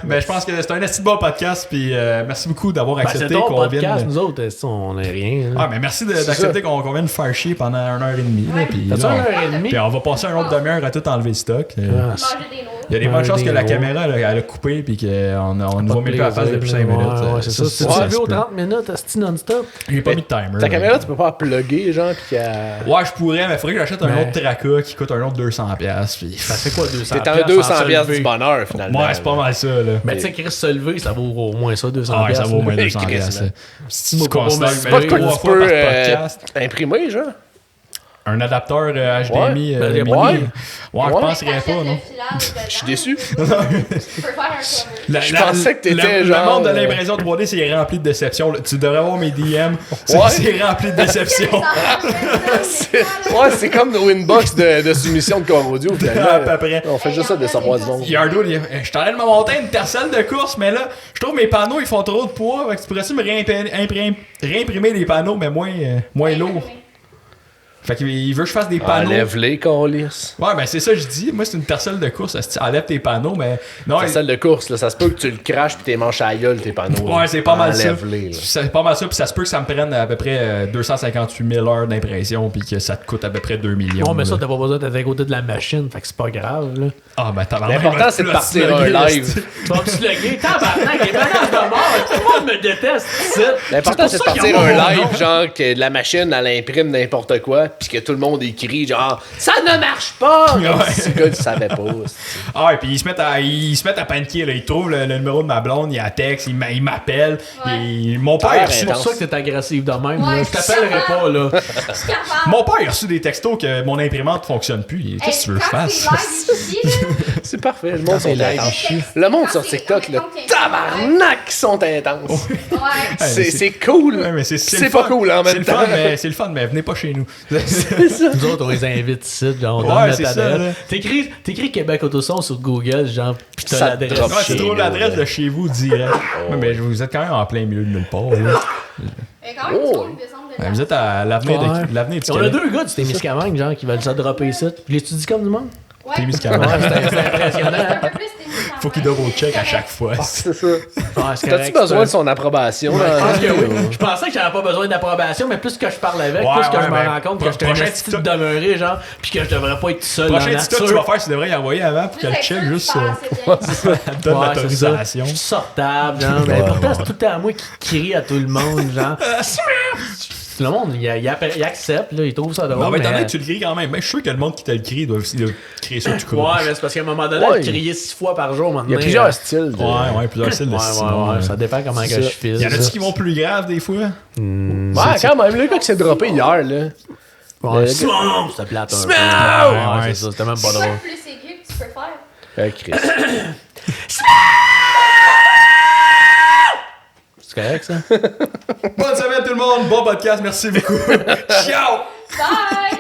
[SPEAKER 1] Ben, je pense que c'est un assez bon podcast, puis merci beaucoup d'avoir
[SPEAKER 3] Ben, c'est
[SPEAKER 1] accepté
[SPEAKER 3] ton
[SPEAKER 1] qu'on
[SPEAKER 3] podcast,
[SPEAKER 1] vienne.
[SPEAKER 3] nous autres, on n'est rien.
[SPEAKER 1] Ah, mais merci d'accepter qu'on vienne faire chier pendant 1h30. Là, puis
[SPEAKER 3] T'as-tu
[SPEAKER 1] là,
[SPEAKER 3] 1h30?
[SPEAKER 1] puis on va passer un autre demi-heure à tout enlever le stock.
[SPEAKER 3] Ah,
[SPEAKER 4] Manger des noix.
[SPEAKER 1] Il y a des
[SPEAKER 3] Ouais,
[SPEAKER 1] bonnes chances
[SPEAKER 3] des
[SPEAKER 1] que la
[SPEAKER 3] gros.
[SPEAKER 1] caméra elle a coupé puis qu'on ne voit même plus la face depuis 5
[SPEAKER 3] Ouais,
[SPEAKER 1] minutes.
[SPEAKER 3] ouais, c'est ça. C'est
[SPEAKER 1] se
[SPEAKER 3] levé aux
[SPEAKER 1] peut.
[SPEAKER 3] 30 minutes, asti non-stop.
[SPEAKER 1] J'ai pas mis de timer.
[SPEAKER 2] Ta
[SPEAKER 1] là.
[SPEAKER 2] caméra, tu peux pas la plugger, genre, pis qu'elle.
[SPEAKER 1] Ouais, je pourrais, mais il faudrait que j'achète un
[SPEAKER 3] Mais-
[SPEAKER 1] autre Traca qui coûte un autre 200$. Puis...
[SPEAKER 3] Ça fait quoi, 200$?
[SPEAKER 2] T'es en 200$ du bonheur, finalement.
[SPEAKER 1] Ouais, c'est pas mal ça. Là.
[SPEAKER 3] Mais tu sais, Chris se lever, ça vaut au moins ça, 200$.
[SPEAKER 1] Ah ouais, ça vaut au moins
[SPEAKER 2] là.
[SPEAKER 1] 200$.
[SPEAKER 2] Chris,
[SPEAKER 1] ça.
[SPEAKER 2] man.
[SPEAKER 1] Si
[SPEAKER 3] Moi,
[SPEAKER 1] tu
[SPEAKER 3] pas
[SPEAKER 1] considères
[SPEAKER 3] pour
[SPEAKER 1] que
[SPEAKER 3] me
[SPEAKER 2] Pas
[SPEAKER 1] mais
[SPEAKER 2] de quoi
[SPEAKER 1] trois
[SPEAKER 2] que tu
[SPEAKER 1] fois
[SPEAKER 2] peux
[SPEAKER 1] par podcast,
[SPEAKER 2] imprimer, genre.
[SPEAKER 1] un adapteur HDMI.
[SPEAKER 3] Ouais,
[SPEAKER 1] mini.
[SPEAKER 2] ouais.
[SPEAKER 1] Ouais, je
[SPEAKER 2] Ouais.
[SPEAKER 1] penserais pas, non?
[SPEAKER 2] Je suis déçu.
[SPEAKER 4] Tu peux faire un cover.
[SPEAKER 2] Je pensais que t'étais
[SPEAKER 1] le
[SPEAKER 2] genre,
[SPEAKER 1] monde de l'impression 3D, c'est rempli de déception. Tu devrais voir mes DM. C'est
[SPEAKER 2] Ouais.
[SPEAKER 1] c'est rempli de déception.
[SPEAKER 2] Ouais, c'est comme nos inbox de soumission de corps audio, finalement.
[SPEAKER 1] À peu près.
[SPEAKER 2] On fait juste ça de savoir du monde.
[SPEAKER 1] Yardo, je suis en train de me monter une tercelle de course, mais là, je trouve mes panneaux, ils font trop de poids. Fait que tu pourrais-tu me réimprimer les panneaux, mais moins lourds? Fait qu'il veut que je fasse des panneaux.
[SPEAKER 2] Enlève-les, Carlis.
[SPEAKER 1] Ouais, ben c'est ça que je dis. Moi, c'est une tercelle de course. Enlève tes panneaux, mais non.
[SPEAKER 2] C'est celle de course, là. Ça se peut que tu le craches pis t'es manches à la gueule, tes panneaux. là.
[SPEAKER 1] Ouais, c'est pas mal ça.
[SPEAKER 2] Enlève-les, là.
[SPEAKER 1] C'est pas mal ça, puis ça se peut que ça me prenne à peu près 258 000 heures d'impression, puis que ça te coûte à peu près 2 millions.
[SPEAKER 3] Bon, mais ça,
[SPEAKER 1] là.
[SPEAKER 3] t'as pas besoin d'être à côté de la machine, fait que c'est pas grave, là.
[SPEAKER 1] Ah, ben t'as
[SPEAKER 2] L'important, c'est de partir un live.
[SPEAKER 3] Tu vas me slugger, tabarnak, les menaces de mort, tout le monde me déteste, ici.
[SPEAKER 2] L'important, c'est de
[SPEAKER 3] pour ça qu'ils
[SPEAKER 2] partir
[SPEAKER 3] ont
[SPEAKER 2] un
[SPEAKER 3] mon
[SPEAKER 2] live,
[SPEAKER 3] nom.
[SPEAKER 2] genre, que la machine, elle imprime n'importe quoi, pis que tout le monde écrit, genre, ça ne marche pas! Comme
[SPEAKER 1] Ouais.
[SPEAKER 2] si le gars, il savait pas. c'est-
[SPEAKER 1] Ah, et puis ils se mettent à paniquer, là. Ils trouvent le numéro de ma blonde, il y a texte, il m'appelle.
[SPEAKER 4] Ouais.
[SPEAKER 1] Mon père, il a
[SPEAKER 2] Ouais,
[SPEAKER 1] reçu-
[SPEAKER 3] C'est pour ça que t'es agressif de même,
[SPEAKER 4] Ouais,
[SPEAKER 3] là. Je t'appellerai pas, là.
[SPEAKER 4] Je suis capable.
[SPEAKER 1] Mon père, il a reçu des textos que mon imprimante fonctionne plus. Qu'est-ce que tu veux que je fasse?
[SPEAKER 2] C'est parfait, le monde sont
[SPEAKER 3] c'est live,
[SPEAKER 2] intense. Le monde sur TikTok, là, tabarnak, ils sont intenses.
[SPEAKER 4] Ouais.
[SPEAKER 2] C'est cool.
[SPEAKER 1] Ouais, mais
[SPEAKER 2] C'est
[SPEAKER 1] le
[SPEAKER 2] pas
[SPEAKER 1] fun.
[SPEAKER 2] cool en
[SPEAKER 1] C'est
[SPEAKER 2] même
[SPEAKER 1] le
[SPEAKER 2] temps.
[SPEAKER 1] fun, mais c'est le fun, mais venez pas chez nous.
[SPEAKER 3] Nous autres, on les invite ici, genre, on
[SPEAKER 1] Ouais,
[SPEAKER 3] donne
[SPEAKER 1] c'est
[SPEAKER 3] notre
[SPEAKER 1] ça, là.
[SPEAKER 3] adresse. T'écris Québec Autoson sur Google, genre, pis t'as
[SPEAKER 2] Ça
[SPEAKER 3] l'adresse.
[SPEAKER 2] drop.
[SPEAKER 1] Ouais, tu
[SPEAKER 2] Chez
[SPEAKER 1] trouves
[SPEAKER 2] nous,
[SPEAKER 1] l'adresse
[SPEAKER 2] là.
[SPEAKER 1] de chez vous direct. Ouais, mais vous êtes quand même en plein milieu de nulle part. Là.
[SPEAKER 4] Mais quand même,
[SPEAKER 2] Oh.
[SPEAKER 4] tu trouves une descente de
[SPEAKER 1] Ouais, vous êtes à l'avenir
[SPEAKER 3] Ouais.
[SPEAKER 1] du
[SPEAKER 3] On a
[SPEAKER 1] Québec.
[SPEAKER 3] deux gars du Témiscamingue, genre, qui veulent ça dropper ici. Puis les étudies comme du monde.
[SPEAKER 4] Ouais.
[SPEAKER 1] Témiscamingue.
[SPEAKER 3] Ouais, c'est impressionnant.
[SPEAKER 4] Un
[SPEAKER 3] hein.
[SPEAKER 4] peu plus, c'était
[SPEAKER 1] Faut qu'il double-check à chaque fois.
[SPEAKER 2] C'est ça.
[SPEAKER 3] Ah, c'est
[SPEAKER 2] T'as-tu
[SPEAKER 3] correct,
[SPEAKER 2] besoin
[SPEAKER 3] ça.
[SPEAKER 2] de son approbation?
[SPEAKER 3] Je
[SPEAKER 2] là?
[SPEAKER 3] pense que oui. Je pensais que j'avais pas besoin d'approbation, mais plus que je parle avec,
[SPEAKER 1] Ouais,
[SPEAKER 3] plus que
[SPEAKER 1] ouais,
[SPEAKER 3] je me
[SPEAKER 1] ben,
[SPEAKER 3] rends compte que je suis un
[SPEAKER 1] prochain
[SPEAKER 3] esti de
[SPEAKER 1] TikTok.
[SPEAKER 3] demeuré, genre, pis que je devrais pas être tout seul dans
[SPEAKER 1] Prochain
[SPEAKER 3] la
[SPEAKER 1] TikTok que tu
[SPEAKER 3] nature.
[SPEAKER 1] vas faire, tu devrais y envoyer avant pour qu'elle check juste ça. Elle te donne
[SPEAKER 3] Ouais, c'est ça.
[SPEAKER 1] l'autorisation.
[SPEAKER 3] Je suis sortable, genre. Mais pourtant, c'est tout le temps moi qui crie à tout le monde, genre. Le monde, il accepte, là, il trouve ça drôle.
[SPEAKER 1] Non, mais étant donné
[SPEAKER 3] mais-
[SPEAKER 1] que tu le cries quand même, mais je suis sûr que le monde qui te le crie doit aussi crier ça tout court.
[SPEAKER 3] Ouais, mais c'est parce qu'à un moment donné,
[SPEAKER 2] Ouais.
[SPEAKER 3] elle criait 6 fois par jour maintenant.
[SPEAKER 2] Il y a plusieurs styles. de-
[SPEAKER 1] Ouais, plusieurs styles de Simon.
[SPEAKER 3] Ouais, ça dépend comment que
[SPEAKER 2] C'est
[SPEAKER 3] je
[SPEAKER 2] ça.
[SPEAKER 3] file.
[SPEAKER 1] Y en a-tu qui vont plus grave des fois?
[SPEAKER 2] Ouais, quand même. Le gars qui s'est droppé hier, là.
[SPEAKER 3] Ouais, Simon! C'était plate un peu.
[SPEAKER 2] Simon!
[SPEAKER 3] Ouais,
[SPEAKER 1] Ouais,
[SPEAKER 3] c'est ça, c'était même pas
[SPEAKER 4] C'est quoi
[SPEAKER 3] drôle.
[SPEAKER 4] le plus aigu que tu peux faire?
[SPEAKER 2] Chris.
[SPEAKER 3] C'est correct, ça?
[SPEAKER 1] Bonne semaine tout le monde, bon podcast, merci beaucoup. Ciao!
[SPEAKER 4] Bye!